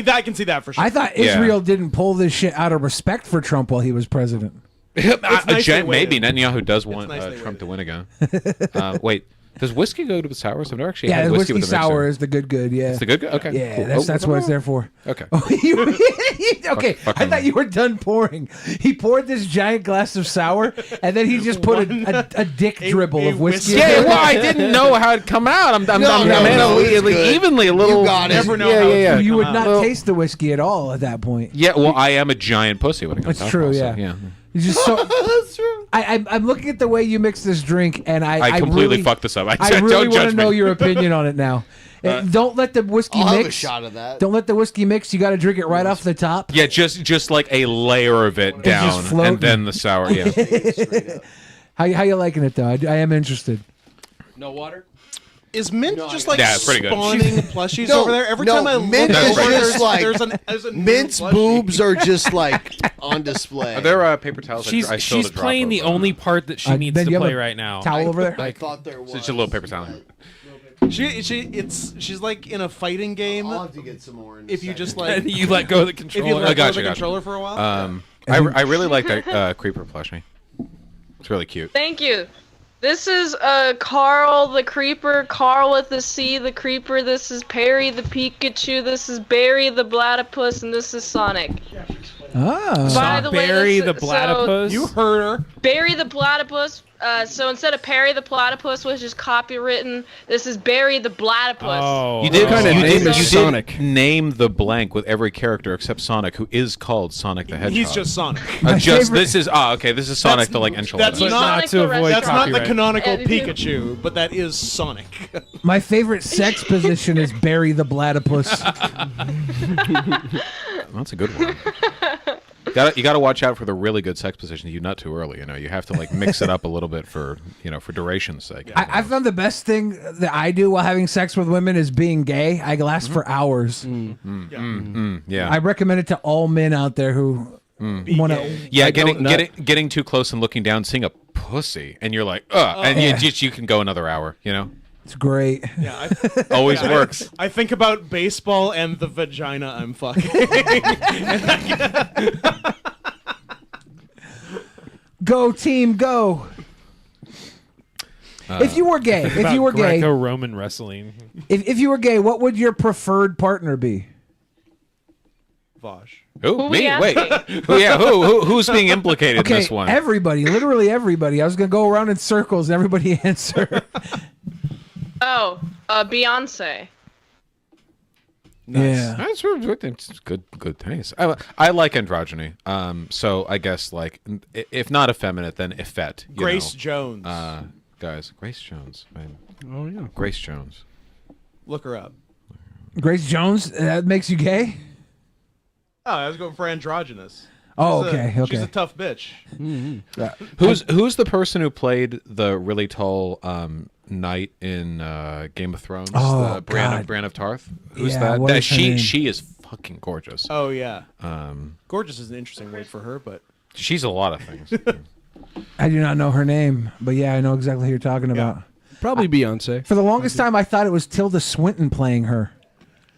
I can see that for sure. I thought Israel didn't pull this shit out of respect for Trump while he was president. nice they Maybe waited. Netanyahu does want nice they Trump to win again. Wait, does whiskey go to the sours? I've never actually Yeah, had the whiskey whiskey with a sour mixer. is the good. Yeah, It's the good. Okay, Yeah, cool. that's what it's there for. Okay. Okay, I thought you were done pouring. He poured this giant glass of sour, and then he just put a dick dribble of whiskey. Yeah, well, I didn't know how it'd come out. I'm it's good. evenly a little. You got it. Never know how it's gonna You would come not out. taste the whiskey at all at that point. Yeah, well, I am a giant pussy when it comes to That's true. alcohol, so, Yeah. You just so. That's true. I'm looking at the way you mix this drink, and I completely really, fucked this up. I Don't really want judge to me. know your opinion on it now. Don't let the whiskey I'll mix. have a shot of that. Don't let the whiskey mix. You got to drink it right off the top. Yeah, just like a layer of it down, floating. and then the sour. Yeah. How you liking it though? I am interested. No water. Is Mint just like Yeah, it's pretty good. spawning plushies No, over there? Every no, time I Mint look is over, just there's a new Mint's plushie. boobs are just like on display. Are there paper towels? I She's spilled a drop playing the over. only part that she needs Ben, to you have play a right now. Towel over there. I thought there was. So it's a little paper towel. She's like in a fighting game. I'll have to get some more. In a If you second. just like you let go of the if controller. you let go of gotcha, the gotcha. controller for a while. I really like that creeper plushie. It's really cute. Thank you. This is Carl the Creeper, Carl with the C, the Creeper. This is Perry the Pikachu. This is Barry the Platypus, and this is Sonic. Oh. By the way, Barry this- the platypus. You heard her. Barry the Platypus. So instead of Perry the Platypus, which is copywritten, this is Barry the Platypus. Oh, You did kinda you name did- it you Sonic. did name the blank with every character except Sonic, who is called Sonic the Hedgehog. He's just Sonic. Just this is okay. This is Sonic the like enchilada. That's But not not to Sonic the avoid That's not the copyright. canonical And- Pikachu, but that is Sonic. My favorite sex position is Barry the Platypus. That's a good one. You got to watch out for the really good sex position. You nut too early. You have to like mix it up a little bit for duration's sake. I found the best thing that I do while having sex with women is being gay. I last for hours. Yeah. I recommend it to all men out there who want to. Yeah, don't nut. getting too close and looking down, seeing a pussy, and you're like, ugh, and Yeah. you can go another hour. It's great. Yeah, Always works. I think about baseball and the vagina I'm fucking. Go team, go. If you were gay, if you were gay, Greco-Roman wrestling. if you were gay, what would your preferred partner be? Vaush. Who? Who Me? we asking? Wait. Who's being implicated in Okay, this one? everybody, literally everybody. I was gonna go around in circles and everybody answer. Oh, Beyonce. Yeah. That's it's good taste. I like androgyny. So I guess like if not effeminate, then effete. Grace Jones. Guys, Grace Jones. Man. Oh yeah. Grace Jones. Look her up. Grace Jones, that makes you gay? Oh, I was going for androgynous. Oh, She's okay, She's okay. a tough bitch. Who's the person who played the really tall knight in Game of Thrones? Oh, Bran God. of Tarth. Who's Yeah, that? what is her name? She is fucking gorgeous. Oh yeah. Gorgeous is an interesting word for her, but She's a lot of things. I do not know her name, but yeah, I know exactly who you're talking about. Probably Beyonce. For the longest time, I thought it was Tilda Swinton playing her.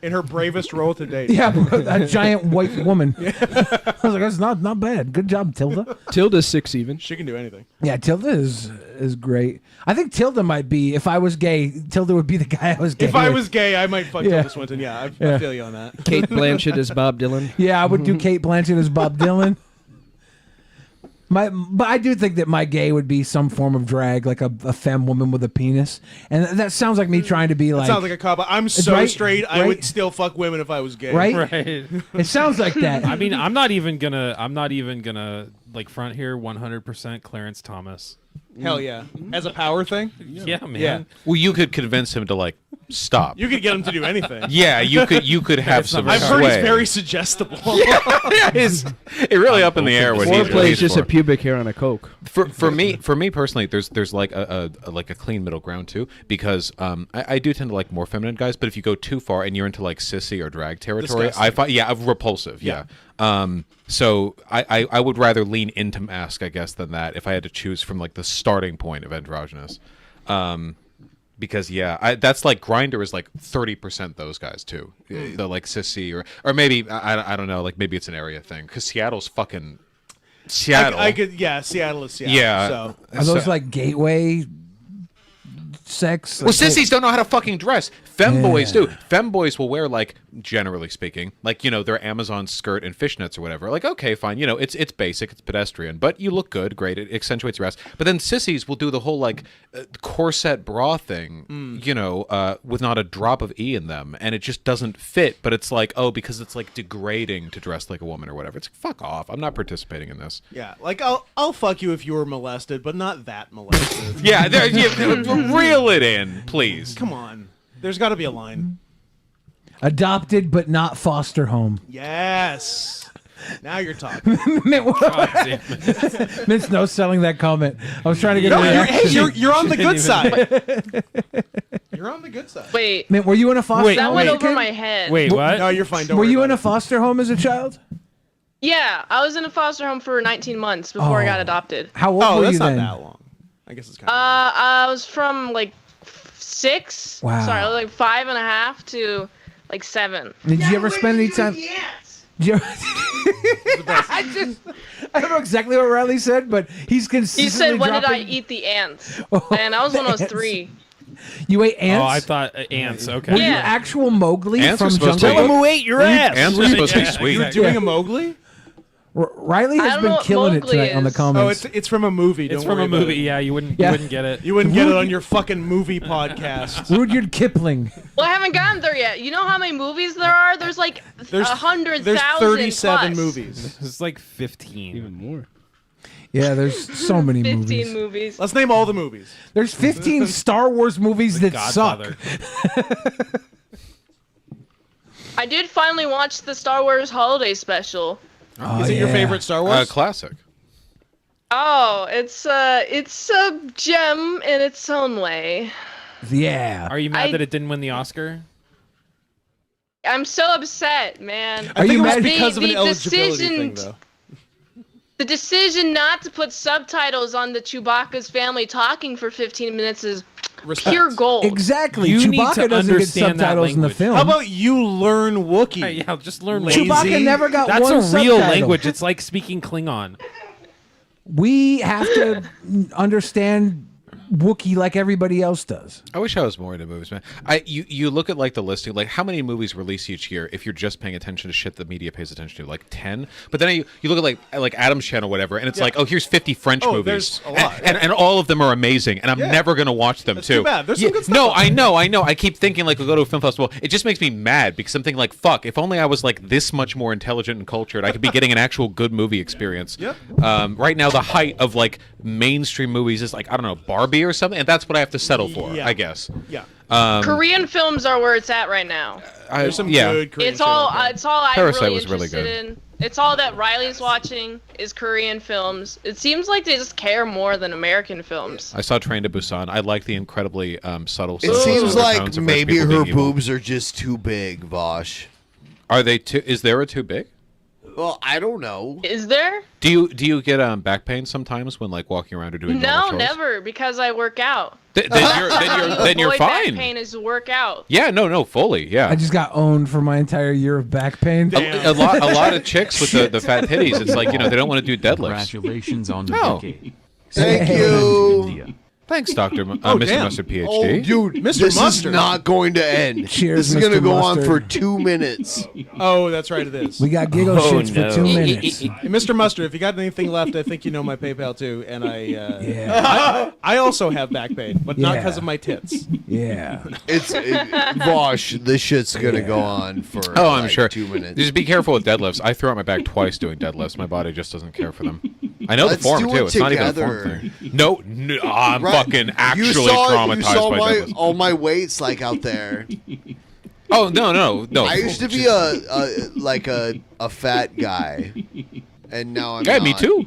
in her bravest role to date. Yeah, a giant white woman. I was like, that's not bad. Good job, Tilda. Tilda's 6 even. She can do anything. Yeah, Tilda is great. I think Tilda might be, if I was gay, Tilda would be the guy I was gay If I with. was gay, I might fuck Yeah. Tilda Swinton. Yeah, I Yeah. feel you on that. Kate Blanchett as Bob Dylan. Yeah, I would do Kate Blanchett as Bob Dylan. But I do think that my gay would be some form of drag, like a femme woman with a penis, and that sounds like me trying to be That like. sounds like a cop. I'm so right, straight. I right? would still fuck women if I was gay. Right? Right. It sounds like that. I mean, I'm not even gonna like front here 100% Clarence Thomas. Hell yeah. As a power thing. Yeah, man. Yeah. Well, you could convince him to like stop. You could get him to do anything. Yeah, you could have some I've sway. heard he's very suggestible. Yeah, it really up in the air when he's Foreplay is just for. a pubic hair on a coke. For me personally, there's like a clean middle ground too, because I do tend to like more feminine guys, but if you go too far and you're into like sissy or drag territory, Disgusting. I find repulsive. Yeah. So I would rather lean into mask, I guess, than that if I had to choose from like the starting point of androgynous. Because that's like Grindr is like 30% those guys too. The like sissy or maybe I don't know, like maybe it's an area thing because Seattle's fucking Seattle. I could, yeah, Seattle is Seattle. Yeah. So. Are those like gateway sex? Well, Like, sissies don't know how to fucking dress. Femboys do. Femboys will wear, like, generally speaking, like, you know, their Amazon skirt and fishnets or whatever. Like, okay, fine. You know, it's basic, it's pedestrian, but you look good, great. It accentuates your ass. But then sissies will do the whole, like, corset bra thing, you know, with not a drop of E in them. And it just doesn't fit. But it's like, oh, because it's, like, degrading to dress like a woman or whatever. It's like, fuck off. I'm not participating in this. Yeah, like I'll fuck you if you were molested, but not that molested. Yeah, reel it in, please. Come on. There's got to be a line. adopted but not foster home. Yes. Now you're talking. Mint's no selling that comment. I was trying to get a reaction. You're on the good side. You're on the good side. Wait. Mint, were you in a foster that home? went as a over kid? my head. Wait, what? No, you're fine. Don't Were worry you about in a it. foster home as a child? Yeah, I was in a foster home for 19 months before I got adopted. How old Oh, were that's you not then? that long. I guess it's kind of. I was from like 6. Wow. Sorry, like 5.5 to like 7. Did you ever spend any time? Did you ever... I don't know exactly what Riley said, but he's consistently He said, "When did I dropping- eat the ants?" Oh, And I was when I was ants. 3. You ate ants? Oh, I thought ants. Okay. Were you Yeah. actual Mowgli Ants are from supposed Jungle to be- Book? ate your Ants were supposed to be sweet. You're doing a Mowgli? Riley I has don't been know what killing it Mowgli tonight on the is. comments. Oh, it's from a movie. Don't It's from worry a about movie. it. Yeah, you wouldn't get it. You wouldn't get it on your fucking movie podcast. Rudyard Kipling. Well, I haven't gotten there yet. You know how many movies there are? There's like There's 100,000. There's 37 plus. movies. It's like 15. Even more. Yeah, there's so many 15 movies. movies. Let's name all the movies. There's 15 Star Wars movies that Godfather. suck. I did finally watch the Star Wars holiday special. Oh, Is it your yeah. favorite Star Wars? Classic. Oh, it's a gem in its own way. Yeah. Are you mad I- that it didn't win the Oscar? I'm so upset, man. I think you it was mad- because of an The eligibility decision- thing, though. The decision not to put subtitles on the Chewbacca's family talking for 15 minutes is Respect. pure gold. Exactly. You need Chewbacca to doesn't get understand that subtitles in the language. film. How about you learn Wookiee? Hey, yeah, just learn Lazy. Chewbacca never got That's one a real subtitle. language. It's like speaking Klingon. We have to understand Wookiee like everybody else does. I wish I was more into movies, man. You look at like the listing, like how many movies release each year if you're just paying attention to shit the media pays attention to, like 10. But then you look at like Adam's Channel, whatever, and it's like, oh, here's 50 French Oh, movies, there's a lot. and all of them are amazing, and I'm Yeah. never gonna watch them That's too. too bad. There's some good stuff No, out I know. I keep thinking like we'll go to a film festival. It just makes me mad because I'm thinking like, fuck, if only I was like this much more intelligent and cultured, I could be getting an actual good movie experience. Yep. Right now, the height of like mainstream movies is like, I don't know, Barbie movie or something, and that's what I have to settle for, Yeah. I guess. Yeah. Korean films are where it's at right now. There's some good Korean It's all. shows out there. It's all I'm Parasite really was really interested good. in. It's all that Riley's watching is Korean films. It seems like they just care more than American films. I saw Train to Busan. I like the incredibly subtle. It seems like overtones of rich maybe people her being evil. boobs are just too big, Vaush. Are they too? Is there a too big? Well, I don't know. Is there? Do you get back pain sometimes when like walking around or doing No, normal chores? never, because I work out. Then you're Avoid fine. Back pain is work out. Yeah, no, fully. Yeah. I just got owned for my entire year of back pain. A lot of chicks with the fat titties. It's like they don't want to do deadlifts. Congratulations on the No. decade. Thank you. Thanks, Doctor Oh, Mr. damn. Mustard PhD. Oh, dude, Mr. this Mustard. is not going to end. Cheers, This is going to Mr. go on Mustard. for 2 minutes. Oh, that's right, it is. We got giggle shits for 2 minutes. Hey, Mr. Mustard, if you got anything left, I think you know my PayPal too, and Yeah. I also have back pain, but not Yeah. because of my tits. Yeah. Vosh, this shit's going to go on for Oh, I'm like sure. 2 minutes. Just be careful with deadlifts. I threw out my back twice doing deadlifts. My body just doesn't care for them. I know Let's the form do it too. It's not even a together. form thing. No, I'm Right. fucking actually you saw traumatized by my, deadlifts. all my weights like out there. Oh no. I used to be a fat guy, and now I'm Yeah, not. me too.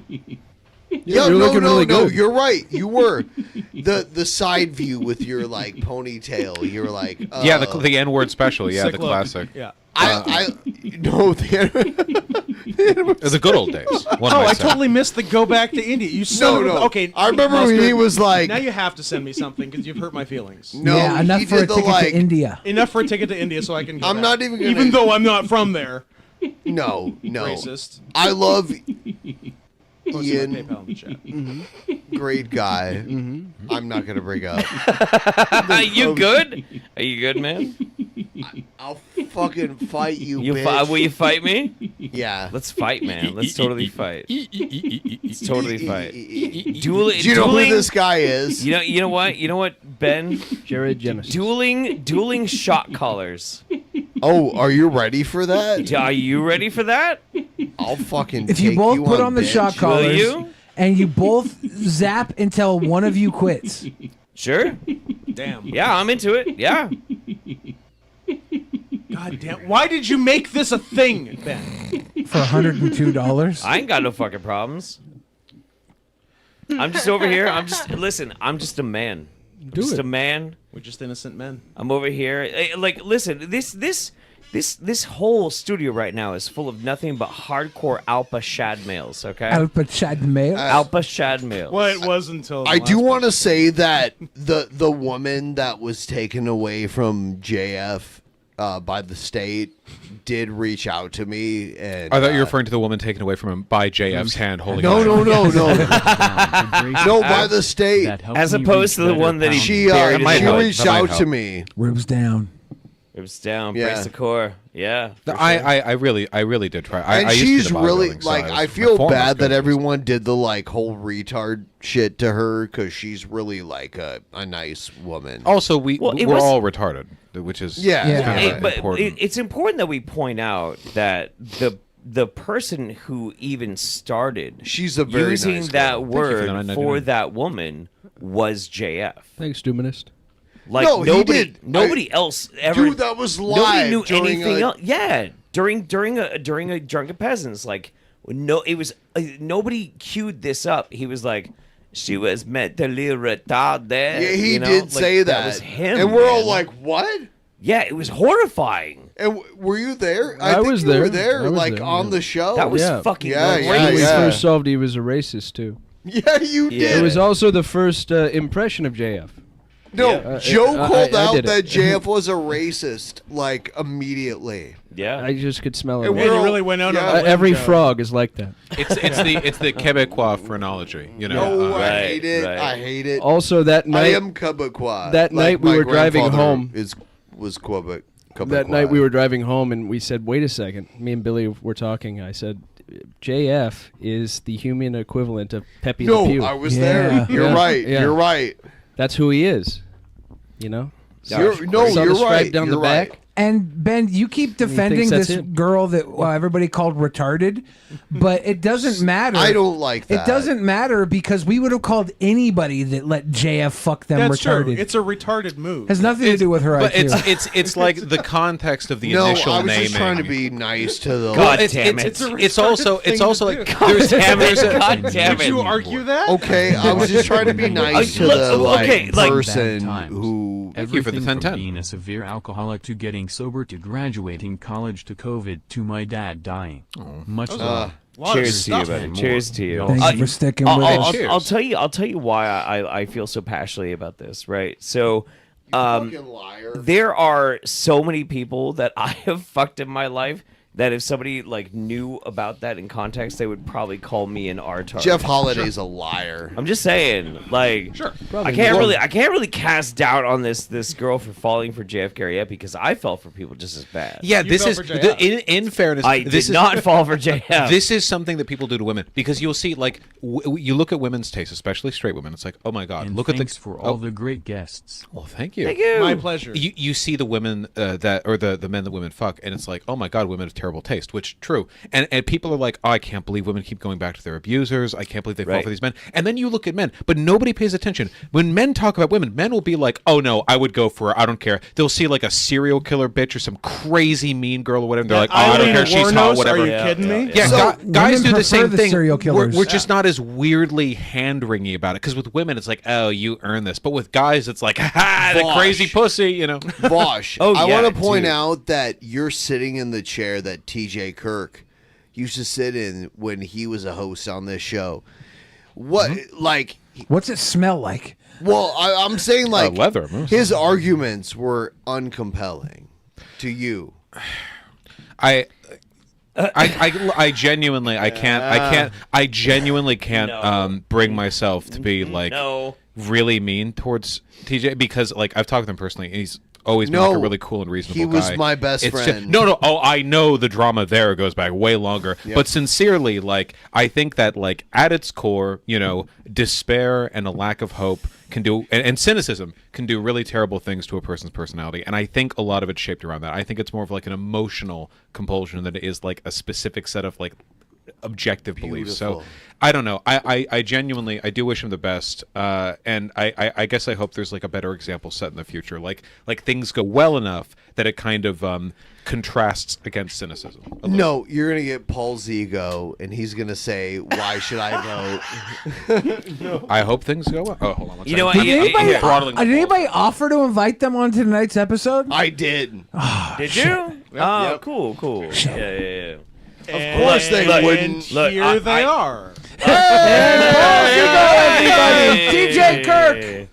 Yeah, You're no, looking no, really no. good. You're right. You were the side view with your like ponytail. You were like, Yeah, the N-word special. Yeah, Sick the look. classic. Yeah. I no. It was the good old days. One Oh, might I say. totally missed the go back to India. You son of a- no. Okay, I remember when Mustard, he was like, now you have to send me something because you've hurt my feelings. no, yeah, enough he for a did the ticket like. to India. Enough for a ticket to India so I can go I'm back. not even gonna- Even though I'm not from there. No. Racist. I love Post my Ian. PayPal in the chat. Great guy. I'm not gonna bring up. Are you good? Are you good, man? I'll fucking fight you, You bitch. will you fight me? Yeah. Let's fight, man. Let's totally fight. Let's totally fight. Do you know who this guy is? You know what, Ben? Jared Genesis. Dueling shot callers. Oh, are you ready for that? Are you ready for that? I'll fucking. If you take both you put on the bitch. shot collars you? and you both zap until one of you quits. Sure. Damn. Yeah, I'm into it. Yeah. God damn. Why did you make this a thing, Ben? For $102. I ain't got no fucking problems. I'm just over here. I'm just a man. Just a man. We're just innocent men. I'm over here. Like, listen, this whole studio right now is full of nothing but hardcore alpha shad males. Okay. Alpha Chad Mail. Alpha shad males. Well, it was until. I do want to say that the woman that was taken away from JF by the state did reach out to me, and I thought you were referring to the woman taken away from him by JF's hand holding. no, it. no, no, no, no, by the state. As opposed to the one that he She buried in she the wood. reached out to me. Ribs down. Ribs down. Yeah. Brace the core. Yeah. for sure. I really did try. And I used to she's be the really bodybuilding like. size. I My feel form was bad good. that everyone did the like whole retard shit to her because she's really like a nice woman. Also, Well, it we're was- all retarded, which is Yeah. kind of But important. it's important that we point out that the person who even started She's a very using nice that girl. Thank you for word the 999. for that woman was JF. Thanks, Dumanist. Like No, he nobody, did. nobody else ever. Dude, that was Nobody live knew during anything a- else. Yeah, during a drunken peasants. Like no, it was nobody queued this up. He was like, she was mentally retarded. Yeah, he you know? did Like, say that. That was him, and we're all man. like, "What?" Yeah, it was horrifying. And were you there? I think was you were there. there, I was like there, on yeah. the show. That was Yeah. fucking Yeah, crazy. yeah, When we yeah. first solved he was a racist too. Yeah, you Yeah. did. It was also the first impression of JF. No, Yeah. Joe I called out did it. that JF was a racist, like immediately. Yeah. I just could smell it. And Man, we're you all- really went out yeah. on a limb, Every Joe. frog is like that. It's the Quebecois phrenology. You know. No, I Right, hate it. right. I hate it. Also, that I night, am Quebecois. that night we my were driving grandfather home. Was Quebec. that night we were driving home and we said, "Wait a second." Me and Billy were talking. I said, "JF is the human equivalent of Pepe Le No, Pew. I was Yeah. there. You're Yeah, right. yeah. You're right. That's who he is. You know." No, Saw you're the stripe right. down You're the back. right. And Ben, you keep defending that's this it. girl that everybody called retarded, but it doesn't matter. I don't like that. It doesn't matter because we would have called anybody that let JF fuck them That's retarded. true. It's a retarded move. Has nothing to do with her But IQ. it's like the context of the No, initial I was naming. just trying to be nice to the. God it's, damn it's, it. it's also like there's damn it. there's a- God damn Would you it. argue that? Okay, I was just trying to be nice to the Okay, like- person Times. who. Thank you for the Everything 10-10. from being a severe alcoholic to getting sober to graduating college to COVID to my dad dying. Much love. Cheers to you, buddy. Cheers to you. Thank you for sticking with us. Cheers. I'll tell you why I feel so passionately about this, right? So Fucking liar. there are so many people that I have fucked in my life that if somebody like knew about that in context, they would probably call me an artard. Jeff Holliday's a liar. I'm just saying, like, I can't really cast doubt on this girl for falling for JF Garriott because I fell for people just as bad. Yeah, You this fell is for JF. in fairness. I this did is not fall for JF. This is something that people do to women because you'll see, like, you look at women's tastes, especially straight women. It's like, oh my god, And look at the. thanks for all the great guests. Well, thank you. Thank you. My pleasure. You see the women that or the men that women fuck, and it's like, oh my god, women have terrible taste, which true. And people are like, oh, I can't believe women keep going back to their abusers. I can't believe they fall Right. for these men. And then you look at men, but nobody pays attention. When men talk about women, men will be like, oh no, I would go for her. I don't care. They'll see like a serial killer bitch or some crazy mean girl or whatever. They're like, oh, I don't Eileen care. She's hot, Wuornos, whatever. Are you kidding me? Yeah, So, guys women do the prefer same the thing. serial We're killers. just not as weirdly hand-wringy about it. Because with women, it's like, oh, you earn this. But with guys, it's like, ha, the Vaush. crazy pussy, you know. Vaush, Oh, I yeah, want to point dude. out that you're sitting in the chair that TJ Kirk used to sit in when he was a host on this show. What, like, What's it smell like? well, I'm saying, like, leather, most his arguments were uncompelling to you. I genuinely I genuinely can't bring myself to be like No. really mean towards TJ because like I've talked to him personally and he's always been No, like a really cool and reasonable he was guy. my best It's friend. no, oh, I know the drama there goes back way longer. Yep. But sincerely, like I think that like at its core, you know, despair and a lack of hope can do and cynicism can do really terrible things to a person's personality. And I think a lot of it's shaped around that. I think it's more of like an emotional compulsion than it is like a specific set of like objective beliefs. So Beautiful. I don't know. I genuinely I do wish him the best. And I guess I hope there's like a better example set in the future. Like things go well enough that it kind of contrasts against cynicism. a little. No, you're going to get Paul's ego, and he's going to say, why should I vote? I hope things go well. Oh, hold on one You know second. what? Did anybody, throttling the did anybody offer to invite them on tonight's episode? I did. Did you? Oh, Yep. cool. Yeah. Of course they look, wouldn't. Look, Here they are. There you go, everybody. Hey. DJ Kirk.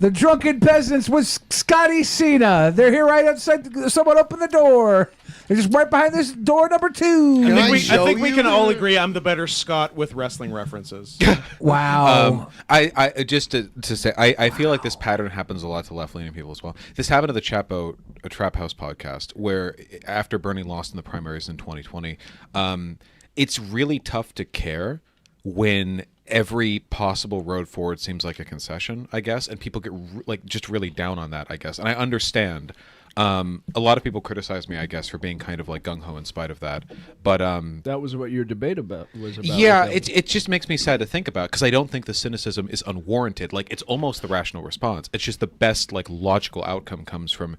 The Drunken Peasants with Scotty Cena. They're here right outside. Someone open the door. They're just right behind this door number 2. Can I I show think we you? can all agree I'm the better Scott with wrestling references. Wow. I just to say I feel like this pattern happens a lot to left-leaning people as well. This happened to the a Trap House podcast where after Bernie lost in the primaries in 2020, it's really tough to care when every possible road forward seems like a concession, I guess, and people get like just really down on that, I guess. And I understand. A lot of people criticize me, I guess, for being kind of like gung-ho in spite of that. But That was what your debate was about. yeah, with them. it just makes me sad to think about because I don't think the cynicism is unwarranted. Like it's almost the rational response. It's just the best like logical outcome comes from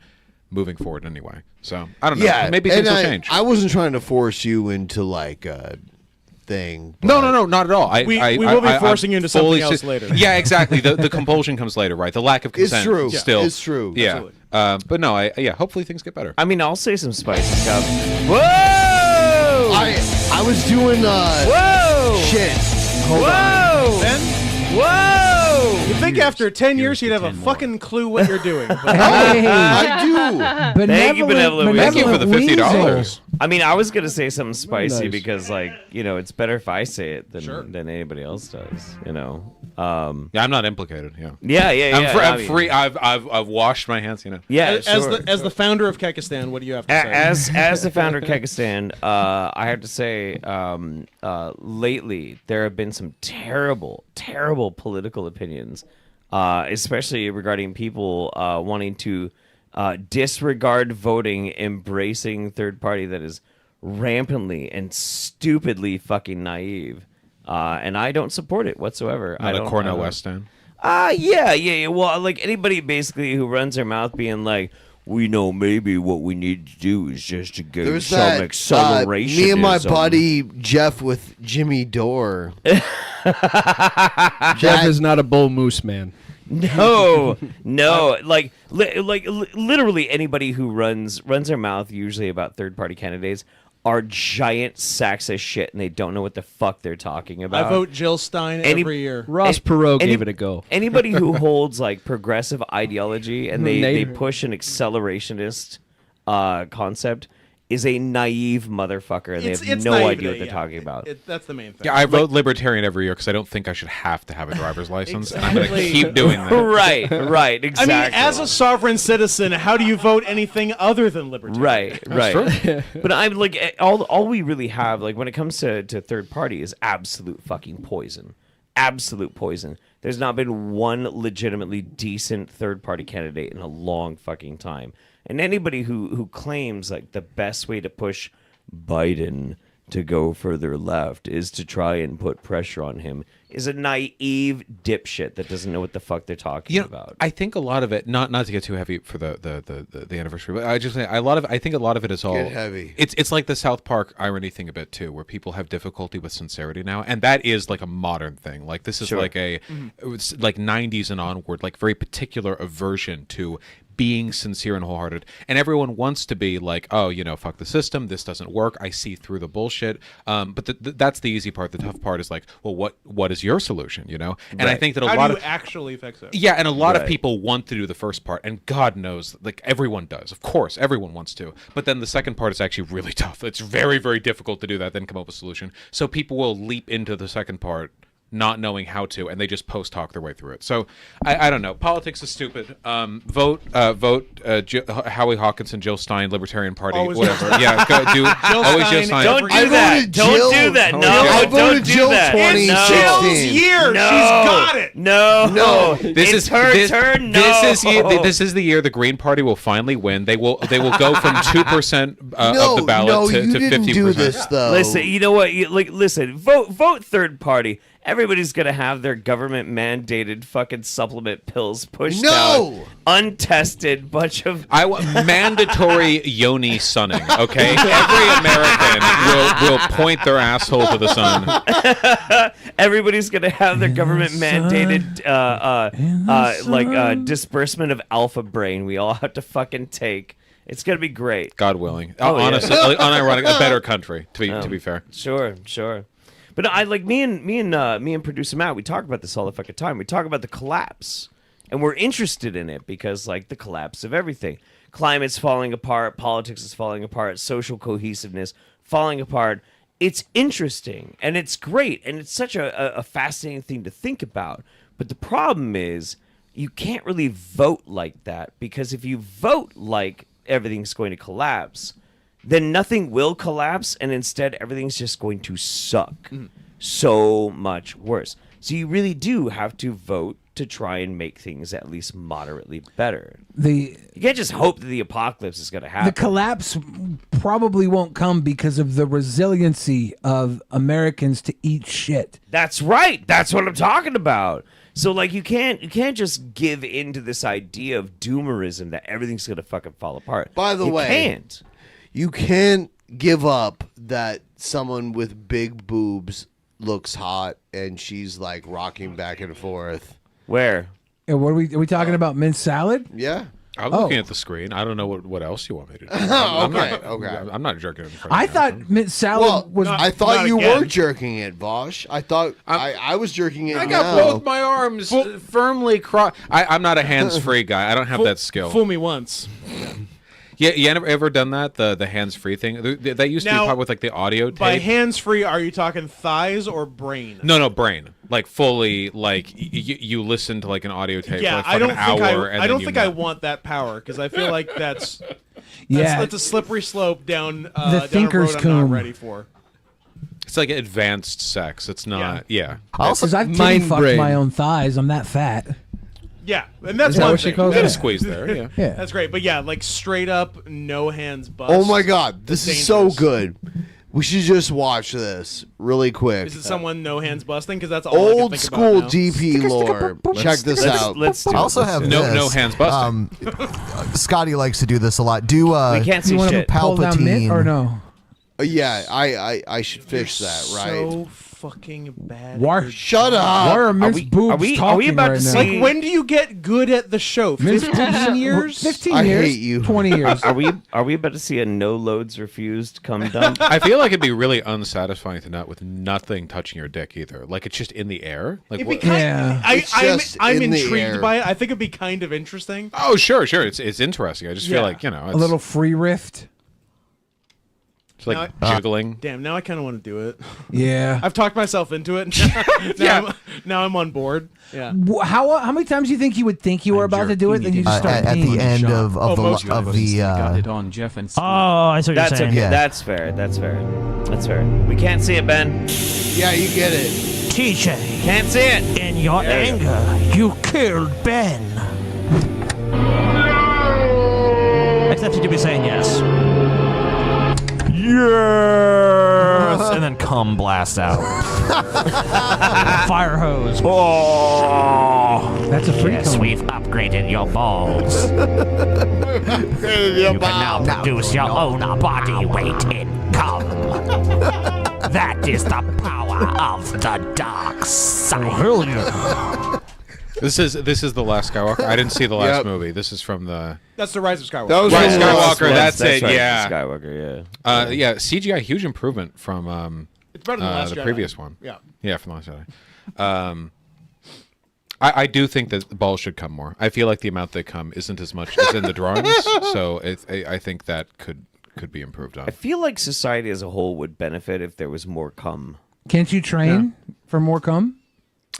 moving forward anyway. So I don't know. Yeah, Maybe and things will change. I wasn't trying to force you into like a thing. No, but- not at all. We will be forcing you into something fully else later. Yeah, exactly. The compulsion comes later, right? The lack of It's consent. true. Still, It's true. Yeah, Absolutely. but no, hopefully things get better. I mean, I'll say some spicy stuff. Whoa! I was doing Whoa! shit. Hold on. Whoa! Ben, Whoa! you'd think after 10 years he'd have a 10 more. fucking clue what you're doing. But Hey, I do. Thank you, Benevolent Thank you for the Benevolent $50. Weasel. I mean, I was gonna say something spicy nice. because, like, you know, it's better if I say it than Sure. than anybody else does. You know. Yeah, I'm not implicated. Yeah, Yeah. I'm I mean, free. I've washed my hands. You know. Yeah, as sure. the founder of Kekistan, what do you have to say? As the founder of Kekistan, I have to say, lately there have been some terrible political opinions, especially regarding people wanting to disregard voting, embracing third party that is rampantly and stupidly fucking naive. And I don't support it whatsoever. Not a Cornell West stand. Yeah. Well, like anybody basically who runs their mouth being like, we know maybe what we need to do is just to get There's some that acceleration. me and my buddy Jeff with Jimmy Dore. Jeff is not a bull moose man. No, like literally anybody who runs their mouth usually about third party candidates are giant sacks of shit and they don't know what the fuck they're talking about. I vote Jill Stein every year. Ross Perot gave it a go. Anybody who holds like progressive ideology and they push an accelerationist concept is a naive motherfucker and they have no idea what they're talking about. That's the main thing. Yeah, I vote libertarian every year because I don't think I should have to have a driver's license. And I'm going to keep doing that. Right, exactly. I mean, as a sovereign citizen, how do you vote anything other than libertarian? Right. But I'm like, all we really have, like, when it comes to third party, is absolute fucking poison. Absolute poison. There's not been one legitimately decent third party candidate in a long fucking time. And anybody who claims like the best way to push Biden to go further left is to try and put pressure on him is a naive dipshit that doesn't know what the fuck they're talking about. I think a lot of it, not to get too heavy for the anniversary, but I just say I think a lot of it is all Get heavy. It's like the South Park irony thing a bit too, where people have difficulty with sincerity now, and that is like a modern thing. Like this is like it's like 90s and onward, like very particular aversion to being sincere and wholehearted, and everyone wants to be like, oh, fuck the system, this doesn't work, I see through the bullshit. But that's the easy part. The tough part is like, well, what is your solution? And I think that a How lot do of you actually fix it? Yeah, and a lot of people want to do the first part, and God knows, like everyone does. Of course, everyone wants to. But then the second part is actually really tough. It's very, very difficult to do that, then come up with a solution. So people will leap into the second part not knowing how to, and they just post-talk their way through it. So, I don't know. Politics is stupid. Vote Howie Hawkinson, Jill Stein, Libertarian Party, Always whatever. Yeah, go do. Always Jill Stein. Don't do that. Don't do that. No, I voted don't do Jill that. 2016. Jill's year. No. She's got it. No. This It's is her turn. No. This is the year the Green Party will finally win. They will go from 2% of the ballot to 50%. Do this though. Listen, you know what? Listen. Vote third party. Everybody's gonna have their government mandated fucking supplement pills pushed out. Untested bunch of mandatory yoni sunning. Okay, every American will point their asshole to the sun. Everybody's gonna have their government mandated disbursement of alpha brain. We all have to fucking take. It's gonna be great. God willing. Oh, honestly, unironic, a better country. To be fair. Sure. But I like me and producer Matt. We talk about this all the fucking time. We talk about the collapse, and we're interested in it because like the collapse of everything. Climate's falling apart. Politics is falling apart. Social cohesiveness falling apart. It's interesting and it's great and it's such a fascinating thing to think about. But the problem is you can't really vote like that because if you vote like everything's going to collapse, then nothing will collapse, and instead everything's just going to suck so much worse. So you really do have to vote to try and make things at least moderately better. You can't just hope that the apocalypse is going to happen. The collapse probably won't come because of the resiliency of Americans to eat shit. That's right. That's what I'm talking about. So like you can't just give in to this idea of doomerism that everything's going to fucking fall apart. By the way, can't. You can't give up that someone with big boobs looks hot and she's like rocking back and forth. Where? What are we talking about? Mint salad? Yeah. I'm looking at the screen. I don't know what else you want me to do. I'm not jerking it in front of I thought mint salad was. I thought you were jerking it, Vaush. I thought I was jerking it. I got both my arms firmly crossed. I'm not a hands-free guy. I don't have that skill. Fool me once. Yeah, you ever done that? The hands-free thing? That used to be part with like the audio tape. By hands-free, are you talking thighs or brain? No, brain. Like fully, like you listen to like an audio tape for like I don't an hour. I don't think I want that power because I feel like that's a slippery slope down the thinker's down a road I'm comb. not ready for. It's like advanced sex. It's not. Yeah. Because I've titty fucked my own thighs. I'm that fat. Yeah, and that's Is that one what she thing. calls it? Get a squeeze there, yeah. Yeah. That's great. But yeah, like straight up, no hands bust. Oh my god, this is so dangerous. good. We should just watch this really quick. Is it someone no hands busting? Because that's all I can Old think school about now. DP lore. Check this out. Let's I do also it. have No- this. no hands busting. Scotty likes to do this a lot. Do We can't see You want to shit. pull down mint Palpatine. or no? Yeah, I should fix that, right? So fucking bad. War, Shut up. Why are Mint's we- boobs are we talking about right to now? see- Like, when do you get good at the show? Mint's 15 years? 15 I years? hate you. 20 years. Are we about to see a no loads refused cum dump? I feel like it'd be really unsatisfying to nut with nothing touching your dick either. Like it's just in the air. Like It'd be what? kind Yeah. It's just I'm in the intrigued air. by it. I think it'd be kind of interesting. Oh, sure. It's interesting. I just feel Yeah. like it's, A little free rift. it's like jiggling. Damn, now I kind of want to do it. Yeah. I've talked myself into it. Now I'm on board. Yeah. How many times do you think you would think you were about to do it, then you just start at the peeing? end of Oh, most the of of the got it on Jeff and Steve. Oh, I see what That's you're saying. okay. Yeah. That's fair. That's fair. That's fair. We can't see it, Ben. Yeah, you get it. TJ, Can't see it. in your There you anger, you killed Ben. Except you'd be saying yes. Yes! And then cum blast out. Fire hose. Oh! That's a free Yes, cum. we've upgraded your balls. You can now produce your own body weight in cum. That is the power of the dark side. Hell yeah. This is the Last Skywalker. I didn't see the last Yep. movie. This is from the That's the Rise of Skywalker. That was Rise from of the last Skywalker. one. That's it. right, Yeah. Skywalker. Yeah. Yeah. CGI huge improvement from It's better than the Last the Jedi. previous one. Yeah. Yeah, from the Last Jedi. I do think that the balls should come more. I feel like the amount they come isn't as much as in the drawings, so I think that could be improved on. I feel like society as a whole would benefit if there was more cum. Can't you train for more cum?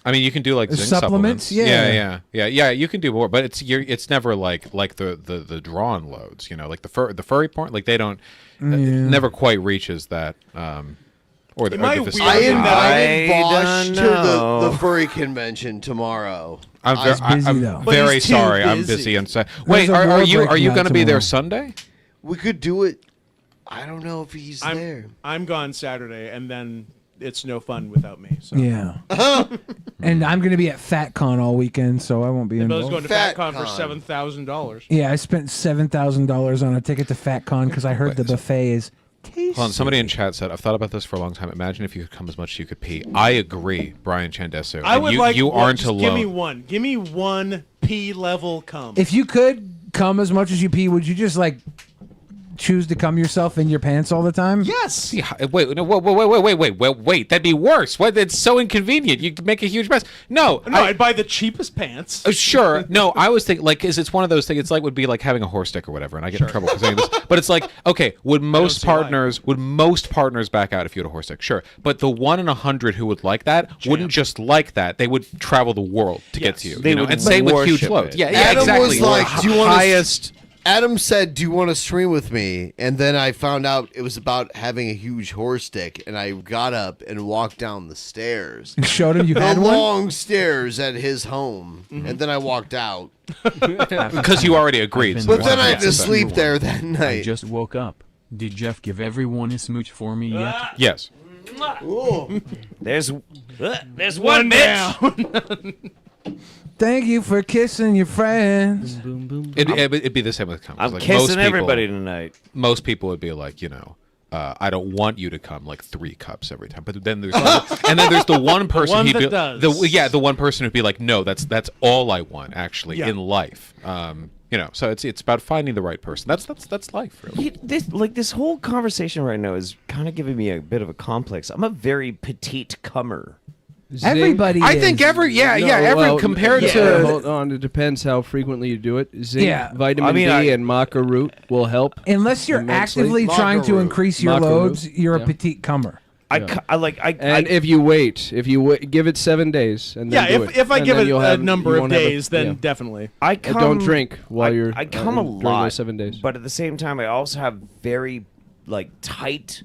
I mean, you can do like zinc Supplements? Yeah. You can do more, but it's never like the drawn loads. You know, like the furry porn. Like they don't never quite reaches that. Or the, Am I or the weird? I invited I Vaush don't to know. the furry convention tomorrow. I'm, He's busy, I'm though. But very he's too sorry. I'm busy. busy and Wait, There's a are war you breaking going to out be there tomorrow. Sunday? We could do it. I don't know if he's there. I'm gone Saturday, and then it's no fun without me. So. Yeah. And I'm going to be at FatCon all weekend, so I won't be And Bill's involved. going to FatCon. FatCon for $7,000. Yeah, I spent $7,000 on a ticket to FatCon because I heard the buffet is tasty. Hold on, somebody in chat said, I've thought about this for a long time. Imagine if you could come as much as you could pee. I agree, Brian Chandesu. I And would you, like you one- aren't just alone. Give me one P level cum. If you could come as much as you pee, would you just like choose to cum yourself in your pants all the time? Yes. Yeah, wait, no, wait. That'd be worse. What? It's so inconvenient. You could make a huge mess. No, I'd buy the cheapest pants. Sure. No, I was thinking, like, it's one of those things. It's like would be like having a horse stick or whatever, and I get in trouble for saying this. But it's like, okay, would most see why. partners back out if you had a horse stick? Sure. But the 1 in 100 who would like that wouldn't just like that. They would travel the world to get to you. They you know? would And same with huge worship loads. it. Yeah, Adam exactly. was like, "Do you want highest?" Adam said, "Do you want to stream with me?" And then I found out it was about having a huge horse stick, and I got up and walked down the stairs. And showed him you the had one? long stairs at his home, and then I walked out. Because you already agreed. I've so been But then I had to watching sleep that. there that I night. just woke up. Did Jeff give everyone a smooch for me yet? Yes. There's one bitch. Thank you for kissing your friends. It'd be the same with cum. I'm Like, kissing most people- everybody tonight. Most people would be like, I don't want you to come like 3 cups every time. But then there's the one person one who'd be that does. the one person who'd be like, no, that's all I want actually Yeah. in life. So it's about finding the right person. That's life, really. This whole conversation right now is kind of giving me a bit of a complex. I'm a very petite cummer. Everybody I is. think every compared to Hold on, it depends how frequently you do it. Zinc, Yeah. vitamin D, and maca root will help. Unless you're immensely. actively trying to increase your Maca root. loads, you're Yeah. a petite cummer. And if you wait, give it 7 days, and then Yeah, do if I and give then it you'll a have- number you of won't have days, then yeah. definitely. I And don't drink while you're. I come a during lot. those 7 days. But at the same time, I also have very tight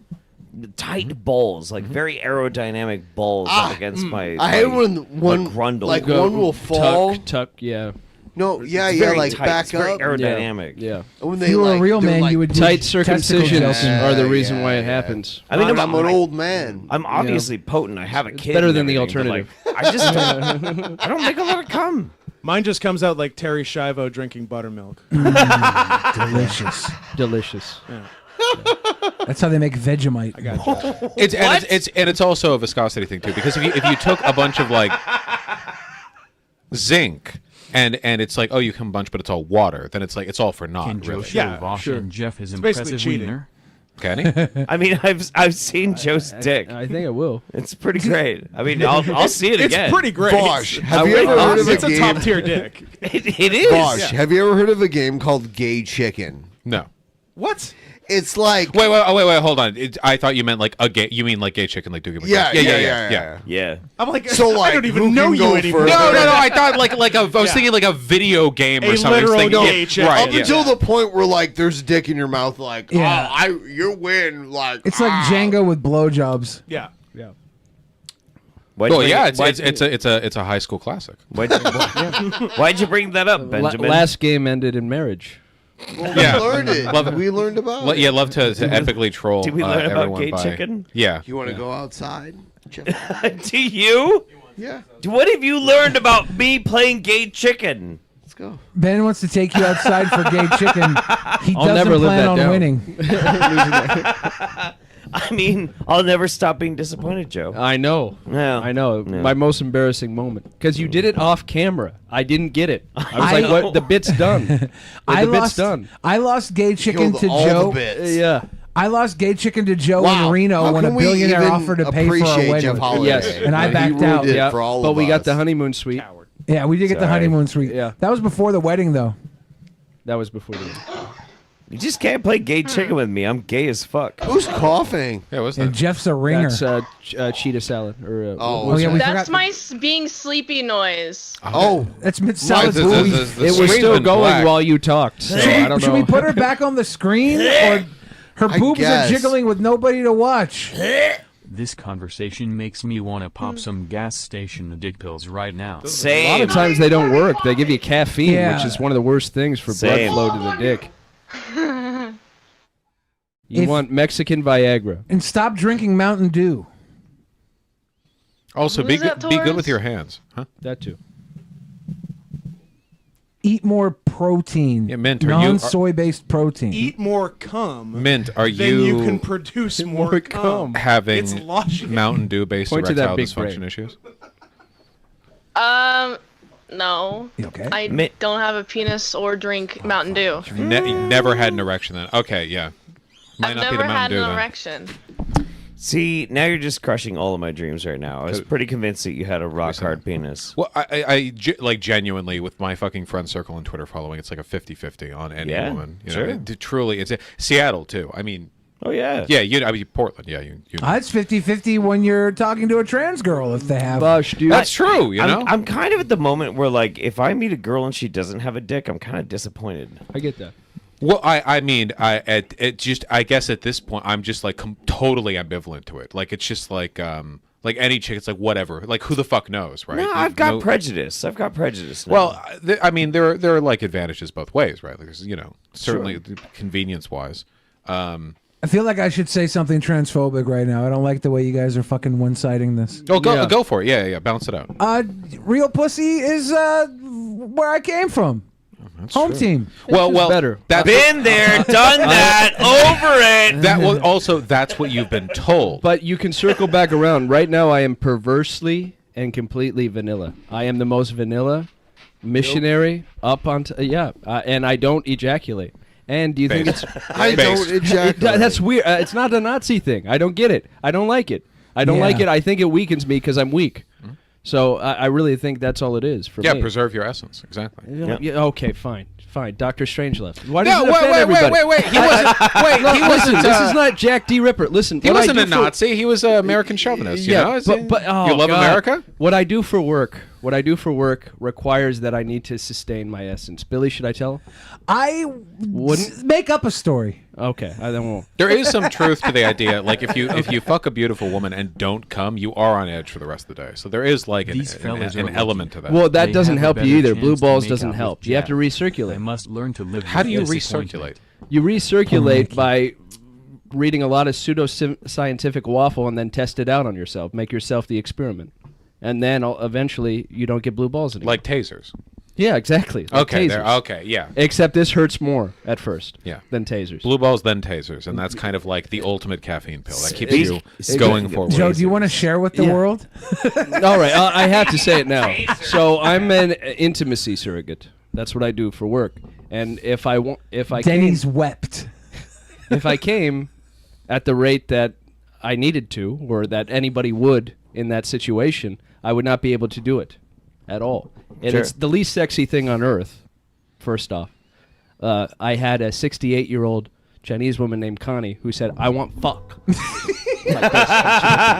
balls, like very aerodynamic balls up against my. I hate when my grundle. one will fall. Tuck, yeah. No, yeah, It's yeah, very like tight. back It's very up. aerodynamic. Yeah. When If you were a real they're man, you would do tight testicle circumcisions gelting. are the reason why it happens. I mean, I'm an old man. I'm obviously potent. I have a kid. better and than the everything, but, alternative. like, I just don't. I don't think I'll let it come. Mine just comes out like Terry Schiavo drinking buttermilk. Delicious. Delicious. Yeah. That's how they make Vegemite. I got you. It's also a viscosity thing too, because if you took a bunch of like zinc and it's like, oh, you come a bunch, but it's all water, then it's like it's all for naught. Can Joe Really. show Vaush and Jeff his It's basically impressive cheating. wiener? Can he? I mean, I've seen Joe's dick. I think I will. It's pretty great. I mean, I'll see it It's again. pretty great. Vaush, have you ever heard of a It's a game? top tier dick. It is. Vaush, have you ever heard of a game called Gay Chicken? No. What? It's like Wait, hold on. I thought you meant like a gay. You mean like gay chicken, like Doogie? Yeah. I'm like, So, like, I don't even who know can you go anymore. further? No. I thought I was thinking like a video game or A something. I was literal thinking, gay chicken. Right. Up until the point where like there's dick in your mouth, like Yeah. you win, like It's like Django with blowjobs. Yeah. Why'd Well, you yeah, bring- it's a high school classic. Why'd you bring that up, Benjamin? Last game ended in marriage. Well, Yeah. we learned it. Love it. We learned about it. Yeah, love to epically troll. Did we learn about everyone gay by- chicken? Yeah. You want to go outside? Jeff? Do you? Yeah. What have you learned about me playing gay chicken? Let's go. Ben wants to take you outside for gay chicken. He I'll doesn't never live plan that on down. winning. I mean, I'll never stop being disappointed, Joe. I know. No. I know. No. My most embarrassing moment. Because you did it off camera. I didn't get it. I was like, what? The bit's done. The bit's done. I lost gay chicken Killed to all Joe. the bits. Yeah. I lost gay chicken to Joe Wow. in Reno How when a can we billionaire even offered to pay for our appreciate wedding. Jeff Holiday? Yes. And I He backed ruined out. it Yeah. for all But of we got us. the honeymoon suite. Yeah, we did get the Sorry. honeymoon suite. Yeah. That was before the wedding, though. That was before the You just can't play gay chicken with me. I'm gay as fuck. Who's coughing? Yeah, what's And that? Jeff's a ringer. That's cheetah salad. Or, Oh, Oh, yeah, we That's forgot. my being sleepy noise. Oh, That's mid-salad The- booty. the it was screen's still been going black. while you talked. So I don't Should know. we put her back on the screen? Or her I boobs are guess. jiggling with nobody to watch. This conversation makes me want to pop some gas station dick pills right now. A lot Same. of times they don't work. They give you caffeine, Yeah. which is one of the worst things for Same. blood flow to the dick. You If- want Mexican Viagra. And stop drinking Mountain Dew. Also, Who's be that good towards? with your hands, huh? That too. Eat more protein. Yeah, Mint, are you- non-soy-based protein. Eat more cum. Mint, are then you can produce more cum. It's having logical. Mountain Dew based Point to that erectile big dysfunction brain. issues? No. You okay? I Mi- don't have a penis or drink Mountain Dew. You never had an erection then? Okay, yeah. Might I've not be never the had Mountain an Dew then. erection. See, now you're just crushing all of my dreams right now. I was pretty convinced that you had a rock hard penis. Well, like genuinely with my fucking friend circle and Twitter following, it's like a 50-50 on any Yeah, woman. You sure. know, truly, it's Seattle too. I mean, Oh yeah. yeah, I mean Portland. Yeah, you. It's 50-50 when you're talking to a trans girl if they have. Bush, dude. That's true. You know, I'm kind of at the moment where, like, if I meet a girl and she doesn't have a dick, I'm kind of disappointed. I get that. Well, I mean, I guess at this point, I'm just like totally ambivalent to it. Like, it's just like any chick, it's like whatever. Like, who the fuck knows, right? No, I've got prejudice. I've got prejudice now. Well, I mean, there are like advantages both ways, right? Like, you know, certainly convenience wise. I feel like I should say something transphobic right now. I don't like the way you guys are fucking one-siding this. Oh, go for it. Yeah, balance it out. Real pussy is where I came from. Home team. Well, better. That's been there, done that, over it. That was also that's what you've been told. But you can circle back around. Right now, I am perversely and completely vanilla. I am the most vanilla missionary up onto and I don't ejaculate. And do you think it's? I don't ejaculate. That's weird. It's not a Nazi thing. I don't get it. I don't like it. I don't like it. I think it weakens me because I'm weak. So I really think that's all it is for me. Preserve your essence. Exactly. Yeah, okay, fine. Offend everybody? Wait. He wasn't. This is not Jack D. Ripper. Listen, He wasn't a Nazi. He was an American chauvinist. You know? but you love America. What I do for work What I do for work requires that I need to sustain my essence. Billy, should I tell? I wouldn't make up a story. Okay, I then won't. There is some truth to the idea. Like if you fuck a beautiful woman and don't come, you are on edge for the rest of the day. So there is like an element to that. Well, that They doesn't have a help you better either. chance Blue to balls make doesn't out help. with You have to Jack. recirculate. They must learn to live. How with do you disappointment. recirculate? You recirculate by reading a lot of pseudo-scientific waffle and then test it out on yourself. Make yourself the experiment. And then eventually you don't get blue balls anymore. Like tasers. Yeah, exactly. Like Okay, tasers. okay, yeah. Except this hurts more at first than tasers. Blue balls, then tasers, and that's kind of like the ultimate caffeine pill that keeps It's- you it's going good. forward. Joe, do you want to share with the Yeah. world? All right, I have to say it now. So I'm an intimacy surrogate. That's what I do for work. And if I Denny's wept. If I came at the rate that I needed to, or that anybody would in that situation, I would not be able to do it at all. And Sure. it's the least sexy thing on earth. First off, I had a 68-year-old Chinese woman named Connie who said, "I want fuck." Like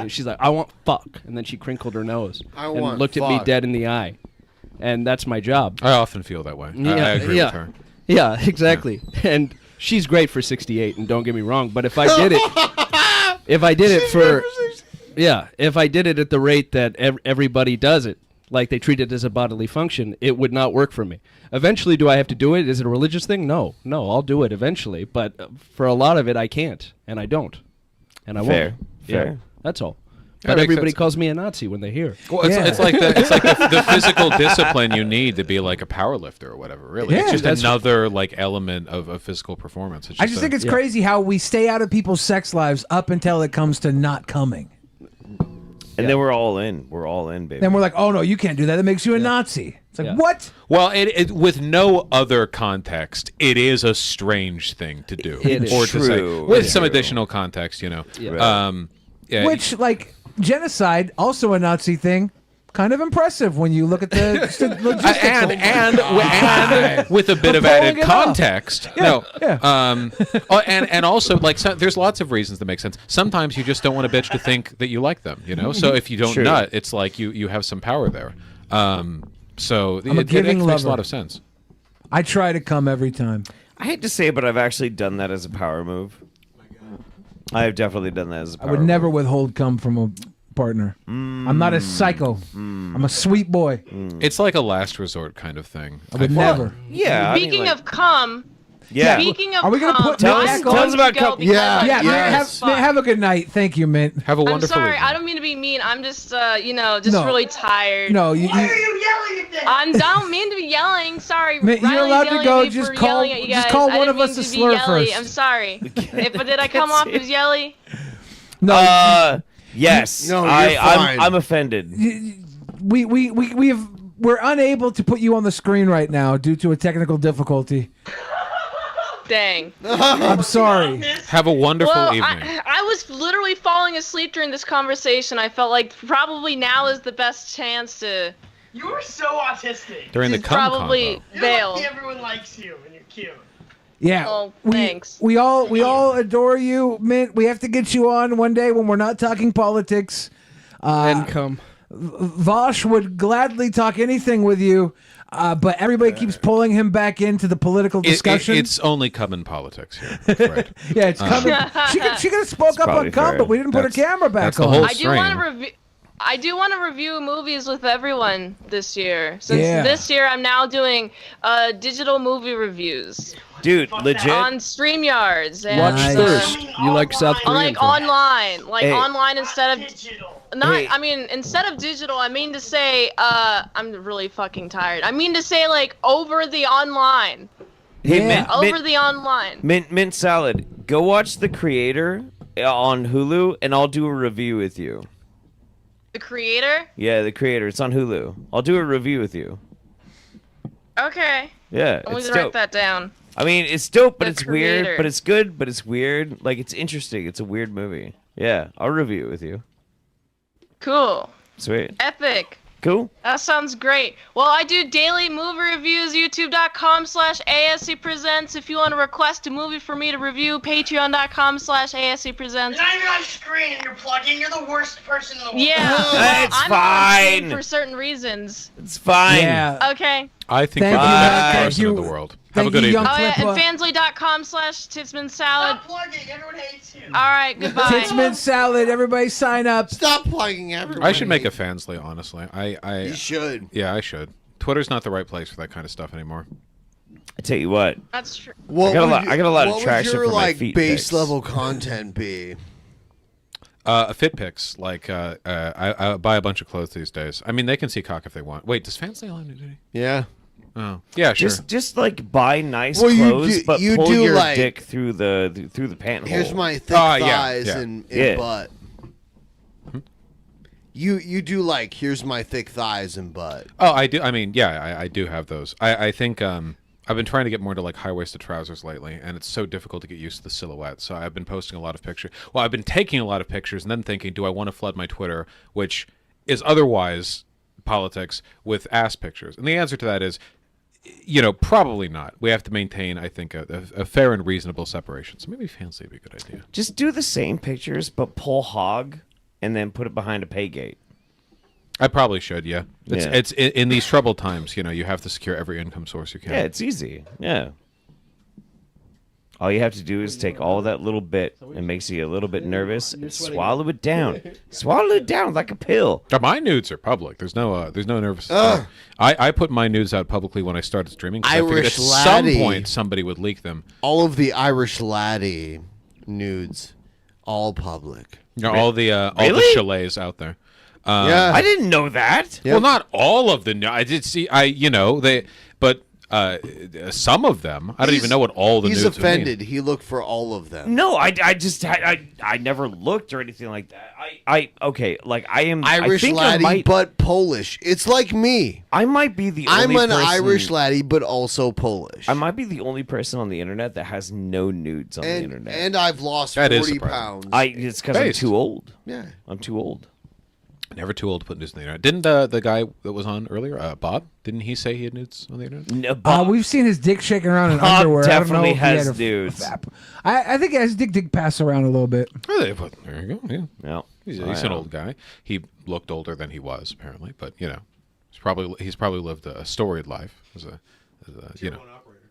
this. She's like, "I want fuck," and then she crinkled her nose and want looked at me fuck. dead in the eye, and that's my job. I often feel that way. I agree with her. Yeah, exactly. And she's great for 68, and don't get me wrong, but if I did it, if I did it at the rate that everybody does it, like they treat it as a bodily function, it would not work for me. Eventually, do I have to do it? Is it a religious thing? No, I'll do it eventually, but for a lot of it, I can't, and I don't, and I Fair. won't. Yeah, Fair. that's all. That But makes everybody sense. calls me a Nazi when they hear. Well, it's like the physical discipline you need to be like a power lifter or whatever. Really, Yeah, it's just that's- another like element of physical performance. It's I just think it's crazy how we stay out of people's sex lives up until it comes to not coming. And then we're all in. We're all in, baby. Then we're like, oh no, you can't do that. That makes you a Nazi. It's like, what? Well, it with no other context, it is a strange thing to do, It is. or to say True. with It's some true. additional context. You know, Yeah. yeah, Which, like, genocide, also a Nazi thing. Kind of impressive when you look at the logistics. and with a bit of Pulling added it off. context. Yeah, And also like there's lots of reasons that make sense. Sometimes you just don't want a bitch to think that you like them, you know. So if you don't True. nut, it's like you have some power there. So I'm a it giving makes a lover. lot of sense. I try to come every time. I hate to say it, but I've actually done that as a power move. I have definitely done that as a I power would never move. withhold cum from a partner. I'm not a psycho. I'm a sweet boy. It's like a last resort kind of thing. I would feel. never. Yeah. Speaking of cum, Yeah. speaking of Are we gonna cum, put Tell Mint us- back tell on? us about cum. Yeah, Yeah, yes. Mint, have a good night. Thank you, Mint. Have a I'm wonderful sorry. evening. I don't mean to be mean. I'm just, just No. really tired. No, you Why are you yelling at them? I don't mean to be yelling. Sorry. Mint, you're Riley's allowed to yelling go. at me Just for call- yelling at you just guys. call I one of didn't us mean a to slur be yelly. first. I'm sorry. But did I come off as yelly? no. Yes. No, you're fine. I'm offended. We're unable to put you on the screen right now due to a technical difficulty. Dang. I'm sorry. Have a wonderful Well, evening. I was literally falling asleep during this conversation. I felt like probably now is the best chance to You're so autistic. During the cum probably combo. bail. Everyone likes you and you're cute. Yeah. Oh, we, thanks. We all adore you, Mint. We have to get you on one day when we're not talking politics. And come. Vaush would gladly talk anything with you, but everybody keeps pulling him back into the political discussion. It's only cum in politics here. I'm afraid. Yeah, it's coming. She could have spoke up probably on cum, fair. but we didn't put her That's- camera back that's the on. whole I do want to strain. review. I do want to review movies with everyone this year. Since Yeah. this year I'm now doing digital movie reviews Dude, legit. on StreamYards and Watch Nice. Thirst. You like South Korean like films. online, Hey. online instead of not. Hey. I mean, instead of digital, I mean to say, I'm really fucking tired. I mean to say, like over the online, Hey, Yeah. Mint, over Mint, the online. Mint Salad. Go watch The Creator on Hulu, and I'll do a review with you. The Creator. Yeah, The Creator. It's on Hulu. I'll do a review with you. Okay. Yeah, I'm it's gonna write dope. that down. I mean, it's dope, but The it's weird. Creator. But it's good, but it's weird. Like, it's interesting. It's a weird movie. Yeah, I'll review it with you. Cool. Sweet. Epic. Cool. That sounds great. Well, I do daily movie reviews, youtube.com/ASC Presents. If you want to request a movie for me to review, patreon.com/ASC Presents. You're not even on screen and you're plugged in. You're the worst person in the world. Yeah, It's I'm on screen fine. for certain reasons. It's fine. Yeah. Okay. I think Thank you're the you, best Matt. Thank person you. in the world. Have a Thank good you, evening. Oh, yeah, Clipper. and fansly.com/Titsman Salad. Stop plugging. Everyone hates you. All right, goodbye. Titsman Salad. Everybody sign up. Stop plugging everyone. I should make a Fansly, honestly. You should. Yeah, I should. Twitter's not the right place for that kind of stuff anymore. I tell you what. That's true. I got a lot of traction What would your for my like feet base pics. level content be? Fit pics, like I buy a bunch of clothes these days. I mean, they can see cock if they want. Wait, does Fansly allow nudity? Yeah. Oh, yeah, sure. Just like buy nice Well, clothes, but you pull do, your like, dick through the pant hole. Here's my thick yeah, thighs yeah. and Yeah. butt. You do like here's my thick thighs and butt. Oh, I do. I mean, yeah, I do have those. I think I've been trying to get more into like high-waisted trousers lately, and it's so difficult to get used to the silhouette. So I've been posting a lot of pictures. Well, I've been taking a lot of pictures and then thinking, do I want to flood my Twitter, which is otherwise politics, with ass pictures? And the answer to that is, probably not. We have to maintain, I think, a fair and reasonable separation. So maybe Fansly would be a good idea. Just do the same pictures, but pull hog, and then put it behind a pay gate. I probably should, yeah. It's in these troubled times, you have to secure every income source you can. Yeah, it's easy. Yeah. All you have to do is take all that little bit and makes you a little bit nervous and swallow it down. Swallow it down like a pill. My nudes are public. There's no nervous. I put my nudes out publicly when I started streaming. 'Cause I figured Irish at some laddie. point somebody would leak them. All of the Irish laddie nudes, all public. All the Really? chalets out there. Yeah. I didn't know that. Well, not all of them. I did see. But some of them. I don't even know what all the He's nudes would mean. offended. He looked for all of them. No, I never looked or anything like that. I am Irish I think laddie, but Polish. It's like me. I might be the I'm only an person, Irish laddie, but also Polish. I might be the only person on the internet that has no nudes on the internet. And I've lost That is 40 surprising. pounds. It's because I'm Based. too old. Yeah. I'm too old. Never too old to put nudes on the internet. Didn't the guy that was on earlier, Bob? Didn't he say he had nudes on the internet? No, Bob, We've seen his dick shaking around in Bob underwear. definitely I don't know if he has had a nudes. I think his dick did pass around a little bit. There you go. Yeah. No. He's I an am. old guy. He looked older than he was, apparently. But he's probably lived a storied life as a Tier 1 operator.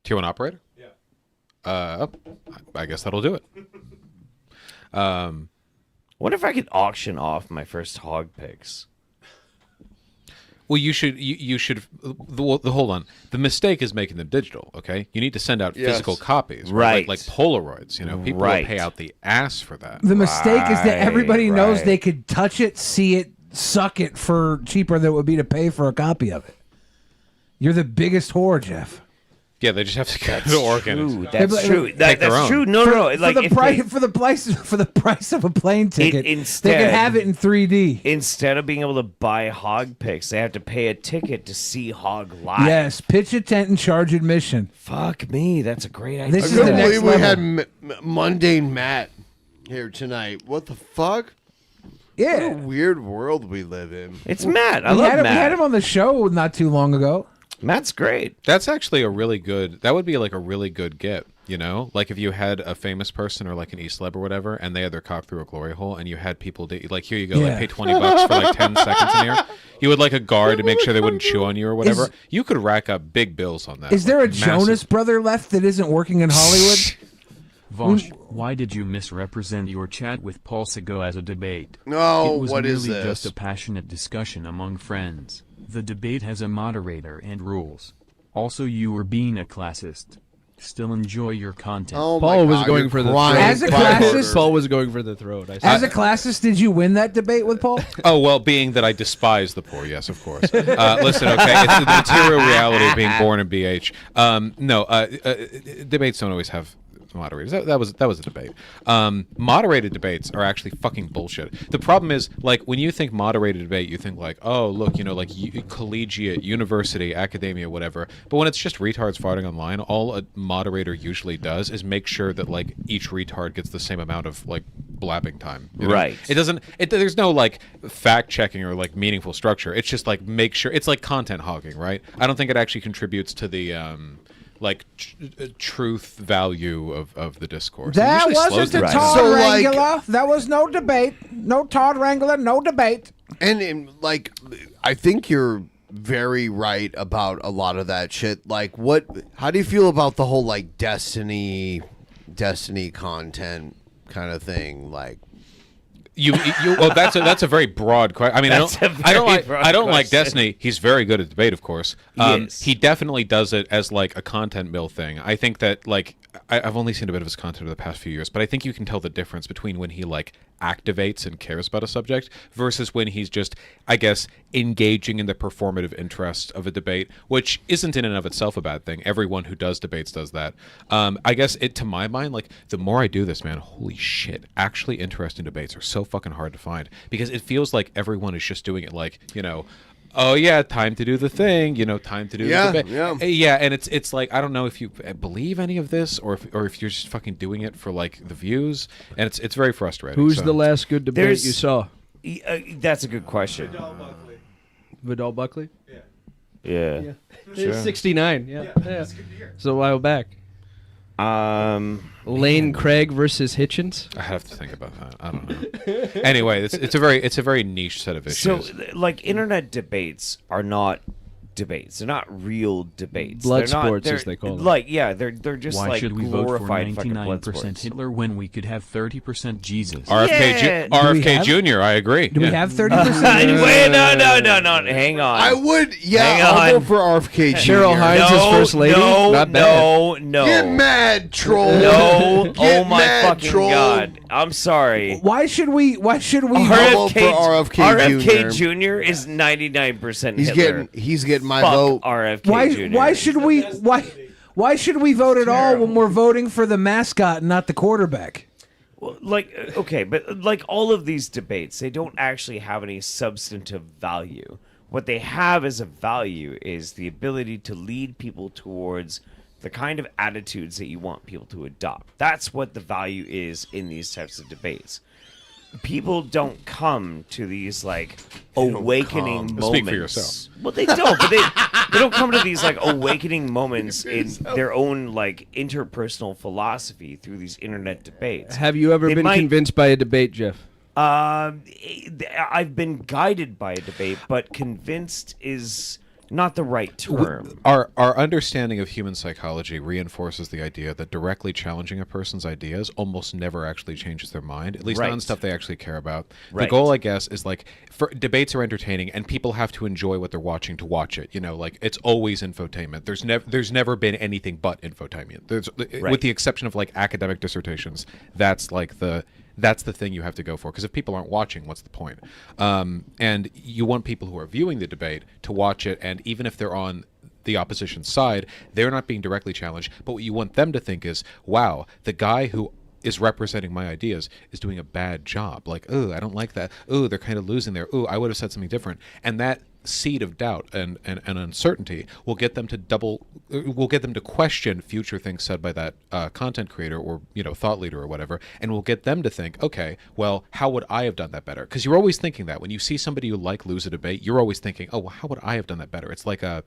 Tier 1 operator? Yeah. I guess that'll do it. What if I could auction off my first hog pics? Well, you should. Hold on. The mistake is making them digital. Okay, you need to send out physical copies, Right. Like Polaroids. People Right. will pay out the ass for that. The mistake is that everybody knows right. they could touch it, see it, suck it for cheaper than it would be to pay for a copy of it. You're the biggest whore, Jeff. Yeah, they just have to go to Oregon. True. and That's true. take their That's own. true. No, no. Like if for the price of a plane ticket, they instead- can have it in 3D. instead of being able to buy hog pics, they have to pay a ticket to see hog live. Yes, pitch a tent and charge admission. Fuck me. That's a great idea. This I is the couldn't next believe we level. had mundane Matt here tonight. What the fuck? Yeah. What a weird world we live in. It's Matt. I We love had him, Matt. we had him on the show not too long ago. Matt's great. That's actually a really good. That would be like a really good get. Like if you had a famous person or like an E-celeb or whatever, and they had their cock through a glory hole, and you had people like, here you go, Yeah. like pay $20 for like 10 seconds in here. You would like a guard to make sure they wouldn't chew on you or whatever. You could rack up big bills on that. Is there a Like, Jonas massive. brother left that isn't working in Hollywood? Vaush, why did you misrepresent your chat with Paul Sego as a debate? No, it was what is merely just this? a passionate discussion among friends. The debate has a moderator and rules. Also, you were being a classist. Still enjoy your content. Oh Paul my was God, going you're for the crying. throat. As a classist- Paul was going for the throat. As a classist, did you win that debate with Paul? Oh, well, being that I despise the poor, yes, of course. Listen, okay, it's the material reality of being born in BH. Debates don't always have moderators. That was a debate. Moderated debates are actually fucking bullshit. The problem is, like, when you think moderated debate, you think like, oh, look, like collegiate, university, academia, whatever. But when it's just retards farting online, all a moderator usually does is make sure that like each retard gets the same amount of like blabbing time. You know? Right. It doesn't. There's no like fact checking or like meaningful structure. It's just like make sure. It's like content hogging, right? I don't think it actually contributes to the truth value of the discourse. That It usually slows wasn't a things Todd down. Wrangler. That was no debate. No Todd Wrangler. No debate. And like, I think you're very right about a lot of that shit. Like, how do you feel about the whole like Destiny content kind of thing? Like, well, that's a very broad question. I mean, That's a I don't very like broad I don't like question. Destiny. He's very good at debate, of course. Yes. He definitely does it as like a content mill thing. I think that like I've only seen a bit of his content over the past few years, but I think you can tell the difference between when he like activates and cares about a subject versus when he's just, I guess, engaging in the performative interest of a debate, which isn't in and of itself a bad thing. Everyone who does debates does that. I guess to my mind, like the more I do this, man, holy shit, actually interesting debates are so fucking hard to find because it feels like everyone is just doing it like, oh yeah, time to do the thing, time to do the debate. Yeah, and it's like I don't know if you believe any of this or if you're just fucking doing it for like the views, and it's very frustrating. Who's the last good debate you saw? That's a good question. Vidal Buckley? Yeah. Sure. 69. Yeah. It's a while back. Lane Craig versus Hitchens. I have to think about that. I don't know. Anyway, it's a very niche set of issues. So, like, internet debates are not debates. They're not real debates. Blood they're not, sports, they're, as they call them. Like, yeah, they're just Why like should we vote for glorified fucking blood 99% sports. Hitler when we could have 30% Jesus? RFK Jr. I agree. Do we have 30%? Wait, no. Hang on. I would, Hang I'll on. vote for RFK Jr. Cheryl Hines is first lady. Not bad. No. Get mad, troll. No. Get Oh my mad, fucking troll. god. I'm sorry. Why should we vote for RFK Jr. is 99% He's Hitler. getting my Fuck vote. RFK Jr. Why should we vote at all when we're voting for the mascot and not the quarterback? Well, okay, but like all of these debates, they don't actually have any substantive value. What they have as a value is the ability to lead people towards the kind of attitudes that you want people to adopt. That's what the value is in these types of debates. People don't come to these like awakening moments. Speak for yourself. Well, they don't, but they don't come to these like awakening moments in their own like interpersonal philosophy through these internet debates. Have you ever been convinced by a debate, Jeff? I've been guided by a debate, but convinced is not the right term. Our understanding of human psychology reinforces the idea that directly challenging a person's ideas almost never actually changes their mind, at least not on stuff they actually care about. The goal, I guess, is like debates are entertaining, and people have to enjoy what they're watching to watch it. Like it's always infotainment. There's never been anything but infotainment. With the exception of like academic dissertations. That's the thing you have to go for, because if people aren't watching, what's the point? And you want people who are viewing the debate to watch it, and even if they're on the opposition side, they're not being directly challenged, but what you want them to think is, wow, the guy who is representing my ideas is doing a bad job. Like, ooh, I don't like that. Ooh, they're kind of losing there. Ooh, I would have said something different. And that seed of doubt and uncertainty will get them to question future things said by that content creator or thought leader or whatever, and will get them to think, okay, well, how would I have done that better? Because you're always thinking that when you see somebody you like lose a debate, you're always thinking, oh, well, how would I have done that better? It's like a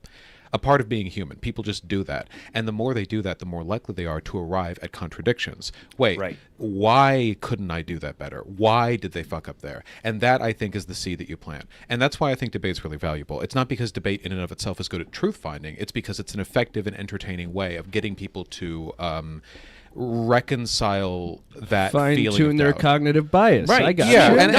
part of being human. People just do that, and the more they do that, the more likely they are to arrive at contradictions. Wait, why couldn't I do that better? Why did they fuck up there? And that, I think, is the seed that you plant. And that's why I think debate's really valuable. It's not because debate in and of itself is good at truth finding. It's because it's an effective and entertaining way of getting people to reconcile that feeling of fine-tune their doubt. cognitive bias. Right. I got Yeah, you. and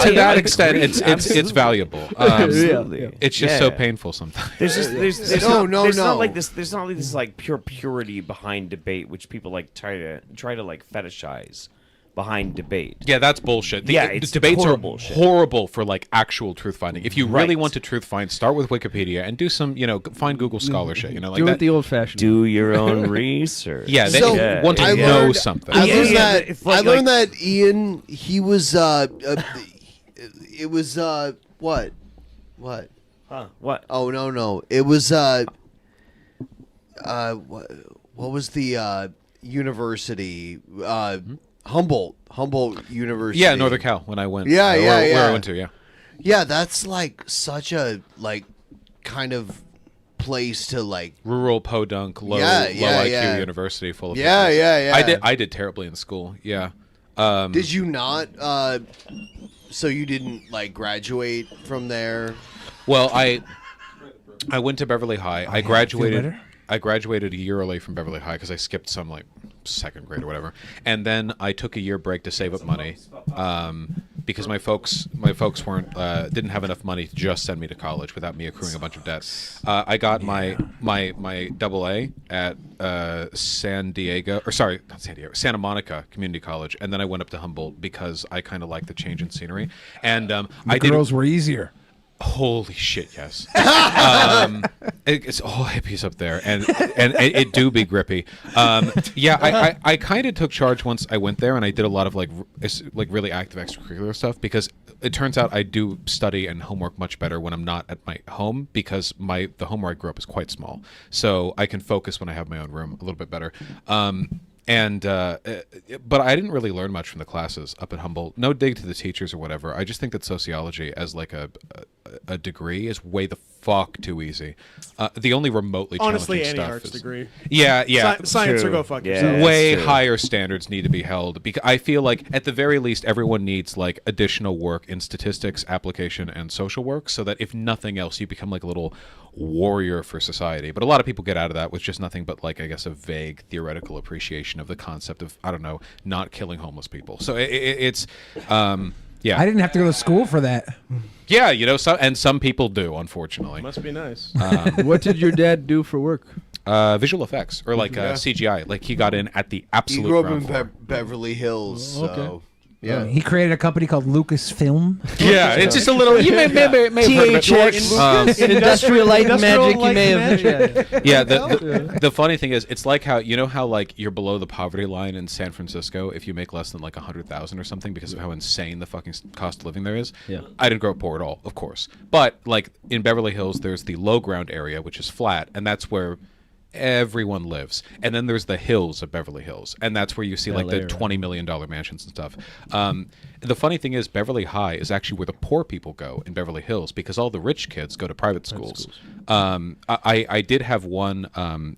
to that extent, it's valuable. Absolutely. It's just so painful sometimes. There's not like this like pure purity behind debate, which people like try to like fetishize behind debate. Yeah, that's bullshit. The debates are horrible for like actual truth finding. If you really want to truth find, start with Wikipedia and do some, find Google Scholar shit. Like do that. it the old-fashioned. Do your own research. Yeah, they want to know something. I learned that Ian, he was it was what? Huh? What? Oh no. It was what was the university Humboldt University. Yeah, Northern Cal. When I went. Yeah, where I went to. Yeah. Yeah, that's like such a kind of place to rural podunk low IQ university full of yeah. I did terribly in school. Yeah. Did you not? So you didn't graduate from there? Well, I went to Beverly High. I graduated a year early from Beverly High because I skipped some second grade or whatever, and then I took a year break to save up money because my folks weren't didn't have enough money to just send me to college without me accruing a bunch of debt. I got my double A at Santa Monica Community College, and then I went up to Humboldt because I kind of liked the change in scenery, and girls were easier. Holy shit, yes. It's all hippies up there, and it do be grippy. I kind of took charge once I went there, and I did a lot of really active extracurricular stuff because it turns out I do study and homework much better when I'm not at my home because the home where I grew up is quite small, so I can focus when I have my own room a little bit better. But I didn't really learn much from the classes up at Humboldt. No dig to the teachers or whatever. I just think that sociology as a degree is way the fuck too easy. The only remotely honestly challenging any stuff arts is, degree. Yeah, Science or go fuck yourself. Way higher standards need to be held because I feel like at the very least everyone needs additional work in statistics, application, and social work, so that if nothing else, you become a little warrior for society. But a lot of people get out of that with just nothing but I guess a vague theoretical appreciation of the concept of not killing homeless people. So it's yeah. I didn't have to go to school for that. Yeah, some people do, unfortunately. Must be nice. What did your dad do for work? Visual effects or CGI. He got in at the absolute. He grew up ground in floor. Beverly Hills. So. Okay. Yeah, he created a company called Lucasfilm. Yeah, it's just a little. You may have heard of it. Industrial Light and Magic. You may have. Yeah. The funny thing is, it's like how you're below the poverty line in San Francisco if you make less than $100,000 or something because of how insane the fucking cost of living there is. Yeah. I didn't grow up poor at all, of course, but in Beverly Hills, there's the low ground area which is flat, and that's where everyone lives, and then there's the hills of Beverly Hills, and that's where you see the $20 million mansions and stuff. The funny thing is, Beverly High is actually where the poor people go in Beverly Hills because all the rich kids go to private schools. I did have one.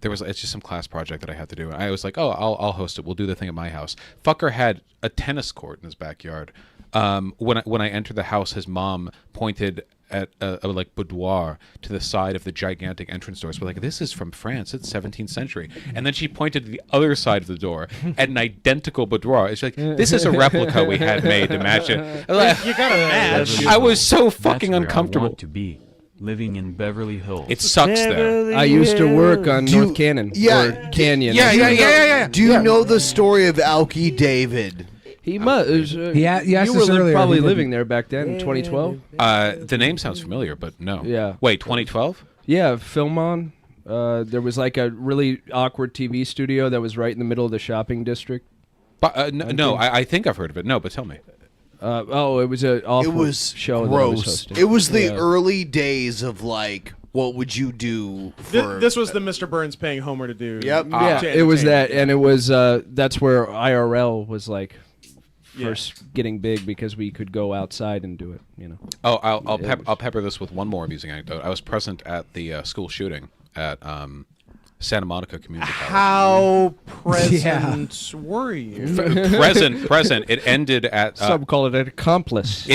It's just some class project that I had to do. I was like, oh, I'll host it. We'll do the thing at my house. Fucker had a tennis court in his backyard. When I entered the house, his mom pointed at a boudoir to the side of the gigantic entrance doors. We're like, this is from France. It's 17th century. And then she pointed to the other side of the door at an identical boudoir. It's like, this is a replica we had made to match it. You gotta match. I was so fucking uncomfortable. I want to be living in Beverly Hills. It sucks there. I used to work on North Cannon. Or Canyon. Yeah. Do you know the story of Alki David? He must. You were earlier, probably living there back then in 2012. The name sounds familiar, but no. Yeah. Wait, 2012? Yeah, Film On. There was a really awkward TV studio that was right in the middle of the shopping district. But I think I've heard of it. No, but tell me. It was an awful show. Gross. That I was hosting. It was the early days of what would you do for... This was the Mr. Burns paying Homer to do. Yep. Yeah, it was that, and it was that's where IRL was first getting big because we could go outside and do it. Oh, I'll pepper this with one more amusing anecdote. I was present at the school shooting at Santa Monica Community College. How present were you? Present. It ended at. Some call it an accomplice.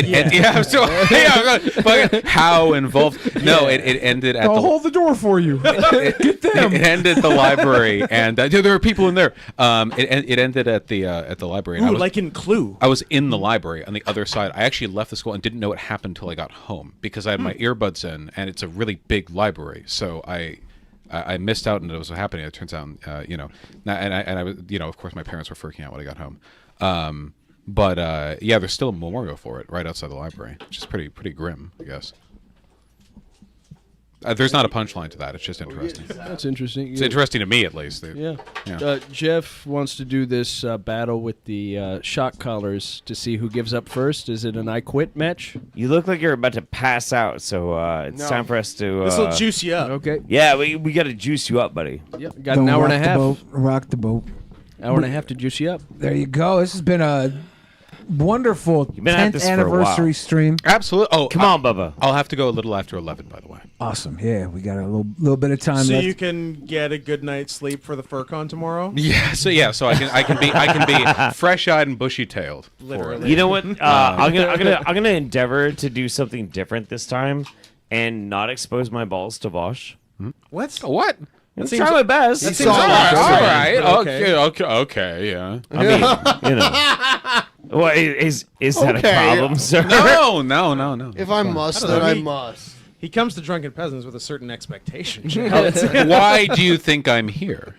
How involved? No, it ended at. I'll hold the door for you. Get them. It ended at the library, and there were people in there. It ended at the library. And Ooh, like in Clue. I was in the library on the other side. I actually left the school and didn't know what happened until I got home because I had my earbuds in, and it's a really big library. So I missed out on what was happening. It turns out, and I was, of course, my parents were freaking out when I got home. But there's still a memorial for it right outside the library, which is pretty grim, I guess. There's not a punchline to that. It's just interesting. That's interesting. It's interesting to me, at least. Yeah. Jeff wants to do this battle with the shock collars to see who gives up first. Is it an I quit match? You look like you're about to pass out, so it's time for us to... This will juice you up. Okay. Yeah, we got to juice you up, buddy. Yep. Got an hour and a half. Rock the boat. Hour and a half to juice you up. There you go. This has been a wonderful been at 10th this for a anniversary while. stream. Absolutely. Oh, Come on, Bubba. I'll have to go a little after 11, by the way. Awesome. Yeah, we got a little bit of time So left. you can get a good night's sleep for the FurCon tomorrow. Yeah. So I can be fresh-eyed and bushy-tailed. Literally. You know what? I'm gonna endeavor to do something different this time, and not expose my balls to Vaush. What? What? Let's try my best. That seems all right. Okay. Yeah. I mean, you know. What is that a problem, sir? No. If I must, I don't then know, I he- must. He comes to Drunken Peasants with a certain expectation. Why do you think I'm here?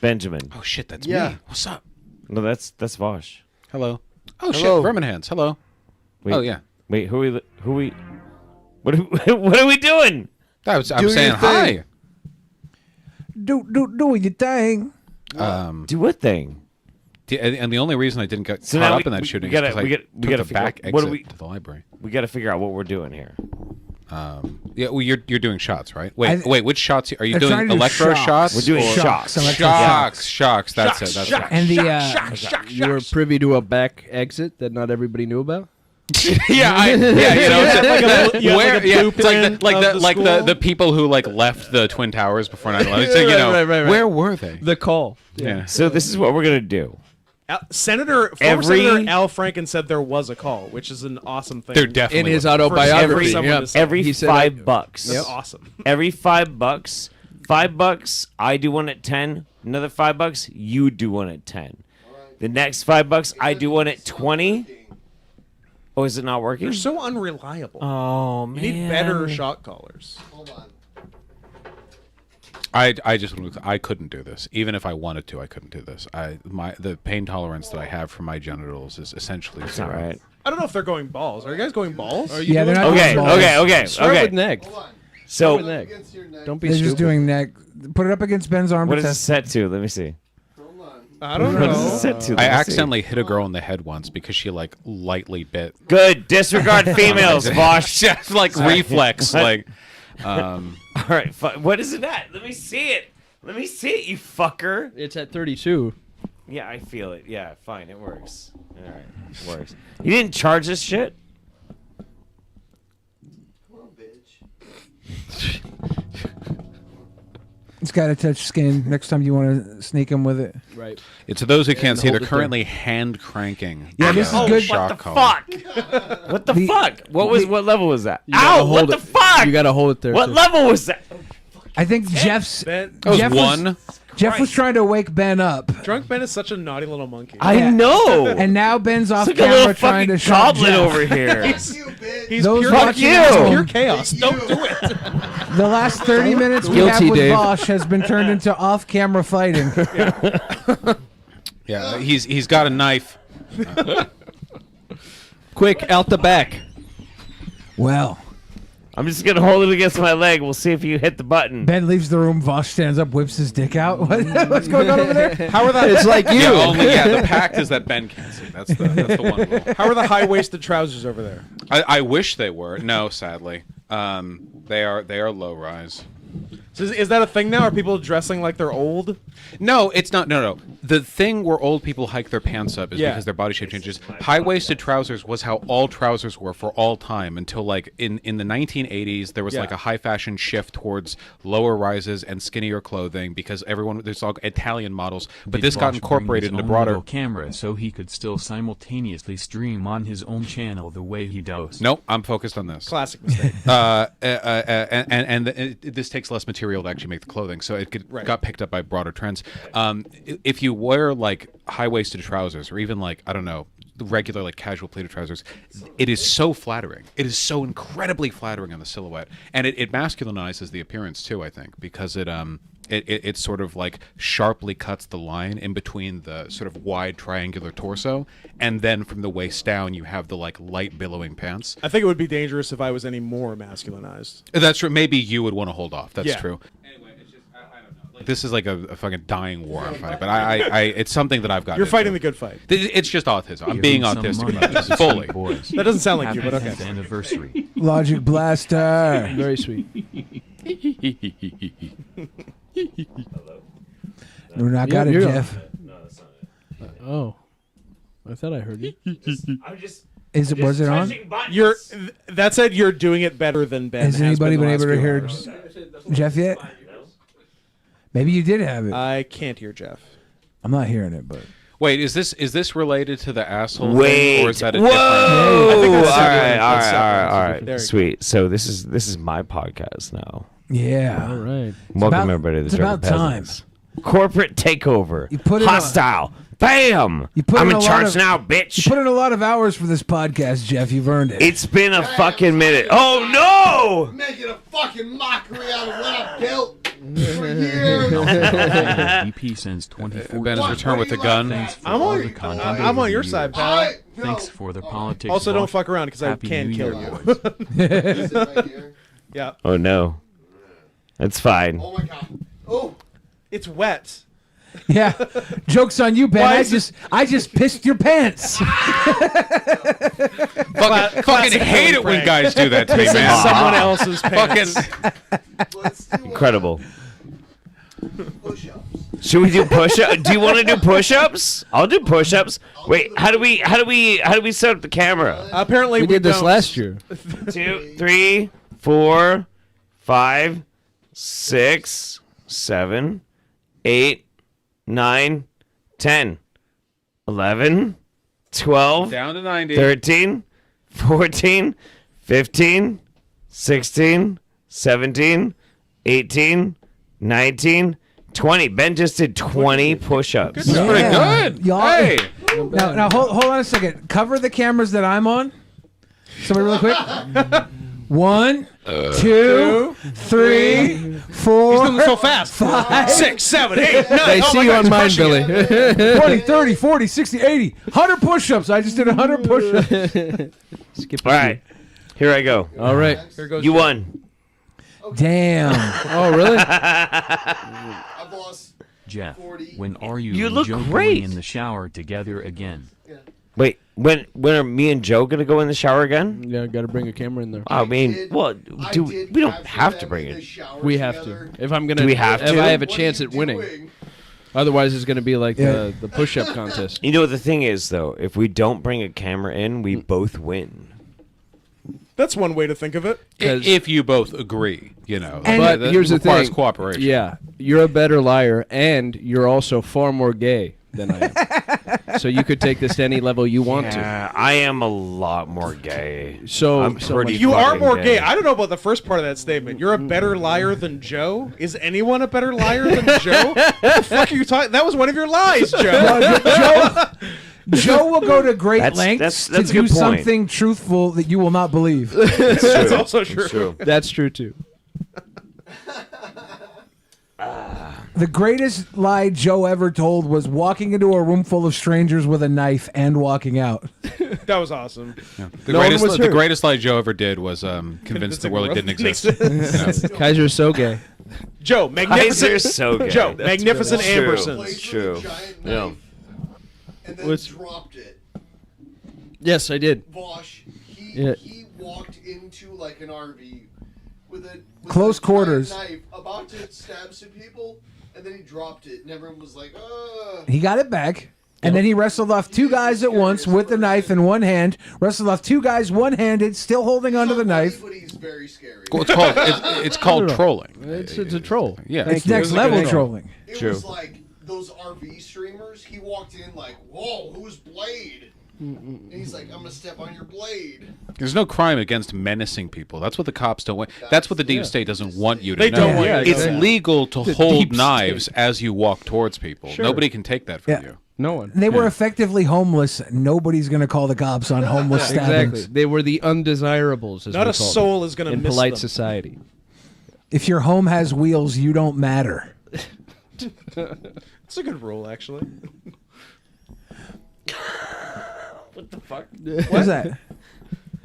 Benjamin. Oh shit, that's Yeah. me. What's up? No, that's Vaush. Hello. Oh Hello. shit, Vermin Hands. Hello. Wait, Oh yeah. Wait, who we? What are we doing? I'm Do saying your hi. thing. Do your thing. Do what thing? And the only reason I didn't get So caught now up in that shooting we gotta, is because we I gotta, we took gotta the figure back out, what exit do we, to the library. We got to figure out what we're doing here. Yeah, well, you're doing shots, right? Wait, I- which shots are you They're doing? trying to do Electro shocks. shots? We're doing or- shocks. Shocks. That's it. That's right. And the You were privy to a back exit that not everybody knew about? Yeah, you know, it's blueprint the people who like left the Twin Towers before 9/11. So, you know, Right. where were they? The call. Yeah. So this is what we're gonna do. former Senator Al Franken said there was a call, which is an awesome thing. There definitely In his was. autobiography. someone Yeah. to say. Every He said $5 bucks. That's awesome. Every $5, $5. I do one at 10. Another $5. You do one at 10. The next $5. I do one at 20. Oh, is it not working? You're so unreliable. Oh man. You need better shot callers. I just I couldn't do this. Even if I wanted to, I couldn't do this. The pain tolerance that I have for my genitals is essentially All zero. right. I don't know if they're going balls. Are you guys going balls? Yeah, they're not Okay. doing balls. Start with neck. So Start with neck. Don't be They're stupid. just doing neck. Put it up against Ben's arm. what to is it test. set to? Let me see. I don't What is it know. set to? I Let me see. accidentally hit a girl in the head once because she like lightly bit. Good. Disregard females, Vaush. Just like reflex, like. All right. What is it at? Let me see it. Let me see it, you fucker. It's at 32. Yeah, I feel it. Yeah, fine. It works. All right. It works. You didn't charge this shit? It's got to touch skin. Next time you want to sneak him with it. Right. To those who can't see, hold they're it currently hand cranking. Yeah, this is good. Shock What the collar. fuck? What the fuck? What level was that? You gotta Ow! What hold the it- fuck? You gotta hold it there. What too. level was that? I think Jeff's. Ben, That was Jeff one. Jeff was trying to wake Ben up, Drunk Ben is such a naughty little monkey. I know. and now Ben's off It's like a camera little trying fucking to shock goblin Jeff. over here. He's Those pure, watching you. at home, pure chaos. Don't do it. The last 30 minutes we Guilty, have with Dave. Vaush has been turned into off-camera fighting. Yeah, he's got a knife. Quick, out the back. Well, I'm just gonna hold it against my leg. We'll see if you hit the button. Ben leaves the room. Vaush stands up, whips his dick out. What's going on over there? How are the It's like you. The pact is that Ben can't see. That's the one rule. How are the high-waisted trousers over there? I wish they were. No, sadly, they are low rise. So is that a thing now? Are people dressing like they're old? No, it's not. No. The thing where old people hike their pants up is Yeah. because their body shape changes. High-waisted trousers was how all trousers were for all time until like in the 1980s there was Yeah. like a high fashion shift towards lower rises and skinnier clothing because there's all Italian models, but this got Vaush incorporated bring his into own broader. little camera so he could still simultaneously stream on his own channel the way he does. Nope, I'm focused on this. Classic mistake. This takes less material to actually make the clothing, so it got picked up by broader trends. If you wear like high-waisted trousers, or even like I don't know, regular like casual pleated trousers, it is so flattering. It is so incredibly flattering on the silhouette, and it masculinizes the appearance too. I think because it sort of like sharply cuts the line in between the sort of wide triangular torso, and then from the waist down you have the like light billowing pants. I think it would be dangerous if I was any more masculinized. That's true. Maybe you would want to hold off. That's Yeah. true. Anyway, it's just I don't know. Like this is like a fucking dying war I'm fighting. But I it's something that I've got. You're fighting the good fight. It's just autism. I'm being autistic about this fully. That doesn't sound like you, but okay. Anniversary. Logic Blaster. Very sweet. No, I got it, you're Jeff. Oh, I thought I heard you. Was it on? You're. That said, you're doing it better than Ben. Has anybody been been the able to last hear few hours. Jeff yet? Maybe you did have it. I can't hear Jeff. I'm not hearing it, but Wait, is this related to the asshole Wait. thing, or is that a Whoa! different? All right. There you Sweet. So this is my podcast now. yeah. All right. Welcome everybody to it's the about Dirty time. Peasants. Corporate takeover. You put in hostile. Bam! You put I'm in in a lot charge of- now, You bitch. put in a lot of hours for this podcast, Jeff. You've earned it. It's been a fucking minute. Oh no! Making a fucking mockery out of what I built for years. DP since 2014. Ben's return with the gun. Thanks for I'm all on- the content I'm over on your the side, years. pal. Thanks for the politics. Also, don't Vaush. fuck around because I Happy can New kill Year, you. boys. Yeah. Oh no. It's fine. Oh my god. Oh. It's wet. Yeah. Joke's on you, Ben. Why I is just pissed your pants. Fucking hate it when guys do that to me, man. Someone else's pants. Fucking Incredible. Should we do push-ups? Do you want to do push-ups? I'll do push-ups. Wait, how do we set up the camera? Apparently, We did this don't. last year. 2, 3, 4, 5, 6, 7, 8, 9, 10, 11, 12, down to 90. 13, 14, 15, 16, 17, 18, 19, 20. Ben just did 20 push-ups. That's pretty good. Y'all, Hey. Now hold on a second. Cover the cameras that I'm on. Somebody really quick. 1, 2, 3, 4. He's doing so fast. 5, 6, 7, 8, 9. They see you on mine, Billy. 20, 30, 40, 60, 80. 100 push-ups. I just did 100 push-ups. Skip All right, here I go. All right. Here goes You Jeff. won. Damn. Oh, really? I've lost. Jeff, when are you, You and look Joe great. going in the shower together again? Wait, when are me and Joe gonna go in the shower again? Yeah, got to bring a camera in there. I mean, well, we don't have to bring it. We have to. If I'm gonna, Do we have if to? I have a chance at winning. Otherwise, it's gonna be like the push-up contest. You know what the thing is, though? If we don't bring a camera in, we both win. That's one way to think of it. If you both agree, you know. But that here's the requires thing. cooperation. Yeah, you're a better liar, and you're also far more gay than I am. So you could take this to any level you want to. I am a lot more gay. So I'm pretty You are fucking more gay. I don't know about the first part of that statement. You're a better liar than Joe? Is anyone a better liar than Joe? What the fuck are you talking? That was one of your lies, Joe. Joe will go to great That's- lengths that's to a good do point. something truthful that you will not believe. That's also true. It's true. That's true too. The greatest lie Joe ever told was walking into a room full of strangers with a knife and walking out. That was awesome. The No one greatest, was the hurt. greatest lie Joe ever did was convince the world it didn't exist. You know? Kaiser's so gay. Joe, magnificent. Kaiser's so gay. Joe, That's magnificent true. Ambersons. It's true. Yeah. Yeah. And then dropped it. Yes, I did. Vaush, Yeah. he walked into like an RV with a Close a giant quarters. knife, about to stab some people, and then he dropped it, and everyone was like, He got it back. And then he wrestled off two guys at once with the knife in one hand. Wrestled off two guys one-handed, still holding onto the knife. But he's very scary. Well, it's called trolling. It's a troll. Yeah, It's next level trolling. It was like those RV streamers. He walked in like, "Whoa, who's Blade?" And he's like, "I'm gonna step on your blade." There's no crime against menacing people. That's what the cops don't want. That's what the deep state doesn't want you to They know. don't want you to It's know. legal to The hold deep knives state. as you walk towards people. Sure. Nobody can take that from Yeah. you. No one. They were effectively homeless. Nobody's going to call the cops on homeless stabbings. Exactly. They were the undesirables. As Not we a called soul them, is gonna in miss polite them. society. If your home has wheels, you don't matter. It's a good rule, actually. What the fuck? What's that?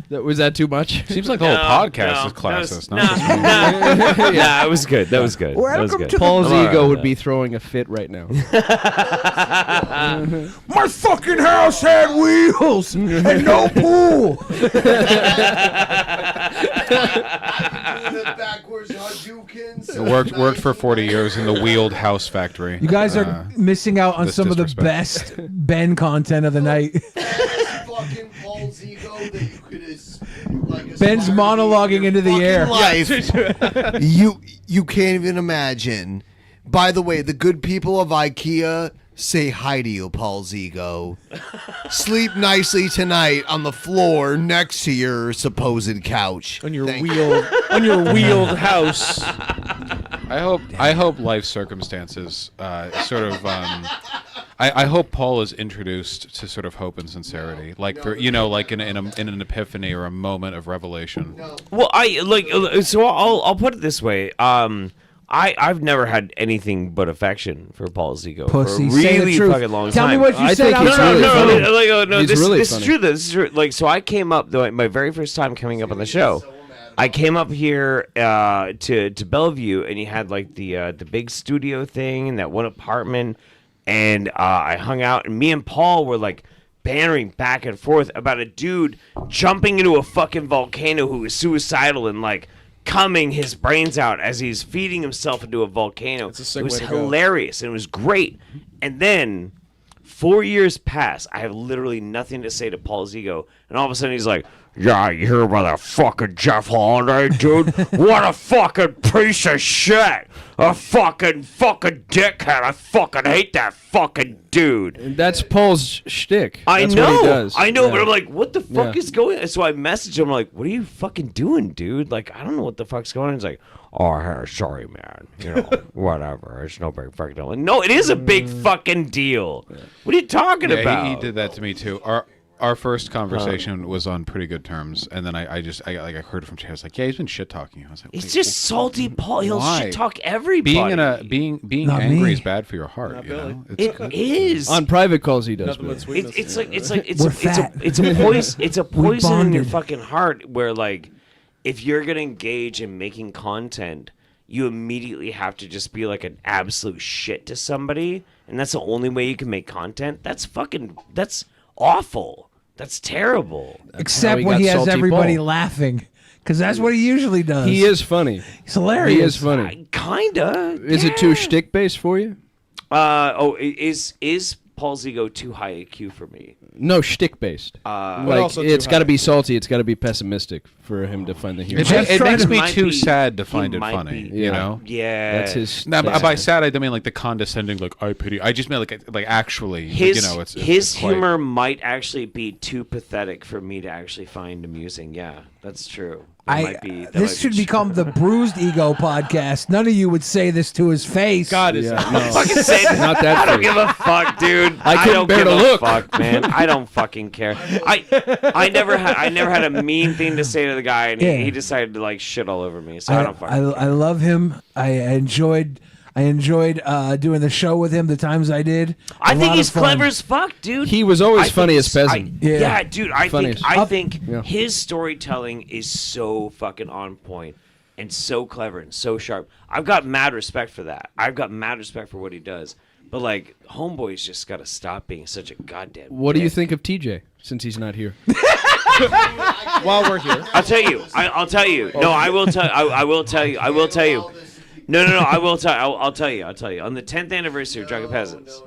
Was that too much? Seems like the whole podcast is classist. Nah, it was good. That was good. That was good. Paul's I'm all ego right would with be throwing a fit right now. My fucking house had wheels and no pool. It worked for 40 years in the wheeled house factory. You guys are missing out on this some of the disrespect. best Ben content of the night. Fucking Paul's ego that you could like Ben's monologuing into the air. life. you can't even imagine. By the way, the good people of IKEA say hi to you, Paul's ego. Sleep nicely tonight on the floor next to your supposed couch. On your wheeled house. I hope life circumstances sort of. I hope Paul is introduced to sort of hope and sincerity, like for like in an epiphany or a moment of revelation. Well, so I'll put it this way. I've never had anything but affection for Paul's ego Pussy, for a say the really truth. fucking long Tell time. me what you said outside. This is true. This is true. Like, so I came up my very first time coming up on the show. I came up here to Bellevue, and you had like the big studio thing and that one apartment, and I hung out, and me and Paul were like bantering back and forth about a dude jumping into a fucking volcano who was suicidal and like cumming his brains out as he's feeding himself into a volcano. It was hilarious and it was great. And then 4 years pass. I have literally nothing to say to Paul's ego, and all of a sudden he's like, "Yeah, you hear about that fucking Jeff Holiday, dude? What a fucking piece of shit! A fucking dickhead! I fucking hate that fucking dude." And that's Paul's shtick. That's what he know, does. I know, Yeah. but I'm like, what the fuck Yeah. is going on? So I messaged him, like, what are you fucking doing, dude? Like, I don't know what the fuck's going on. He's like, "Oh, sorry, man. Whatever. It's no big fucking deal." No, it is a big fucking deal. What are you talking about? He did that to me too. Our first conversation was on pretty good terms, and then I heard from Chad. I was like, "Yeah, he's been shit talking you." I was like, He's just salty, Paul. He'll why? shit talk everybody. Being Not angry me. is bad for your heart. It is. On private calls, he does. It's a We poison in your bonded. fucking heart where like if you're gonna engage in making content, you immediately have to just be like an absolute shit to somebody, and that's the only way you can make content. That's awful. That's terrible. Except he when got he has salty everybody Paul. laughing, because that's what he usually does. He is funny. He's hilarious. He is funny. Kinda. Is it too shtick based for you? Is Paul's ego too high IQ for me? No, shtick based. Like also it's too got to high. be salty. It's got to be pessimistic for him to find the humor. It makes me might too be- sad to he find it might funny. be. You know. Yeah. That's his. Now, that's- by sad, I don't mean like the condescending, like I pity. I just mean like actually, His it's quite- humor might actually be too pathetic for me to actually find amusing. Yeah, that's true. This should become the Bruised Ego podcast. None of you would say this to his face. God is Yeah, no. fucking say that. Not that I don't face. give a fuck, dude. I couldn't don't bear give to a look. fuck, man. I don't fucking care. I never had a mean thing to say to the guy, and Yeah. he decided to like shit all over me. So I don't fucking. I love him. I enjoyed doing the show with him the times I did. I A think lot he's of fun. clever as fuck, dude. He was always I funny think as peasant. Yeah, dude. I Funniest. think Yeah. his storytelling is so fucking on point and so clever and so sharp. I've got mad respect for that. I've got mad respect for what he does. But like, Homeboy's just got to stop being such a goddamn. What do you dick. think of TJ since he's not here? While we're here, I'll tell you. I'll tell you. No, I will tell. I will tell you. I will tell you. No. I will tell. I'll tell you. I'll tell you. On the 10th anniversary of Drunken Peasants,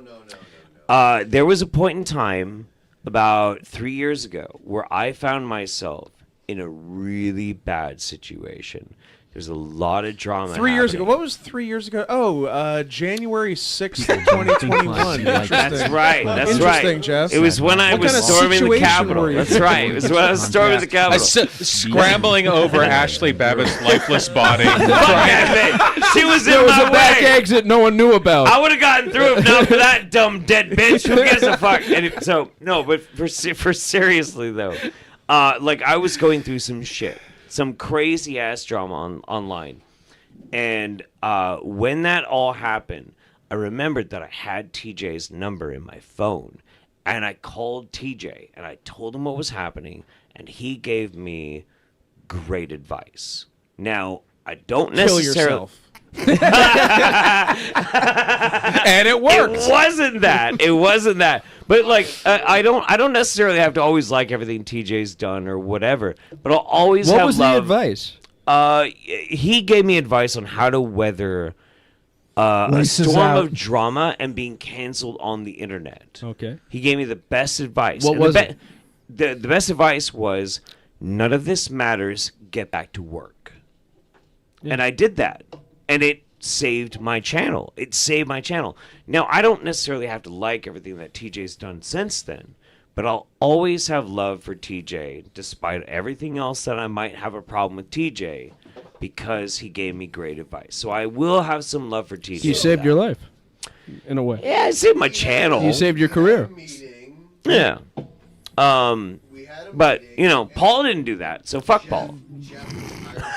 there was a point in time about 3 years ago where I found myself in a really bad situation. There's a lot of drama. 3 years ago. happening. What was 3 years ago? Oh, January 6th, 2021. That's right. That's Interesting, right. Jess. It was when I What was kind of storming the situation Capitol. were you That's right. It was when I was storming the Capitol. scrambling over Ashley Babbitt's lifeless body. Fuck that bitch. She was in There was my a back way. exit no one knew about. I would have gotten through if not for that dumb dead bitch. Who gives a fuck? But for seriously though, like I was going through some crazy ass drama online, and when that all happened, I remembered that I had TJ's number in my phone, and I called TJ and I told him what was happening, and he gave me great advice. Now, I don't Kill necessarily. yourself. And it worked. It wasn't that. It wasn't that. But like, I don't necessarily have to always like everything TJ's done or whatever. But I'll always What have was love. the advice? He gave me advice on how to weather a Laces storm out. of drama and being canceled on the internet. Okay. He gave me the best advice. What And was the it? The best advice was, none of this matters. Get back to work. And I did that. And it saved my channel. It saved my channel. Now, I don't necessarily have to like everything that TJ's done since then, but I'll always have love for TJ, despite everything else that I might have a problem with TJ, because he gave me great advice. So I will have some love for TJ. You saved your life, in a way. Yeah, I saved my channel. You saved your career. Yeah. But, you know, Paul didn't do that, so fuck Paul.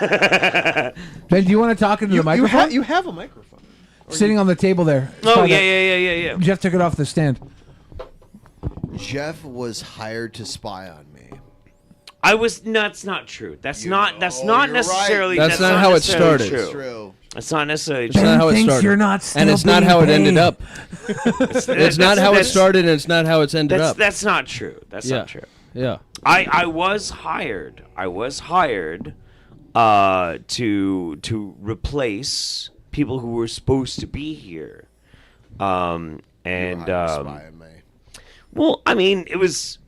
Ben, do you want to talk into the microphone? You have a microphone. Sitting on the table there. Oh, yeah. Jeff took it off the stand. Jeff was hired to spy on me. I was. No, that's not true. That's not you're necessarily. right. That's not how it necessarily started. True. It's true. That's not necessarily It's true. not how it thinks started. you're not still and it's not being how it paid. ended up. It's not how it started, and it's not how it's ended up. That's not true. That's not true. Yeah. I was hired. I was hired to replace people who were supposed to be here. And Spy on me. well, I mean, it was.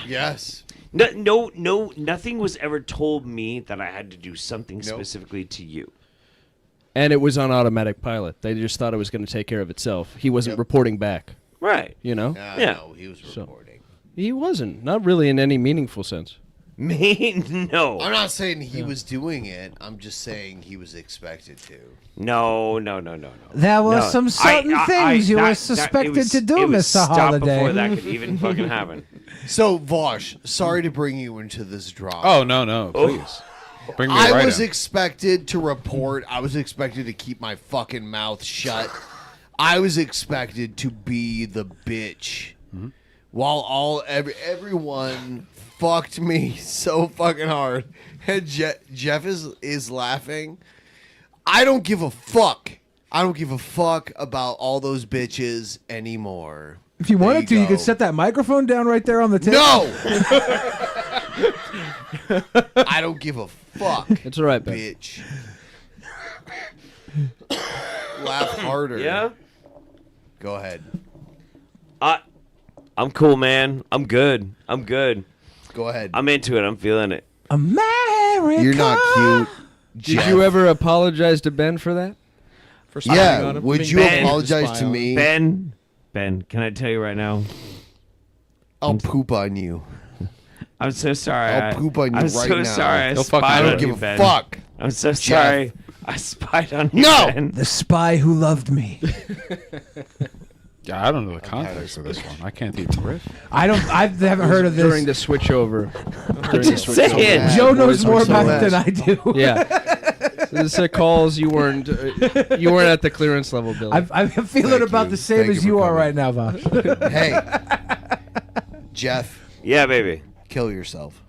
Yes. No, nothing was ever told me that I had to do something specifically to you. And it was on automatic pilot. They just thought it was going to take care of itself. He wasn't reporting back. Right. You know? Yeah. No, he was reporting. He wasn't. Not really in any meaningful sense. Me? No. I'm not saying he was doing it. I'm just saying he was expected to. No. There were No. some certain things you were it suspected was- to do, it was Mr. stopped Holiday. before that could even fucking happen. So, Vaush, sorry to bring you into this drama. Oh, no, please. Bring me I right was in. expected to report. I was expected to keep my fucking mouth shut. I was expected to be the bitch. While everyone fucked me so fucking hard. And Jeff is laughing. I don't give a fuck. I don't give a fuck about all those bitches anymore. If you wanted to, you go. could set that microphone down right there on the table. No! I don't give a fuck. It's all right, Ben. Bitch. Laugh harder. Yeah? Go ahead. I'm cool, man. I'm good. Go ahead. I'm into it. I'm feeling it. America. You're not cute. Did Jeff. you ever apologize to Ben for that? For spying on Yeah. him? Would I mean, you Ben- apologize to me? Ben, can I tell you right now? I'll poop on you. I'm so sorry. I'll poop on you I'm right so now. sorry. I He'll fucking spied do on it. you, Give a Ben. fuck. I'm so Jeff. sorry. I spied on you, No! Ben. The spy who loved me. Yeah, I don't know the context of this one. I can't even riff. I haven't heard of this. During the switchover. Say it. Joe knows Boys more were so about bad. it than I do. Yeah. This calls you weren't at the clearance level, Billy. I'm feeling Thank about you. the same Thank as you you for are coming. right now, Vaush. Hey. Jeff, Yeah, baby. kill yourself.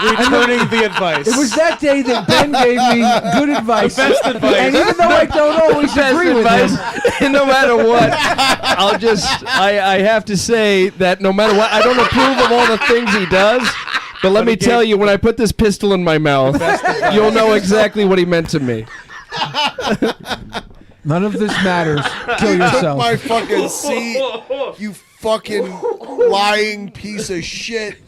Returning the advice. It was that day that Ben gave me good advice. best advice. And even though I don't always agree with him, And no matter what, I have to say that no matter what, I don't approve of all the things he does. But let me tell you, when I put this pistol in my mouth, you'll know exactly what he meant to me. none of this matters. Kill Took yourself. my fucking seat. You fucking lying piece of shit.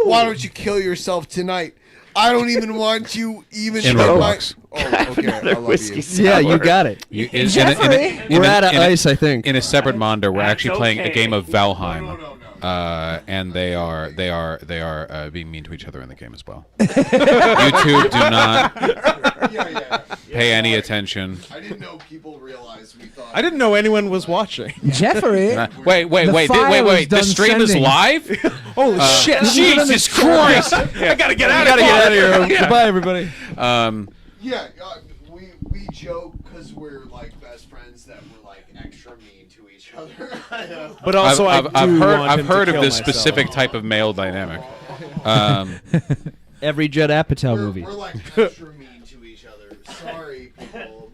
Why don't you kill yourself tonight? I don't even want you even In my- Roblox. Oh, okay. I love whiskey you. sour. Yeah, you got it. We're out of ice, I think. In a separate monitor, we're actually That's playing a okay. game of Valheim. And they are being mean to each other in the game as well. YouTube, do not pay any attention. I didn't know people realized we thought. I didn't know anyone was watching. Jeffrey. Wait. file The is stream done is sending. live? Holy shit! Jesus Christ! I gotta get out of here. Goodbye, everybody. Yeah, we joke because we're like best friends that we're like extra mean to each other. But also, I've heard of this myself. specific type of male dynamic. Every Judd Apatow movie. We're like extra mean to each other. Sorry, people.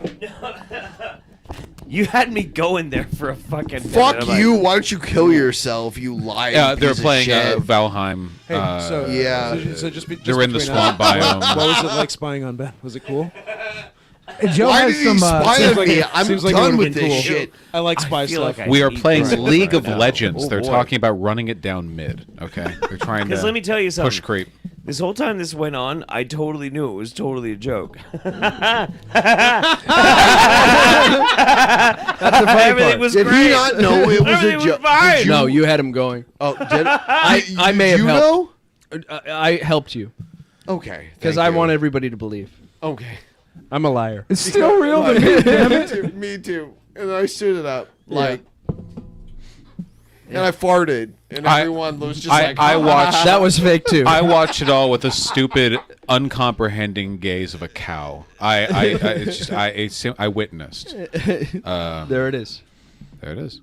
You had me going there for a fucking minute. Fuck I'm like, you! Why don't you kill yourself? You lying. Yeah, they're piece of playing shit. Valheim. So just they're in the between swamp us, biome. What was it like spying on Ben? Was it cool? Joe Why has did some. he spy Seems on like me? it- I'm seems like it done would've with been this cool. shit. I like spy feel stuff. like I We are hate playing Brett League of right now. Legends. Oh, They're boy. talking about running it down mid. Okay, they're trying to. Because let me tell you something. Push creep. This whole time this went on, I totally knew it was totally a joke. That's the funny Everything part. was Did great. he not know it was a Everything joke? fine. No, you had him going. Oh, did I may have you helped. know? I helped you Okay, because thank I you. want everybody to believe. Okay. I'm a liar. It's still real to me, damn it. Me too. And I stood it up like, and I farted, and everyone was just like, I watched. That was fake too. I watched it all with the stupid, uncomprehending gaze of a cow. It's just, I witnessed. There it is. There it is.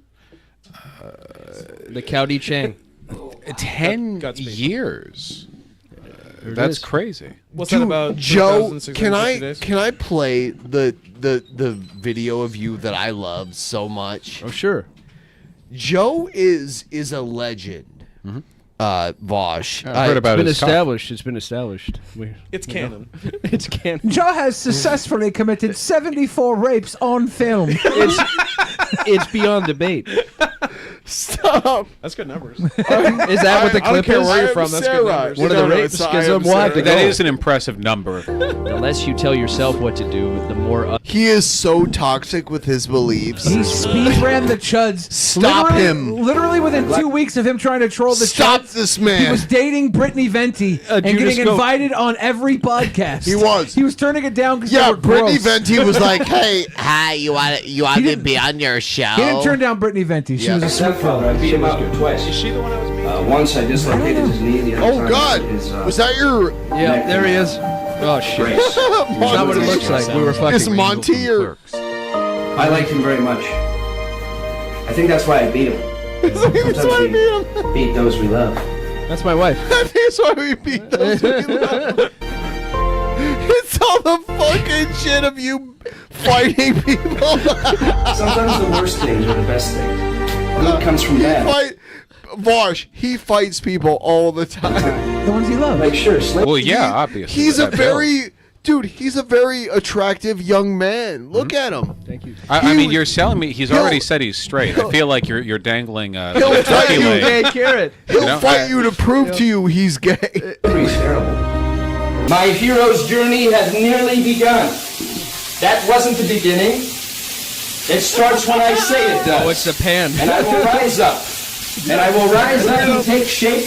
The Cow Chang. 10 Godspeed. years. it That's is. crazy. What's that about? Joe, 3,650 days? can I play the video of you that I loved so much? Oh sure. Joe is a legend. Vaush. I heard about It's been his cock. established. It's been established. It's canon. It's canon. Joe has successfully committed 74 rapes on film. It's beyond debate. Stop. That's good numbers. Is that what the I don't clip care is? where you're I am from. That's Sarah. good numbers. What are the rapes? Schism? We'll have to That go. is an impressive number. The less you tell yourself what to do, the more. He is so toxic with his beliefs. He speed ran the chuds. Stop him. Literally within 2 weeks of him trying to troll the Stop chuds, this man. he was dating Brittany Venti and Judas getting Goat. invited on every podcast. He was. He was turning it down because Yeah, they were Brittany gross. Venti was like, "Hey, hi, you want to didn't- be on your show?" He didn't turn down Brittany Venti. She Yeah. was a sweet girl. I beat him up twice. Is she the one I was meeting? Once I dislocated his knee. The other Oh time God, his, was that your? Yeah, there he is. Oh shit. brace. That's not what it looks like. We were fucking. It's Monty or? I liked him very much. I think that's why I beat him. That's why I beat him. Beat those we love. That's my wife. I think that's why we beat those. It's all the fucking shit of you fighting people. Sometimes the worst things are the best things. Good comes from bad. Vaush, he fights people all the time. The ones he loves. Like sure, Well, yeah, obviously. He's a that bill. very dude. He's a very attractive young man. Look at him. Thank you. I He mean, would- you're selling me. He's already said he's straight. I feel like you're dangling He'll a fight turkey you, leg. Hey, carrot. He'll You know, fight you to prove to you he's gay. He's terrible. My hero's journey has nearly begun. That wasn't the beginning. It starts when I say it does. Oh, it's the pan. And I will rise up. And I will rise up and take shape.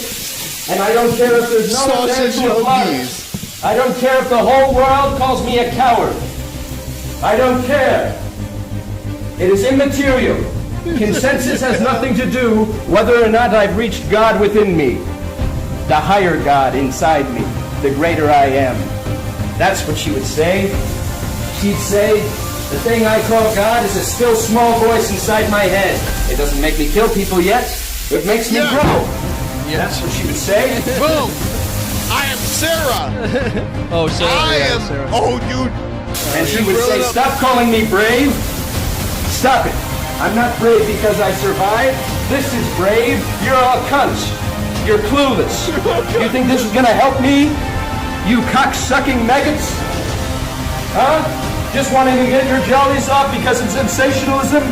And I don't care if there's no one there Sausage to applaud it. hoagies. I don't care if the whole world calls me a coward. I don't care. It is immaterial. Consensus has nothing to do whether or not I've reached God within me. The higher God inside me. The greater I am. That's what she would say. She'd say, the thing I call God is a still small voice inside my head. It doesn't make me kill people yet. It makes me grow. That's what she would say. Boom! I am Sarah. Oh, Sarah. I yeah, am. Sarah. Oh, dude. And she would say, stop calling me brave. Stop it. I'm not brave because I survived. This is brave. You're all cunts. You're clueless. You think this is gonna help me? You cock-sucking maggots? Huh? Just wanting to get your jollies off because it's sensationalism?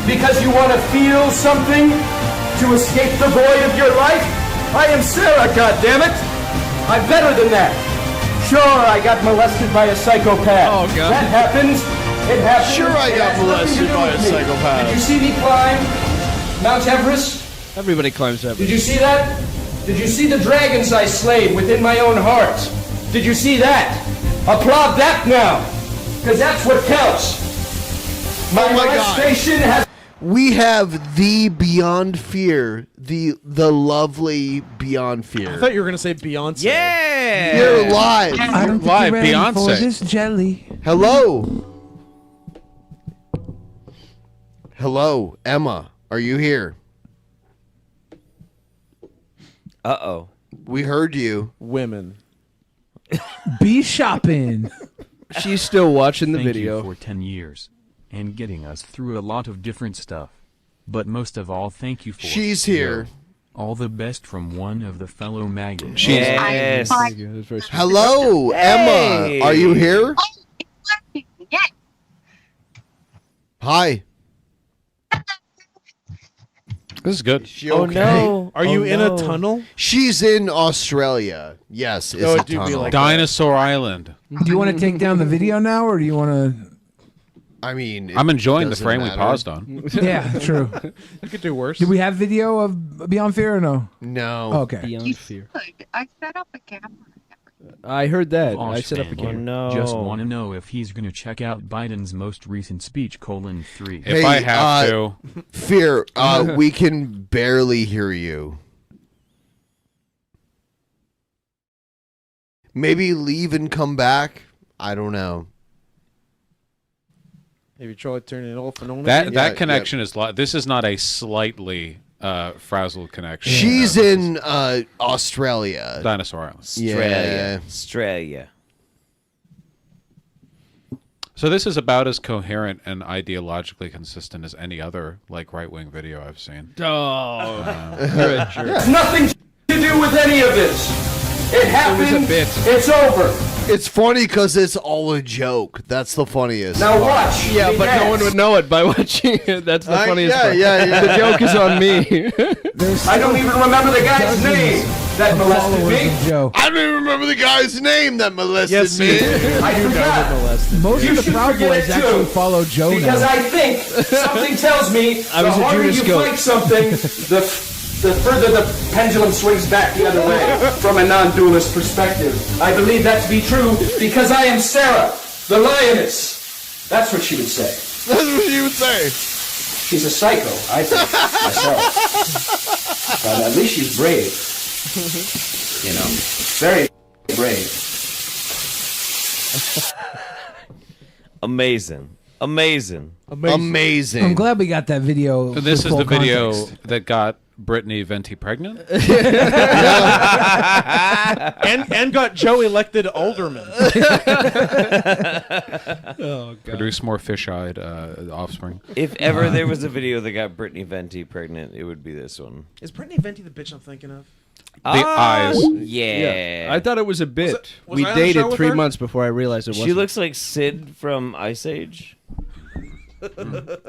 Because you want to feel something to escape the void of your life? I am Sarah, goddammit! I'm better than that. Sure, I got molested by a psychopath. Oh, God. That happens. It happens. Sure I It got has nothing to molested do by with a me. psychopath. Did you see me climb Mount Everest? Everybody climbs Everest. Did you see that? Did you see the dragons I slayed within my own heart? Did you see that? Applaud that now, because that's what counts. My Oh my God. molestation has. We have the Beyond Fear, the lovely Beyond I Fear. thought you were gonna say Beyonce. Yeah. You're live. I don't think Live, you're ready for Beyonce. this jelly. Hello. Hello, Emma. Are you here? Uh-oh. We heard you. Women. Be shopping. She's still watching the Thank video. you for 10 years and getting us through a lot of different stuff. But most of all, thank you for She's here. all the best from one of the fellow maggots. Yes. Hello, Emma. Are you here? Hi. This is good. She Oh okay? no. Are you in a tunnel? She's in Australia. Yes, it's Oh, a it do be tunnel. like Dinosaur Island. Do you want to take down the video now, or do you want to? I mean, I'm enjoying the doesn't frame we matter. paused on. Yeah, true. You could do worse. Did we have video of Beyond Fear or no? No. Okay. Beyond Fear. I set up a camera. I heard that. Vaush I set up a fan, camera. no. Just want to know if he's going to check out Biden's most recent speech, (3). If I have to. Fear, we can barely hear you. Maybe leave and come back. I don't know. Maybe try turning it off and on. That again? connection is this is not a slightly frazzled connection. She's in Australia. Dinosaur Island. Australia. Australia. So this is about as coherent and ideologically consistent as any other like right-wing video I've seen. Oh, Has nothing to do with any of this. It happened. It's over. It's funny because it's all a joke. That's the funniest. Now watch. yeah, me but no dance. one would know it by watching it. That's the funniest yeah, part. yeah. The joke is on me. I don't even remember the guy's name that molested me. Joe. I don't even remember the guy's name that molested me. I forgot. Most You of the should Proud forget Boys it actually too, follow Joe because now. I think something tells me I the was a harder you Judas goat. fight something, the further the pendulum swings back the other way from a non-dualist perspective. I believe that to be true because I am Sarah, the lioness. That's what she would say. That's what you would say. She's a psycho, I think, myself. But at least she's brave. You know, very brave. Amazing. Amazing. Amazing. I'm glad we got that video. So this with is full the video context. that got Brittany Venti pregnant. and got Joe elected alderman. Produce more fish-eyed offspring. If ever there was a video that got Brittany Venti pregnant, it would be this one. Is Brittany Venti the bitch I'm thinking of? The eyes. Yeah. I thought it was a bit. Was We I on the show dated with 3 her? months before I realized it wasn't. She looks like Sid from Ice Age.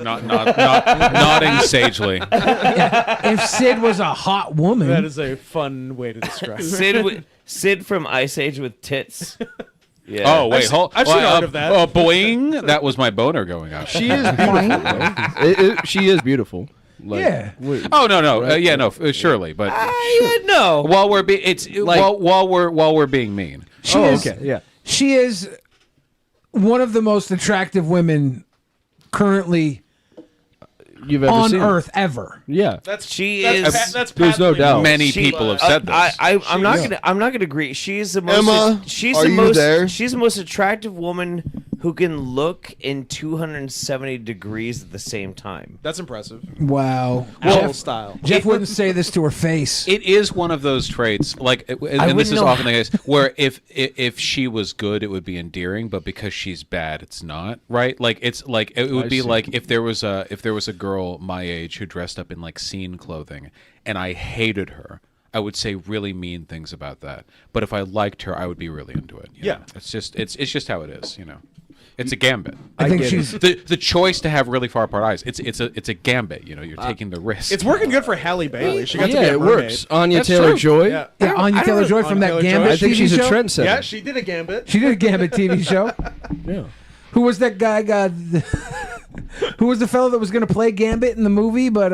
Nodding sagely. If Sid was a hot woman, That is a fun way to describe it. Sid from Ice Age with tits. Yeah. Oh wait, I've seen art of that. Oh, boing! That was my boner going up. She is beautiful. though. She is beautiful. Like, Yeah. Oh no, Right? yeah, no, surely, but no. while we're while we're being mean. she Oh, is. okay, yeah. She is one of the most attractive women currently You've ever on seen Earth ever. Yeah. That's That's There's no doubt. Many people have said this. I'm not gonna agree. She's the most. Emma, she's are the you most. there? She's the most attractive woman who can look in 270 degrees at the same time. That's impressive. Wow. Owl style. Jeff wouldn't say this to her face. It is one of those traits, like, and this wouldn't is know often the case, where if she was good, it would be endearing, but because she's bad, it's not, right? Like it's like it would be like if there was a girl my age who dressed up in like scene clothing, and I hated her, I would say really mean things about that. But if I liked her, I would be really into it. You know? It's just how it is, you know. It's a gambit. I think she's the choice to have really far apart eyes. It's a gambit. You know, you're taking the risk. It's working good for Halle Bailey. She got to be Yeah, a it mermaid. works. Anya That's Taylor true. Joy. Yeah. yeah, Anya Taylor Joy from that Taylor-Joy. Gambit I think TV she's a show? trendsetter. Yeah, she did a gambit. She did a Gambit TV show. Yeah. Who was that guy? Who was the fellow that was going to play Gambit in the movie, but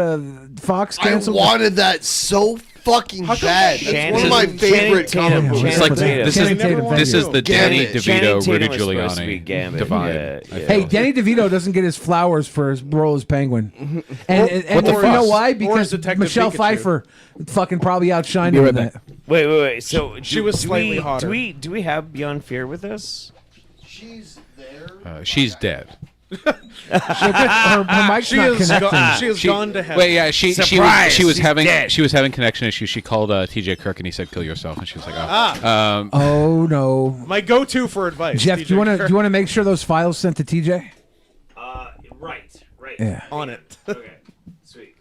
Fox I canceled? wanted that so fucking bad. It's one of my favorite comic books. It's like Channing this Tatum. is the Danny Gambit. DeVito, Channing Rudy Tatum was supposed to be Giuliani Gambit. divide. Yeah, I yeah. Hey, feel. Danny DeVito doesn't get his flowers for his role as Penguin, and What the you know fuck? why? Or Because Detective Michelle Pikachu. Pfeiffer fucking probably outshined Be him right in back. that. Wait. So She was slightly hotter. Do we have Beyond Fear with us? She's there. She's dead. her mic's She not is connecting. she has gone to heaven. Wait, yeah, she Surprise, was she's having dead. she was having connection issues. She called TJ Kirk and he said kill yourself, and she was like, Oh no. My go-to for advice. Jeff, DJ do you want to Kirk. make sure those files sent to TJ? Right. Yeah. On it. Okay, sweet.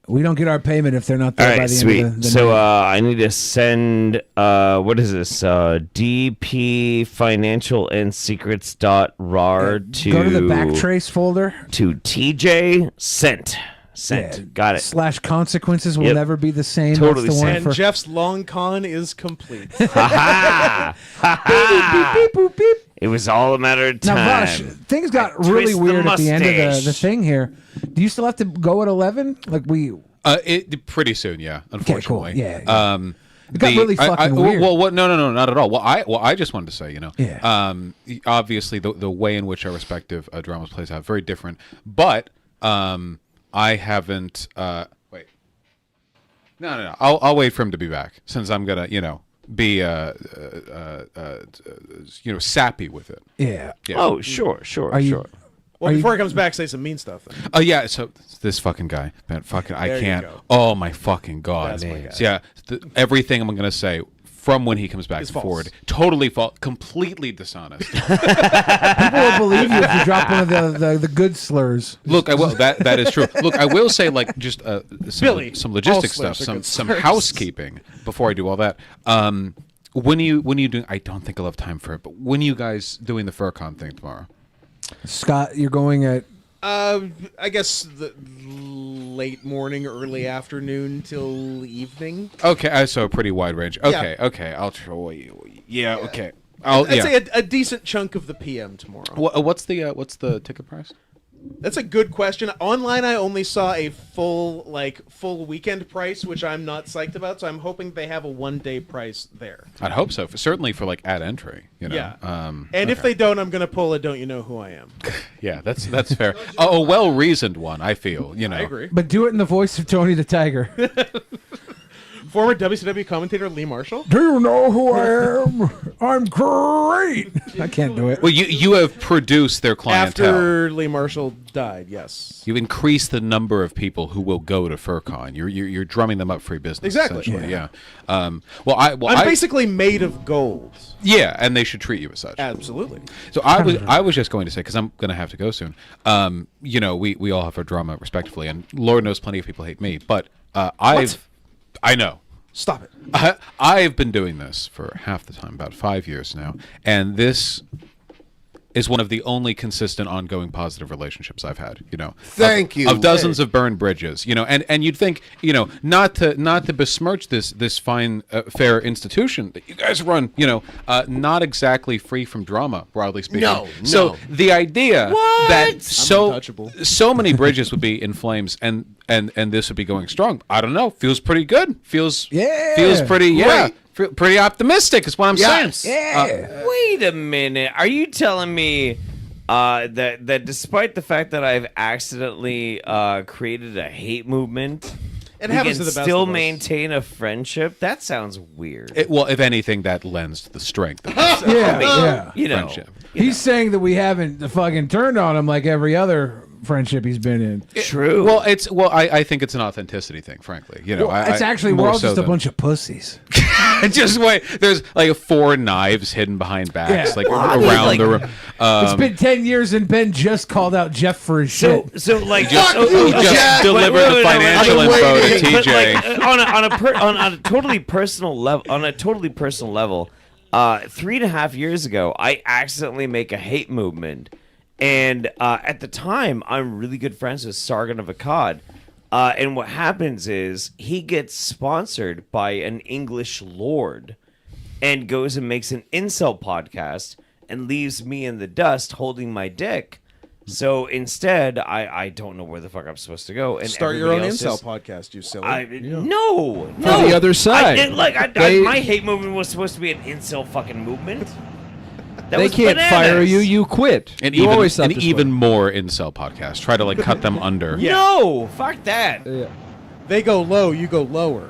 We don't get our payment if they're not there All by right, the sweet. end of the So night. I need to send what is this? DP Financial and Secrets.rar to Go to the backtrace folder. to TJ sent. Sent. Got it. / consequences will Yep. never be the same. Totally That's the one And for Jeff's long con is complete. Ha ha! beep, boop, beep. It was all a matter of time. Now, Vaush, things got really twist the weird at the end of mustache. the thing here. Do you still have to go at 11? Like we. it pretty soon, yeah. Unfortunately, cool. Yeah. It got really I- fucking weird. Well, what? No, not at all. Well, I just wanted to say, Yeah. Obviously, the way in which our respective dramas plays out very different, but I haven't. Wait. No. I'll wait for him to be back since I'm gonna, be sappy with it. Yeah. Oh, sure. Are you- Sure. Well, Are before you- he comes back, say some mean stuff. Then. Oh yeah, so this fucking guy, man, fucking, I There you can't. go. Oh my fucking god! That's my guy. So, yeah, everything I'm gonna say from when he comes back Is false. forward, totally false, completely dishonest. People will believe you if you drop one of the good slurs. Look, I will. That is true. Look, I will say just Billy, some logistic all slurs stuff, are good some slurs. housekeeping before I do all that. When you doing? I don't think I'll have time for it. But when you guys doing the FurCon thing tomorrow? Scott, you're going at. I guess the late morning, early afternoon till evening. Okay, so a pretty wide range. Okay, Yeah. okay, I'll try. Yeah, okay. I'd say a decent chunk of the PM tomorrow. What's the ticket price? That's a good question. Online, I only saw a full weekend price, which I'm not psyched about. So I'm hoping they have a 1-day price there. I'd hope so. Certainly for ad entry. Yeah. And if they don't, I'm gonna pull a "Don't you know who I am?" Yeah, that's fair. A well reasoned one, I feel. I agree. But do it in the voice of Tony the Tiger. Former WCW commentator Lee Marshall. Do you know who I am? I'm great. I can't do it. Well, you have produced their clientele. After Lee Marshall died, yes. You've increased the number of people who will go to FurCon. You're drumming them up free business. Exactly. Essentially, Yeah. I'm basically made of gold. Yeah, and they should treat you as such. Absolutely. So I was just going to say, because I'm going to have to go soon. We all have our drama respectively, and Lord knows plenty of people hate me, but I know. Stop it. I've been doing this for half the time, about 5 years now, and this is one of the only consistent, ongoing, positive relationships I've had. Thank you. Of dozens of burned bridges. And you'd think, not to besmirch this fine, fair institution that you guys run. Not exactly free from drama, broadly speaking. No. So the idea that untouchable. so many bridges would be in flames and this would be going strong. I don't know. Feels pretty good. Feels pretty. Yeah. Pretty optimistic is what I'm saying. Yeah. Wait a minute. Are you telling me that despite the fact that I've accidentally created a hate movement, It we happens can to the best still of us. maintain a friendship? That sounds weird. Well, if anything, that lends to the strength of Yeah. friendship. He's saying that we haven't fucking turned on him like every other friendship he's been in. True. Well, I think it's an authenticity thing, frankly. It's actually we're all just a bunch of pussies. Just wait. There's like 4 knives hidden behind backs, Yeah. around the room. It's been 10 years and Ben just called out Jeff for his shit. So he just delivered the financial info to TJ. On a totally personal level, 3.5 years ago, I accidentally make a hate movement, and at the time, I'm really good friends with Sargon of Akkad. And what happens is he gets sponsored by an English lord, and goes and makes an incel podcast, and leaves me in the dust holding my dick. So instead, I don't know where the fuck I'm supposed to go. And Start your own everybody else incel is- podcast, you silly. No. For the other side. My hate movement was supposed to be an incel fucking movement. That They was can't fire bananas. you. You quit. And you even, always thought and this even way. more incel podcasts. Try to cut them under. No, fuck that. They go low, you go lower.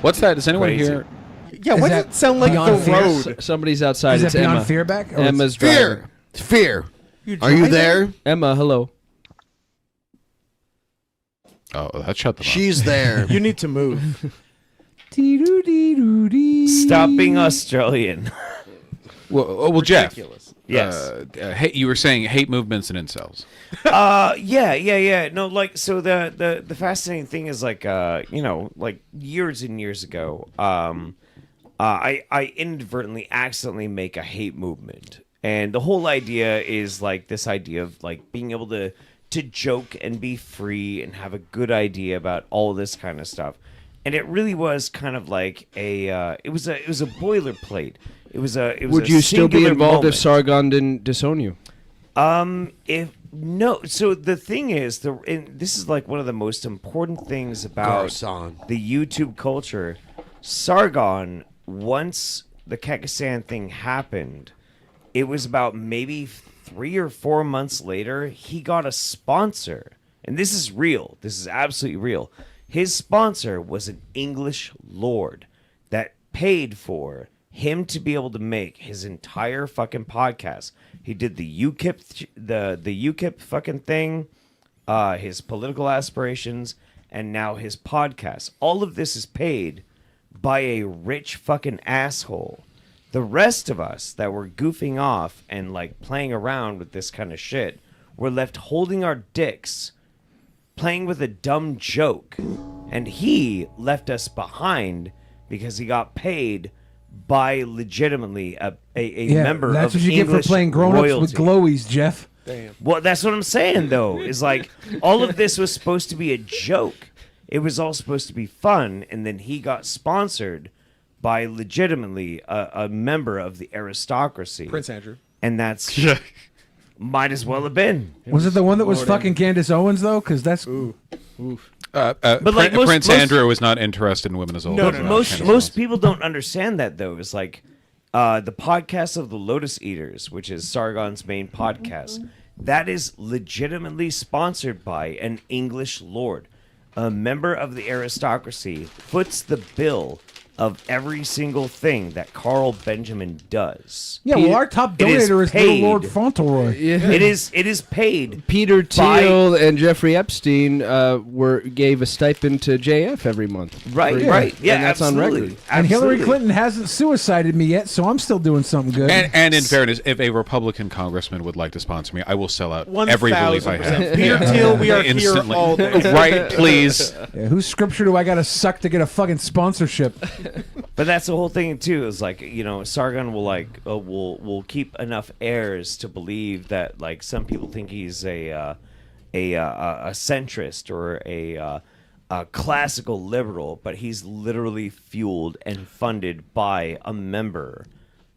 What's that? Does anyone Crazy. hear? Yeah, why does it sound like Beyond the Fear? road? Somebody's outside. Is It's that Beyond Emma. Fear back? Or Emma's Fear. driving. Fear. Are you there? Emma, hello. Oh, that shut them up. She's there. You need to move. Stop being Australian. Well, Jeff. Yes. You were saying hate movements and incels. Yeah. No, like, so the fascinating thing is, like, like years and years ago, I inadvertently, accidentally make a hate movement, and the whole idea is like this idea of like being able to joke and be free and have a good idea about all this kind of stuff. And it really was kind of like it was a boilerplate. It was Would you still be involved if Sargon didn't disown you? If no, so the thing is, this is like one of the most important things about the YouTube culture. Sargon, once the Kekasan thing happened, it was about maybe 3 or 4 months later, he got a sponsor. And this is real. This is absolutely real. His sponsor was an English lord that paid for him to be able to make his entire fucking podcast. He did the UKIP, the UKIP fucking thing, his political aspirations, and now his podcast. All of this is paid by a rich fucking asshole. The rest of us that were goofing off and like playing around with this kind of shit were left holding our dicks, playing with a dumb joke, and he left us behind because he got paid by legitimately a member that's of what you English get for playing grown-ups royalty. with glowies, Jeff. Damn. Well, that's what I'm saying, though, is like all of this was supposed to be a joke. It was all supposed to be fun, and then he got sponsored by legitimately a member of the aristocracy. Prince Andrew. And that's... might as well have been. Was it the one that was fucking Candace Owens, though? Because that's... But like Prince Andrew was not interested in women as old. Most people don't understand that, though. It's like the podcast of the Lotus Eaters, which is Sargon's main podcast, that is legitimately sponsored by an English lord. A member of the aristocracy foots the bill of every single thing that Carl Benjamin does. Yeah, well, our top donator is Little Lord Fauntleroy. Yeah. It is paid. Peter Thiel and Jeffrey Epstein gave a stipend to JF every month. Right. Yeah, and that's absolutely. on record. And Hillary Clinton hasn't suicided me yet, so I'm still doing something good. And in fairness, if a Republican congressman would like to sponsor me, I will sell out every belief I have. Peter Thiel, we are Instantly. here all day. Right, please. Yeah, whose scripture do I got to suck to get a fucking sponsorship? But that's the whole thing too. Is like, Sargon will will keep enough heirs to believe that like some people think he's a centrist or a classical liberal, but he's literally fueled and funded by a member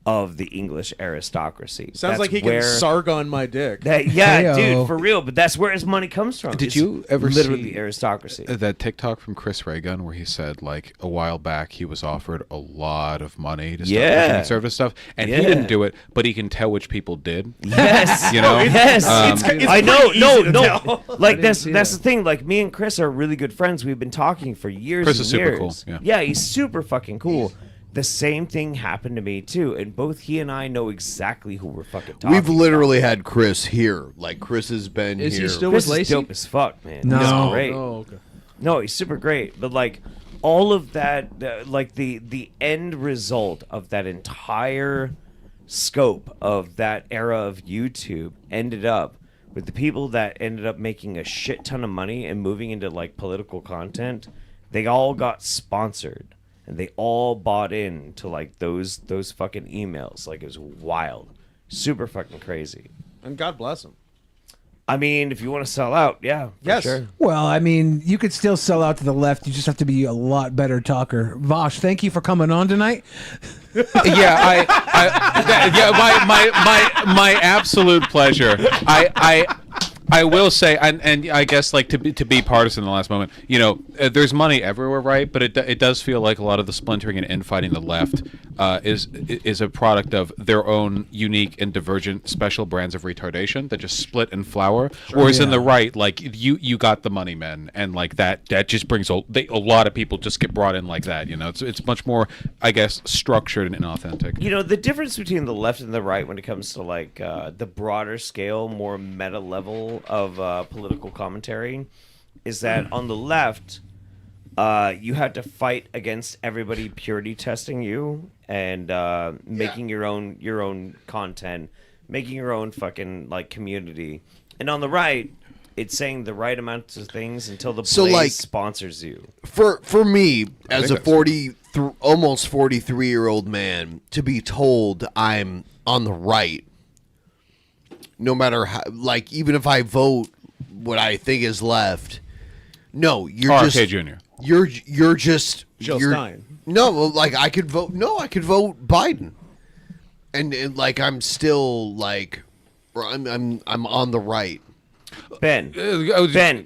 of the English aristocracy. Sounds That's like he where- can Sargon my dick. Dude, for real. But that's where his money comes from. Did It's you ever literally see aristocracy? that TikTok from Chris Reagan where he said like a while back he was offered a lot of money to start pushing conservative stuff, and he didn't do it, but he can tell which people did. Yes, Yes. It's I know. No. Like that's the thing. Like me and Chris are really good friends. We've been talking for years. Chris and is super years. cool, Yeah, he's super fucking cool. The same thing happened to me too, and both he and I know exactly who we're fucking talking. We've literally had Chris here. Like Chris has been here. Is he still Chris with is Lacey? dope as fuck, man. No. He's great. Oh, okay. No, he's super great. But like all of that, like the end result of that entire scope of that era of YouTube ended up with the people that ended up making a shit ton of money and moving into like political content. They all got sponsored. And they all bought in to like those fucking emails. Like it was wild, super fucking crazy. And God bless him. I mean, if you want to sell out, yeah, for Yes. sure. Well, I mean, you could still sell out to the left. You just have to be a lot better talker. Vaush, thank you for coming on tonight. My absolute pleasure. I will say, and I guess like to be partisan in the last moment, there's money everywhere, right? But it does feel like a lot of the splintering and infighting the left is a product of their own unique and divergent special brands of retardation that just split and flower. Whereas in the right, like you got the money men, and like that just brings a lot of people just get brought in like that. It's much more, I guess, structured and inauthentic. The difference between the left and the right when it comes to like the broader scale, more meta level of political commentary is that on the left you have to fight against everybody purity testing you and making your own content, making your own fucking like community, and on the right it's saying the right amounts of things until the Blaze sponsors you. For me, as a almost 43-year-old man, to be told I'm on the right, no matter how, like, even if I vote what I think is left, no, you're RFK Jr. You're just Jill you're, Stein. No, like I could vote Biden, and like I'm still like I'm on the right. Ben,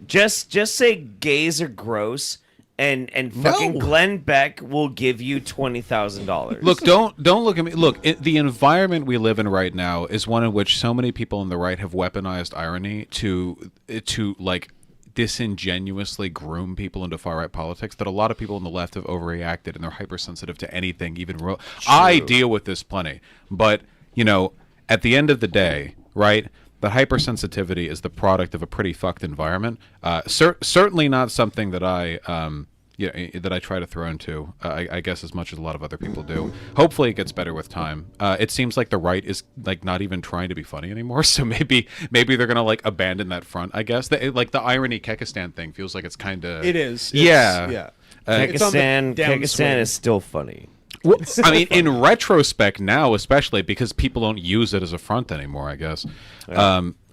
just say gays are gross. And fucking Glenn Beck will give you $20,000. Look, don't look at me. Look, the environment we live in right now is one in which so many people on the right have weaponized irony to like disingenuously groom people into far right politics that a lot of people on the left have overreacted and they're hypersensitive to anything, even real. I deal with this plenty, but at the end of the day, right? The hypersensitivity is the product of a pretty fucked environment. Certainly not something that that I try to throw into. I guess as much as a lot of other people do. Hopefully, it gets better with time. It seems like the right is like not even trying to be funny anymore. So maybe they're gonna like abandon that front. I guess like the irony Kekistan thing feels like it's kind of It is. Yeah. Kekistan is still funny. Well, I mean, in retrospect now, especially because people don't use it as a front anymore, I guess.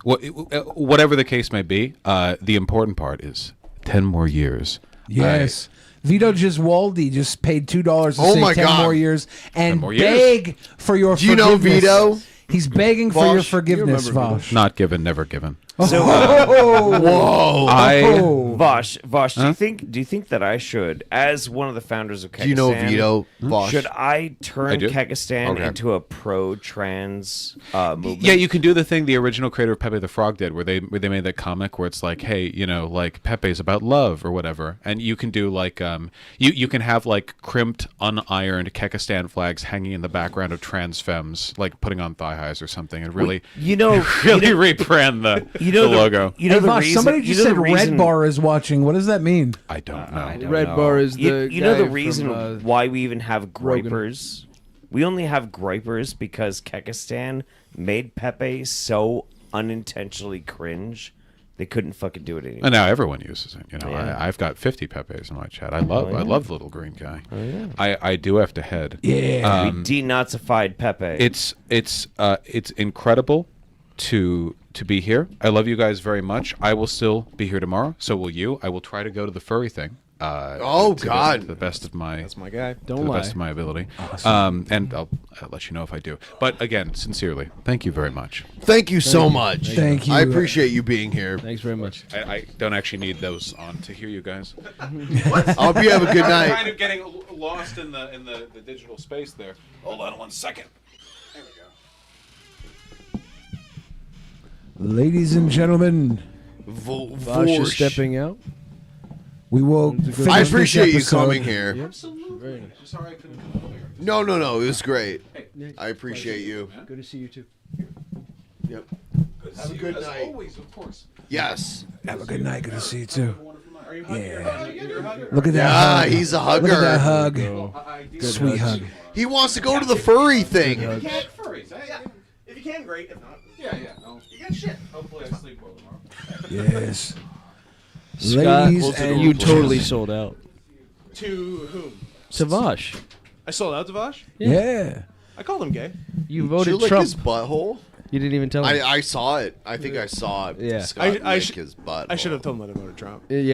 Whatever the case may be, the important part is 10 more years. Yes. Vito Giswaldi just paid $2 to say 10 more years and beg for your forgiveness. Do you know Vito? He's begging for your forgiveness, Vaush. Not given, never given. So, whoa! Vaush, do you think that I should, as one of the founders of Kekistan, do you know Vito? Vaush? Should I turn do. Kekistan into a pro-trans movement? Yeah, you can do the thing the original creator of Pepe the Frog did, where they made that comic where it's like, hey, like Pepe's about love or whatever, and you can do like you can have like crimped, unironed Kekistan flags hanging in the background of trans femmes, like putting on thigh highs or something, and really rebrand the logo. Hey, Vaush, somebody just said Red Bar is watching. What does that mean? I don't know. Red Bar is the you know guy the reason from, why we even have Rogan. gripers? We only have gripers because Kekistan made Pepe so unintentionally cringe they couldn't fucking do it anymore. And now everyone uses it. Yeah. I've got 50 Pepes in my chat. I love the little green guy. Oh, yeah. I do have to head. Yeah. We denazified Pepe. It's incredible to be here. I love you guys very much. I will still be here tomorrow. So will you. I will try to go to the furry thing. To the best of my That's my guy. to the best of my ability. And I'll let you know if I do. But again, sincerely, thank you very much. Thank you so much. Thank you. I appreciate you being here. Thanks very much. I don't actually need those on to hear you guys. I hope you have a good night. I'm kind of getting lost in the digital space there. Hold on 1 second. There we go. Ladies and gentlemen, Vaush is stepping out. we will finish I this appreciate you episode. coming here. Absolutely. Very nice. Sorry I couldn't come earlier. No, it was great. I appreciate you. Good to see you too. Yep. Good to Have a see you good as night. Always, of course. Yes. Have a good night. Good to see you too. Yeah. Look at that Yeah, hug. he's a hugger. Look at that hug. Good Sweet hugs. hug. He wants to go to the furry thing. If you can, great. If not, Yeah. No. you got shit. Hopefully I sleep well tomorrow. Yes. Scott, Ladies and you totally sold out. To whom? To Vaush. I sold out to Vaush? Yeah. I called him gay. You Did voted you lick Trump. his butthole? You didn't even tell him. I saw it. I think I saw it. Yeah. Scott I lick sh- his butthole. I should have told him that I voted Trump. Yeah.